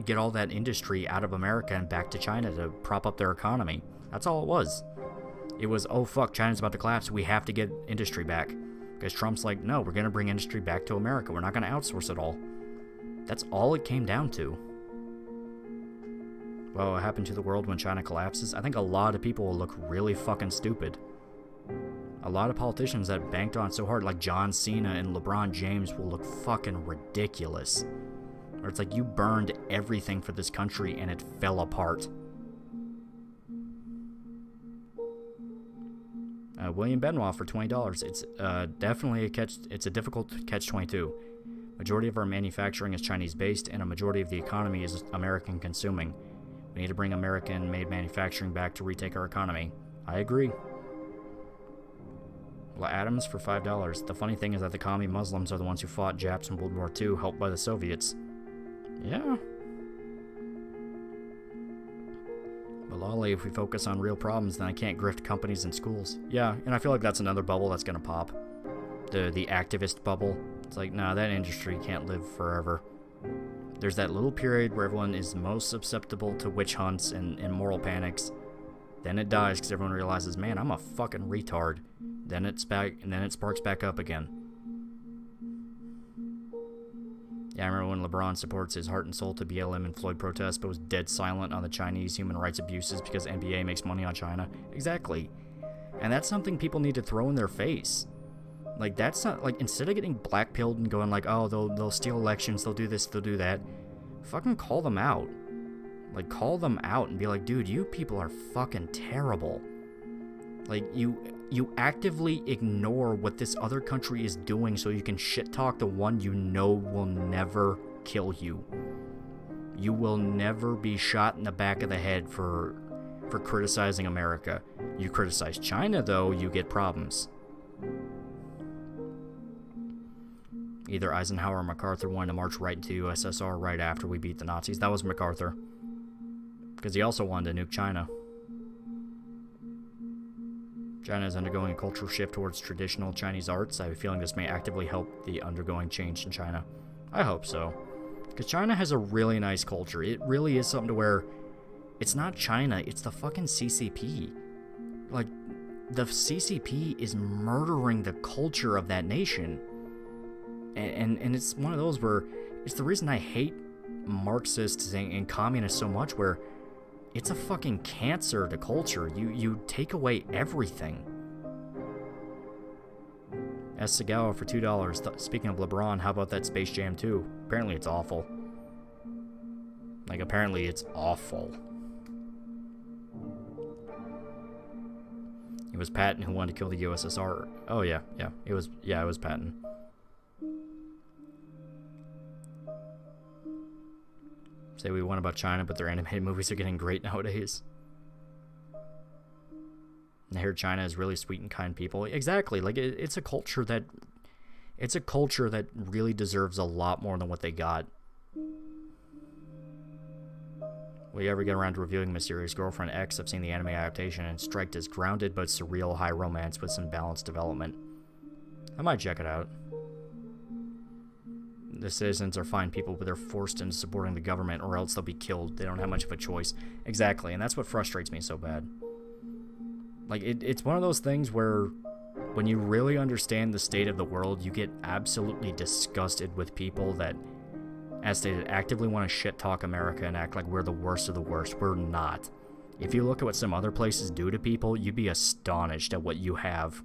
get all that industry out of America and back to China to prop up their economy. That's all it was. It was, oh fuck, China's about to collapse, we have to get industry back. Because Trump's like, no, we're going to bring industry back to America. We're not going to outsource it all. That's all it came down to. Well, what happened to the world when China collapses? I think a lot of people will look really fucking stupid. A lot of politicians that banked on so hard, like John Cena and LeBron James, will look fucking ridiculous. Where it's like, you burned everything for this country and it fell apart. William Benoit for $20. It's definitely it's a difficult catch-22. Majority of our manufacturing is Chinese-based, and a majority of the economy is American consuming. We need to bring American-made manufacturing back to retake our economy. I agree. Well, Adams for $5. The funny thing is that the commie Muslims are the ones who fought Japs in World War II, helped by the Soviets. Yeah. But lolly, if we focus on real problems, then I can't grift companies and schools. Yeah, and I feel like that's another bubble that's gonna pop. The activist bubble. It's like, nah, that industry can't live forever. There's that little period where everyone is most susceptible to witch hunts and moral panics. Then it dies because everyone realizes, man, I'm a fucking retard. Then it's back, and then it sparks back up again. Yeah, I remember when LeBron supports his heart and soul to BLM and Floyd protests, but was dead silent on the Chinese human rights abuses because NBA makes money on China. Exactly. And that's something people need to throw in their face. Like, that's not, like, instead of getting blackpilled and going like, oh, they'll steal elections, they'll do this, they'll do that, fucking call them out. Like, call them out and be like, dude, you people are fucking terrible. Like, you actively ignore what this other country is doing so you can shit-talk the one you know will never kill you. You will never be shot in the back of the head for criticizing America. You criticize China, though, you get problems. Either Eisenhower or MacArthur wanted to march right into USSR right after we beat the Nazis. That was MacArthur. Because he also wanted to nuke China. China is undergoing a cultural shift towards traditional Chinese arts. I have a feeling this may actively help the undergoing change in China. I hope so. Because China has a really nice culture. It really is something to where it's not China, it's the fucking CCP. Like, the CCP is murdering the culture of that nation. And it's one of those where it's the reason I hate Marxists and communists so much, where it's a fucking cancer to culture. You take away everything. Ask Segawa for $2. Speaking of LeBron, how about that Space Jam 2? Apparently it's awful. Like, apparently it's awful. It was Patton who wanted to kill the USSR. Oh yeah. It was Patton. Say we won about China, but their animated movies are getting great nowadays. And I hear China is really sweet and kind people. Exactly. Like, it's a culture that really deserves a lot more than what they got. Will you ever get around to reviewing Mysterious Girlfriend X? I've seen the anime adaptation, and striked as grounded but surreal high romance with some balanced development. I might check it out. The citizens are fine people, but they're forced into supporting the government, or else they'll be killed. They don't have much of a choice. Exactly, and that's what frustrates me so bad. Like, it's one of those things where when you really understand the state of the world, you get absolutely disgusted with people that, as stated, actively want to shit-talk America and act like we're the worst of the worst. We're not. If you look at what some other places do to people, you'd be astonished at what you have.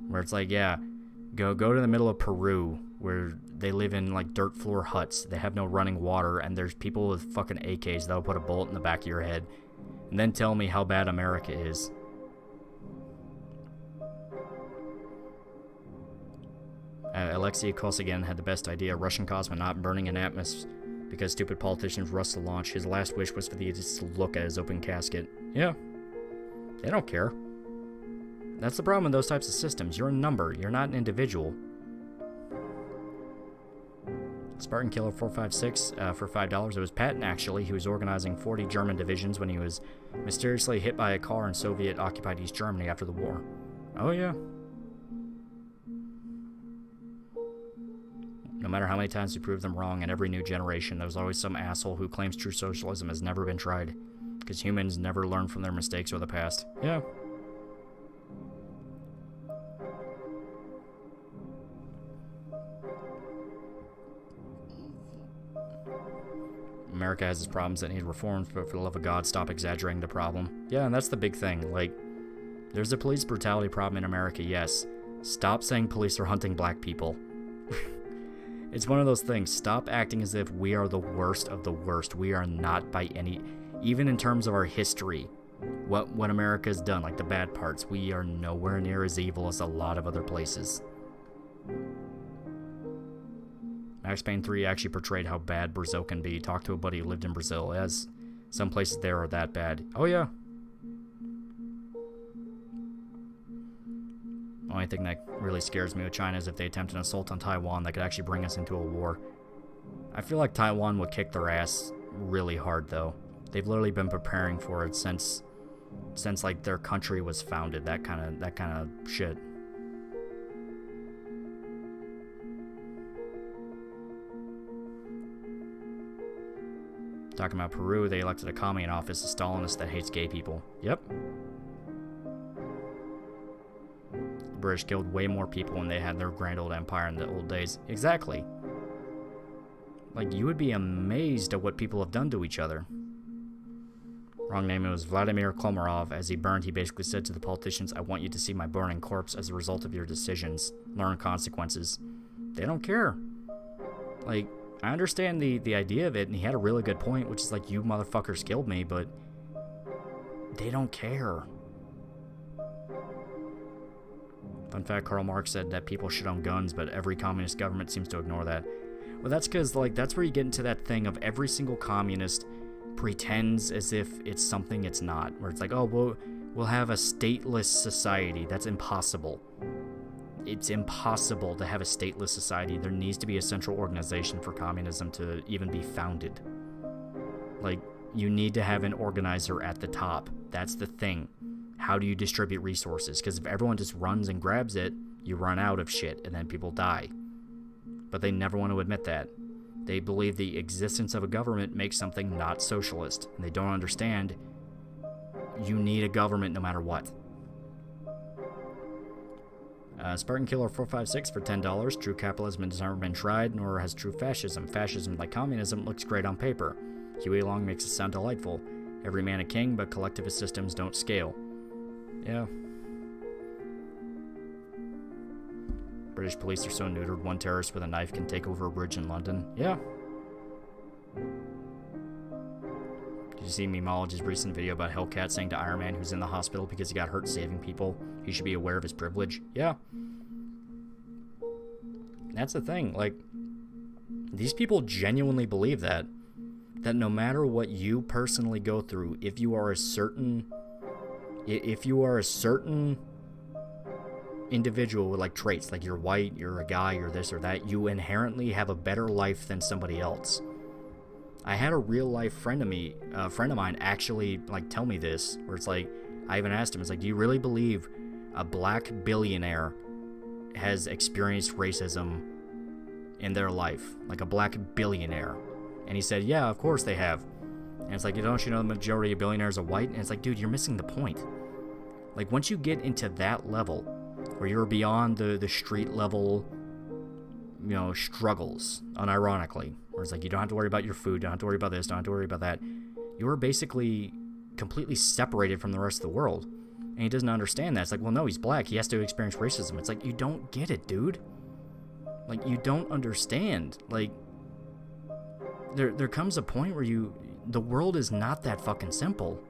Where it's like, yeah, go to the middle of Peru, where they live in, like, dirt floor huts. They have no running water, and there's people with fucking AKs that'll put a bullet in the back of your head. And then tell me how bad America is. Alexei Kosygin had the best idea. Russian cosmonaut burning an atmosphere because stupid politicians rushed the launch. His last wish was for the idiots to look at his open casket. Yeah. They don't care. That's the problem with those types of systems. You're a number. You're not an individual. Spartan Killer 456 for $5. It was Patton, actually, who was organizing 40 German divisions when he was mysteriously hit by a car in Soviet-occupied East Germany after the war. Oh, yeah. No matter how many times we prove them wrong, in every new generation, there's always some asshole who claims true socialism has never been tried. Because humans never learn from their mistakes or the past. Yeah. America has its problems that need reforms, but for the love of God, stop exaggerating the problem. Yeah, and that's the big thing. Like, there's a police brutality problem in America, yes. Stop saying police are hunting black people. It's one of those things. Stop acting as if we are the worst of the worst. We are not by any... Even in terms of our history, what America's done, like the bad parts, we are nowhere near as evil as a lot of other places. Max Payne 3 actually portrayed how bad Brazil can be. Talk to a buddy who lived in Brazil, as some places there are that bad. Oh yeah. Only thing that really scares me with China is if they attempt an assault on Taiwan that could actually bring us into a war. I feel like Taiwan would kick their ass really hard, though. They've literally been preparing for it since like their country was founded. That kind of shit. Talking about Peru, they elected a commie in office, a Stalinist that hates gay people. Yep. The British killed way more people when they had their grand old empire in the old days. Exactly. Like, you would be amazed at what people have done to each other. Wrong name, it was Vladimir Komarov. As he burned, he basically said to the politicians, I want you to see my burning corpse as a result of your decisions. Learn consequences. They don't care. Like, I understand the idea of it, and he had a really good point, which is like, you motherfuckers killed me, but they don't care. Fun fact, Karl Marx said that people should own guns, but every communist government seems to ignore that. Well, that's because, like, that's where you get into that thing of every single communist pretends as if it's something it's not. Where it's like, oh, we'll have a stateless society. That's impossible. It's impossible to have a stateless society. There needs to be a central organization for communism to even be founded. Like, you need to have an organizer at the top. That's the thing. How do you distribute resources? Because if everyone just runs and grabs it, you run out of shit, and then people die. But they never want to admit that. They believe the existence of a government makes something not socialist, and they don't understand you need a government no matter what. Spartan Killer 456 for $10. True capitalism has never been tried, nor has true fascism. Fascism, like communism, looks great on paper. Huey Long makes it sound delightful. Every man a king, but collectivist systems don't scale. Yeah. British police are so neutered, one terrorist with a knife can take over a bridge in London. Yeah. Did you see Memeology's recent video about Hellcat saying to Iron Man, who's in the hospital because he got hurt saving people, he should be aware of his privilege? Yeah. That's the thing. Like, these people genuinely believe that no matter what you personally go through, if you are a certain individual with like traits, like you're white, you're a guy, you're this or that, you inherently have a better life than somebody else. I had a real life friend of mine actually like tell me this, where it's like, I even asked him, it's like, do you really believe a black billionaire has experienced racism in their life? Like a black billionaire? And he said, yeah, of course they have. And it's like, don't you know the majority of billionaires are white? And it's like, dude, you're missing the point. Like, once you get into that level, where you're beyond the street level, you know, struggles, unironically, where it's like, you don't have to worry about your food, don't have to worry about this, don't have to worry about that. You're basically completely separated from the rest of the world. And he doesn't understand that. It's like, well, no, he's black, he has to experience racism. It's like, you don't get it, dude. Like, you don't understand. Like, there comes a point where the world is not that fucking simple.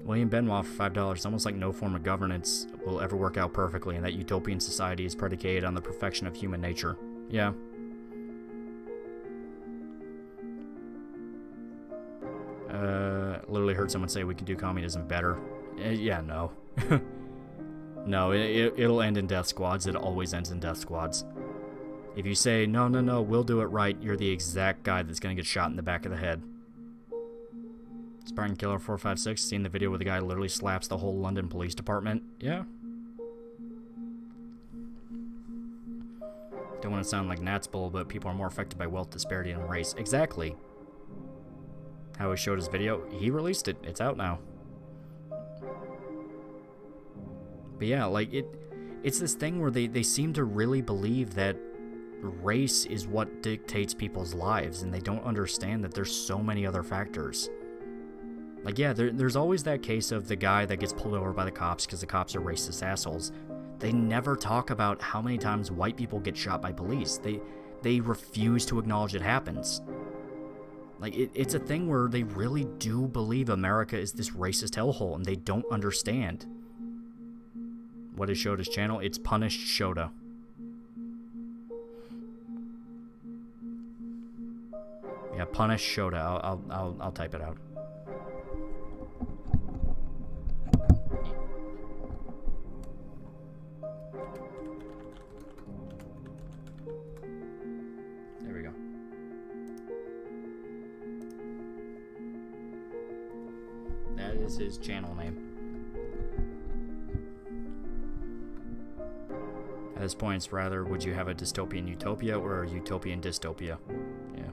William Benoit for $5. It's almost like no form of governance will ever work out perfectly, and that utopian society is predicated on the perfection of human nature. Yeah. Literally heard someone say we could do communism better. Yeah, no. No, it'll end in death squads. It always ends in death squads. If you say, no, we'll do it right, you're the exact guy that's gonna get shot in the back of the head. Spartan Killer 456, seen the video where the guy literally slaps the whole London police department? Yeah. Don't want to sound like Nat's bull, but people are more affected by wealth disparity and race. Exactly. How he showed his video, he released it. It's out now. But yeah, like, it's this thing where they seem to really believe that race is what dictates people's lives, and they don't understand that there's so many other factors. Like, yeah, there's always that case of the guy that gets pulled over by the cops because the cops are racist assholes. They never talk about how many times white people get shot by police. They refuse to acknowledge it happens. Like, it's a thing where they really do believe America is this racist hellhole, and they don't understand. What is Shota's channel? It's Punished Shota. Yeah, Punished Shota. I'll type it out. There we go. That is his channel name. At this point, it's rather, would you have a dystopian utopia or a utopian dystopia? Yeah.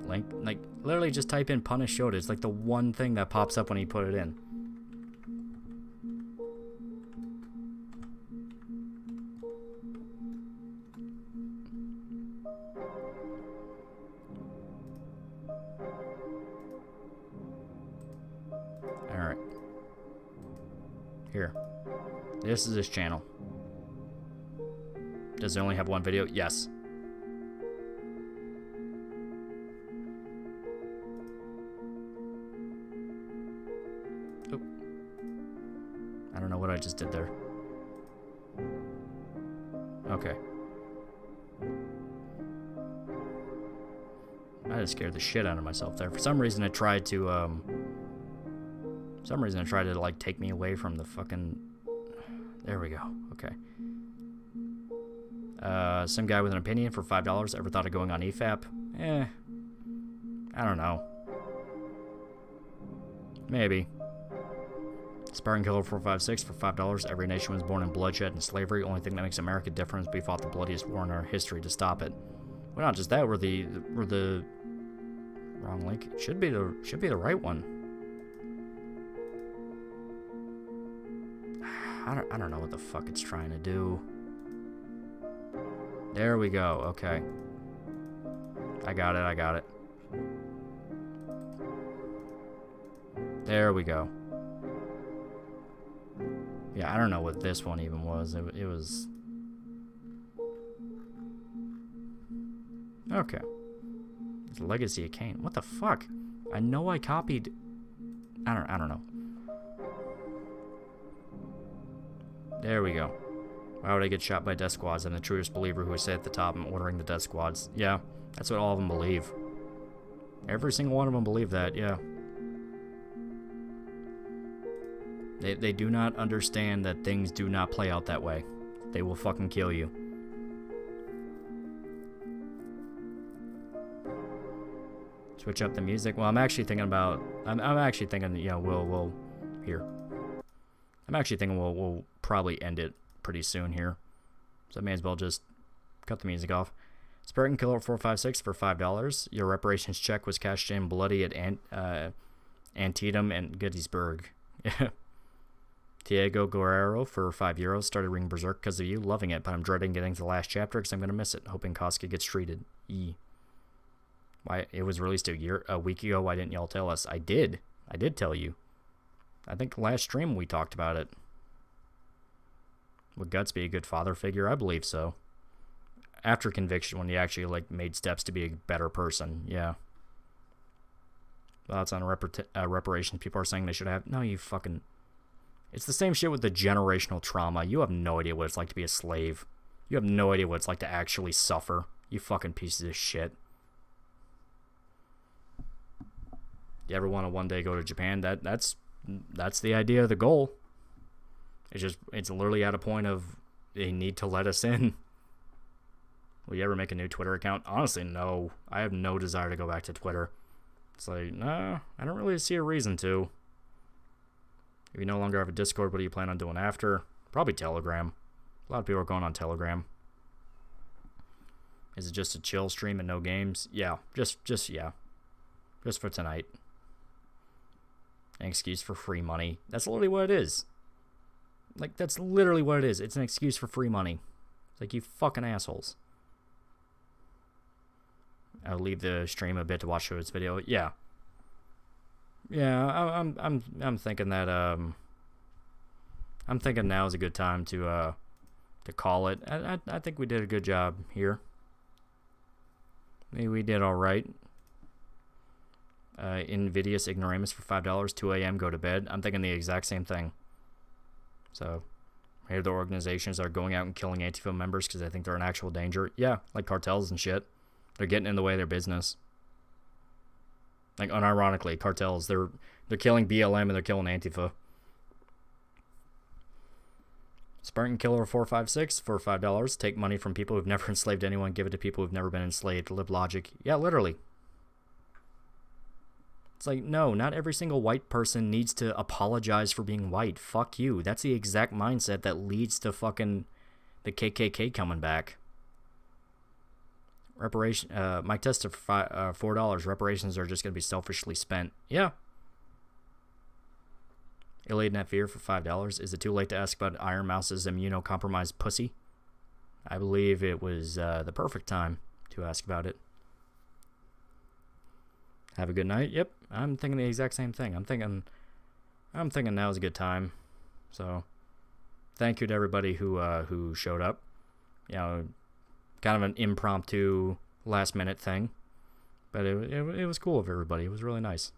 Link, like, literally just type in Punish Shota. It's like the one thing that pops up when you put it in. Alright. Here. This is his channel. Does it only have one video? Yes. Oop. I don't know what I just did there. Okay. I just scared the shit out of myself there. For some reason I tried to, like, take me away from the fucking... There we go. Okay. Some guy with an opinion for $5. Ever thought of going on EFAP? I don't know. Maybe. Spartan Killer 456 for $5. Every nation was born in bloodshed and slavery. Only thing that makes America different is we fought the bloodiest war in our history to stop it. Well, not just that, we're the wrong link. It should be the right one. I don't know what the fuck it's trying to do. There we go. Okay. I got it. There we go. Yeah, I don't know what this one even was. It was... Okay. It's Legacy of Kain. What the fuck? I know I copied... I don't know. There we go. Why would I get shot by death squads? I'm the truest believer who would say at the top, I'm ordering the death squads. Yeah, that's what all of them believe. Every single one of them believe that, yeah. They do not understand that things do not play out that way. They will fucking kill you. Switch up the music. Well, I'm actually thinking about... I'm actually thinking, you know, we'll... Here. I'm actually thinking we'll probably end it pretty soon here. So I may as well just cut the music off. Spartan Killer 456 for $5. Your reparations check was cashed in bloody at Antietam and Gettysburg. Diego Guerrero for €5. Started reading Berserk because of you. Loving it, but I'm dreading getting to the last chapter because I'm going to miss it. Hoping Koska gets treated. Why it was released a week ago. Why didn't y'all tell us? I did tell you. I think last stream we talked about it. Would Guts be a good father figure? I believe so. After conviction, when he actually like made steps to be a better person, yeah. Well, it's on reparations. People are saying they should have. No, you fucking. It's the same shit with the generational trauma. You have no idea what it's like to be a slave. You have no idea what it's like to actually suffer. You fucking pieces of shit. You ever want to one day go to Japan? That's the idea of the goal. It's literally at a point of they need to let us in. Will you ever make a new Twitter account? Honestly, no. I have no desire to go back to Twitter. It's like, no, I don't really see a reason to. If you no longer have a Discord, what do you plan on doing after? Probably Telegram. A lot of people are going on Telegram. Is it just a chill stream and no games? Yeah, just yeah. Just for tonight. An excuse for free money. That's literally what it is. Like, that's literally what it is. It's an excuse for free money. It's like, you fucking assholes. I'll leave the stream a bit to watch this video. Yeah. Yeah, I'm thinking that I'm thinking now is a good time to call it. I think we did a good job here. Maybe we did all right. Invidious Ignoramus for $5, 2 a.m. go to bed. I'm thinking the exact same thing. So, here the organizations are going out and killing Antifa members because they think they're in actual danger. Yeah, like cartels and shit. They're getting in the way of their business. Like, unironically, cartels. They're killing BLM and they're killing Antifa. Spartan Killer 456 for $5. Take money from people who've never enslaved anyone. Give it to people who've never been enslaved. Live logic. Yeah, literally. It's like, no, not every single white person needs to apologize for being white. Fuck you. That's the exact mindset that leads to fucking the KKK coming back. Mike tested for $4. Reparations are just going to be selfishly spent. Yeah. Elated Net Fear for $5. Is it too late to ask about Iron Mouse's immunocompromised pussy? I believe it was the perfect time to ask about it. Have a good night. Yep, I'm thinking the exact same thing. I'm thinking now is a good time. So, thank you to everybody who showed up. You know, kind of an impromptu last minute thing, but it was cool of everybody. It was really nice.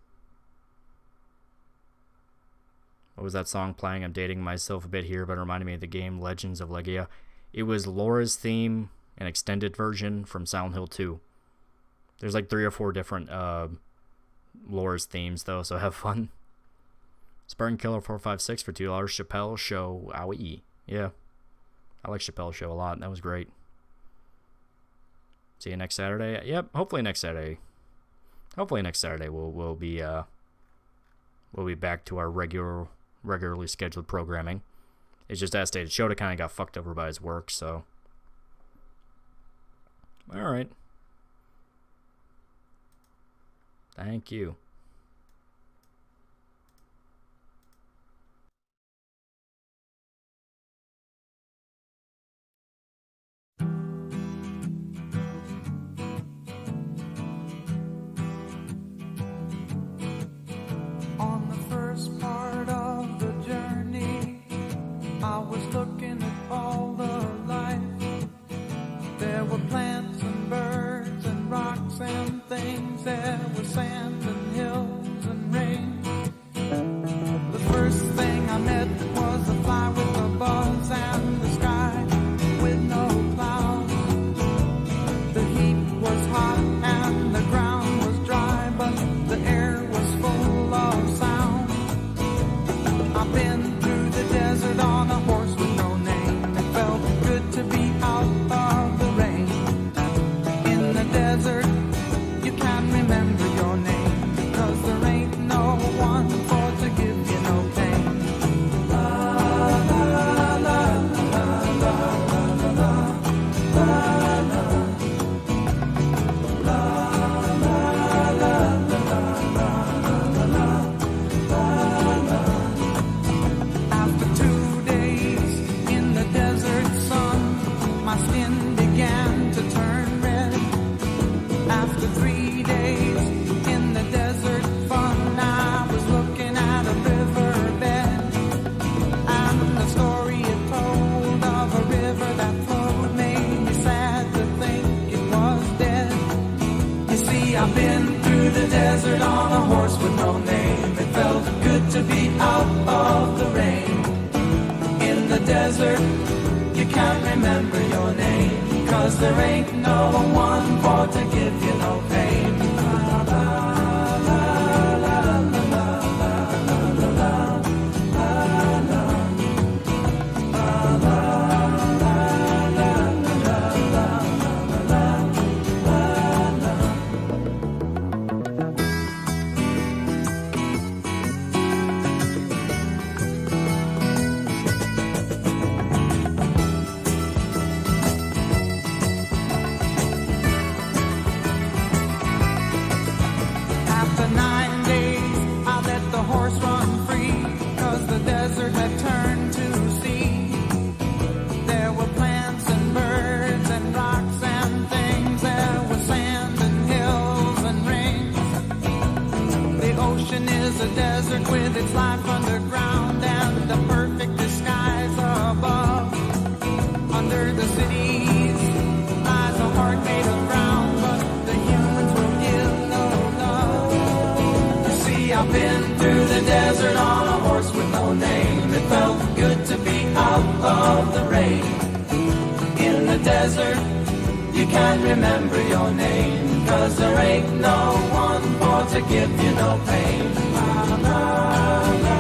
What was that song playing? I'm dating myself a bit here, but it reminded me of the game Legends of Legaia. It was Laura's theme, an extended version from Silent Hill 2. There's like 3 or 4 different Laura's themes though, so have fun. Spartan Killer 456 for $2. Chappelle Show Owie. Yeah, I like Chappelle Show a lot. That was great. See you next Saturday. Yep, hopefully next Saturday. Hopefully next Saturday we'll be back to our regular regularly scheduled programming. It's just as stated, Shota kind of got fucked over by his work, so. Alright. Thank you. On the first part of the journey, I was looking at all the life. There were plants and birds and rocks and things. There was sand and hills and rain. The first thing I met was a fly with a buzz and the sky with no clouds. The heat was hot and the ground was dry, but the air was full of sound. I've been through the desert on a horse with no name. It felt good to be out of the rain. In the desert, you can't remember your name, because there ain't no one for to give you no pain. La la la la la la la la la la. After 2 days in the desert sun, my skin began to turn red. After 3 days in the desert fun, I was looking at a riverbed, and the story it told of a river that flowed made me sad to think it was dead. You see, I've been through the desert on a horse with no name. It felt good to be out of the rain. In the desert, you can't remember your name, 'cause there ain't no one for to give you no pain. La, la, la, la, la, la, la, la, la, la, la, After 9 days, I let the horse run free, 'cause the desert had turned to sea. There were plants and birds and rocks and things. There was sand and hills and rings. The ocean is a desert with its life underground and the perfect disguise above. Under the cities lies a heart made of ground, but the humans will give no love. You see, I've been through the desert on a horse with no name. It felt good to be out of the rain. In the desert, you can't remember your name, 'cause there ain't no one for to give you no pain. La, la, la.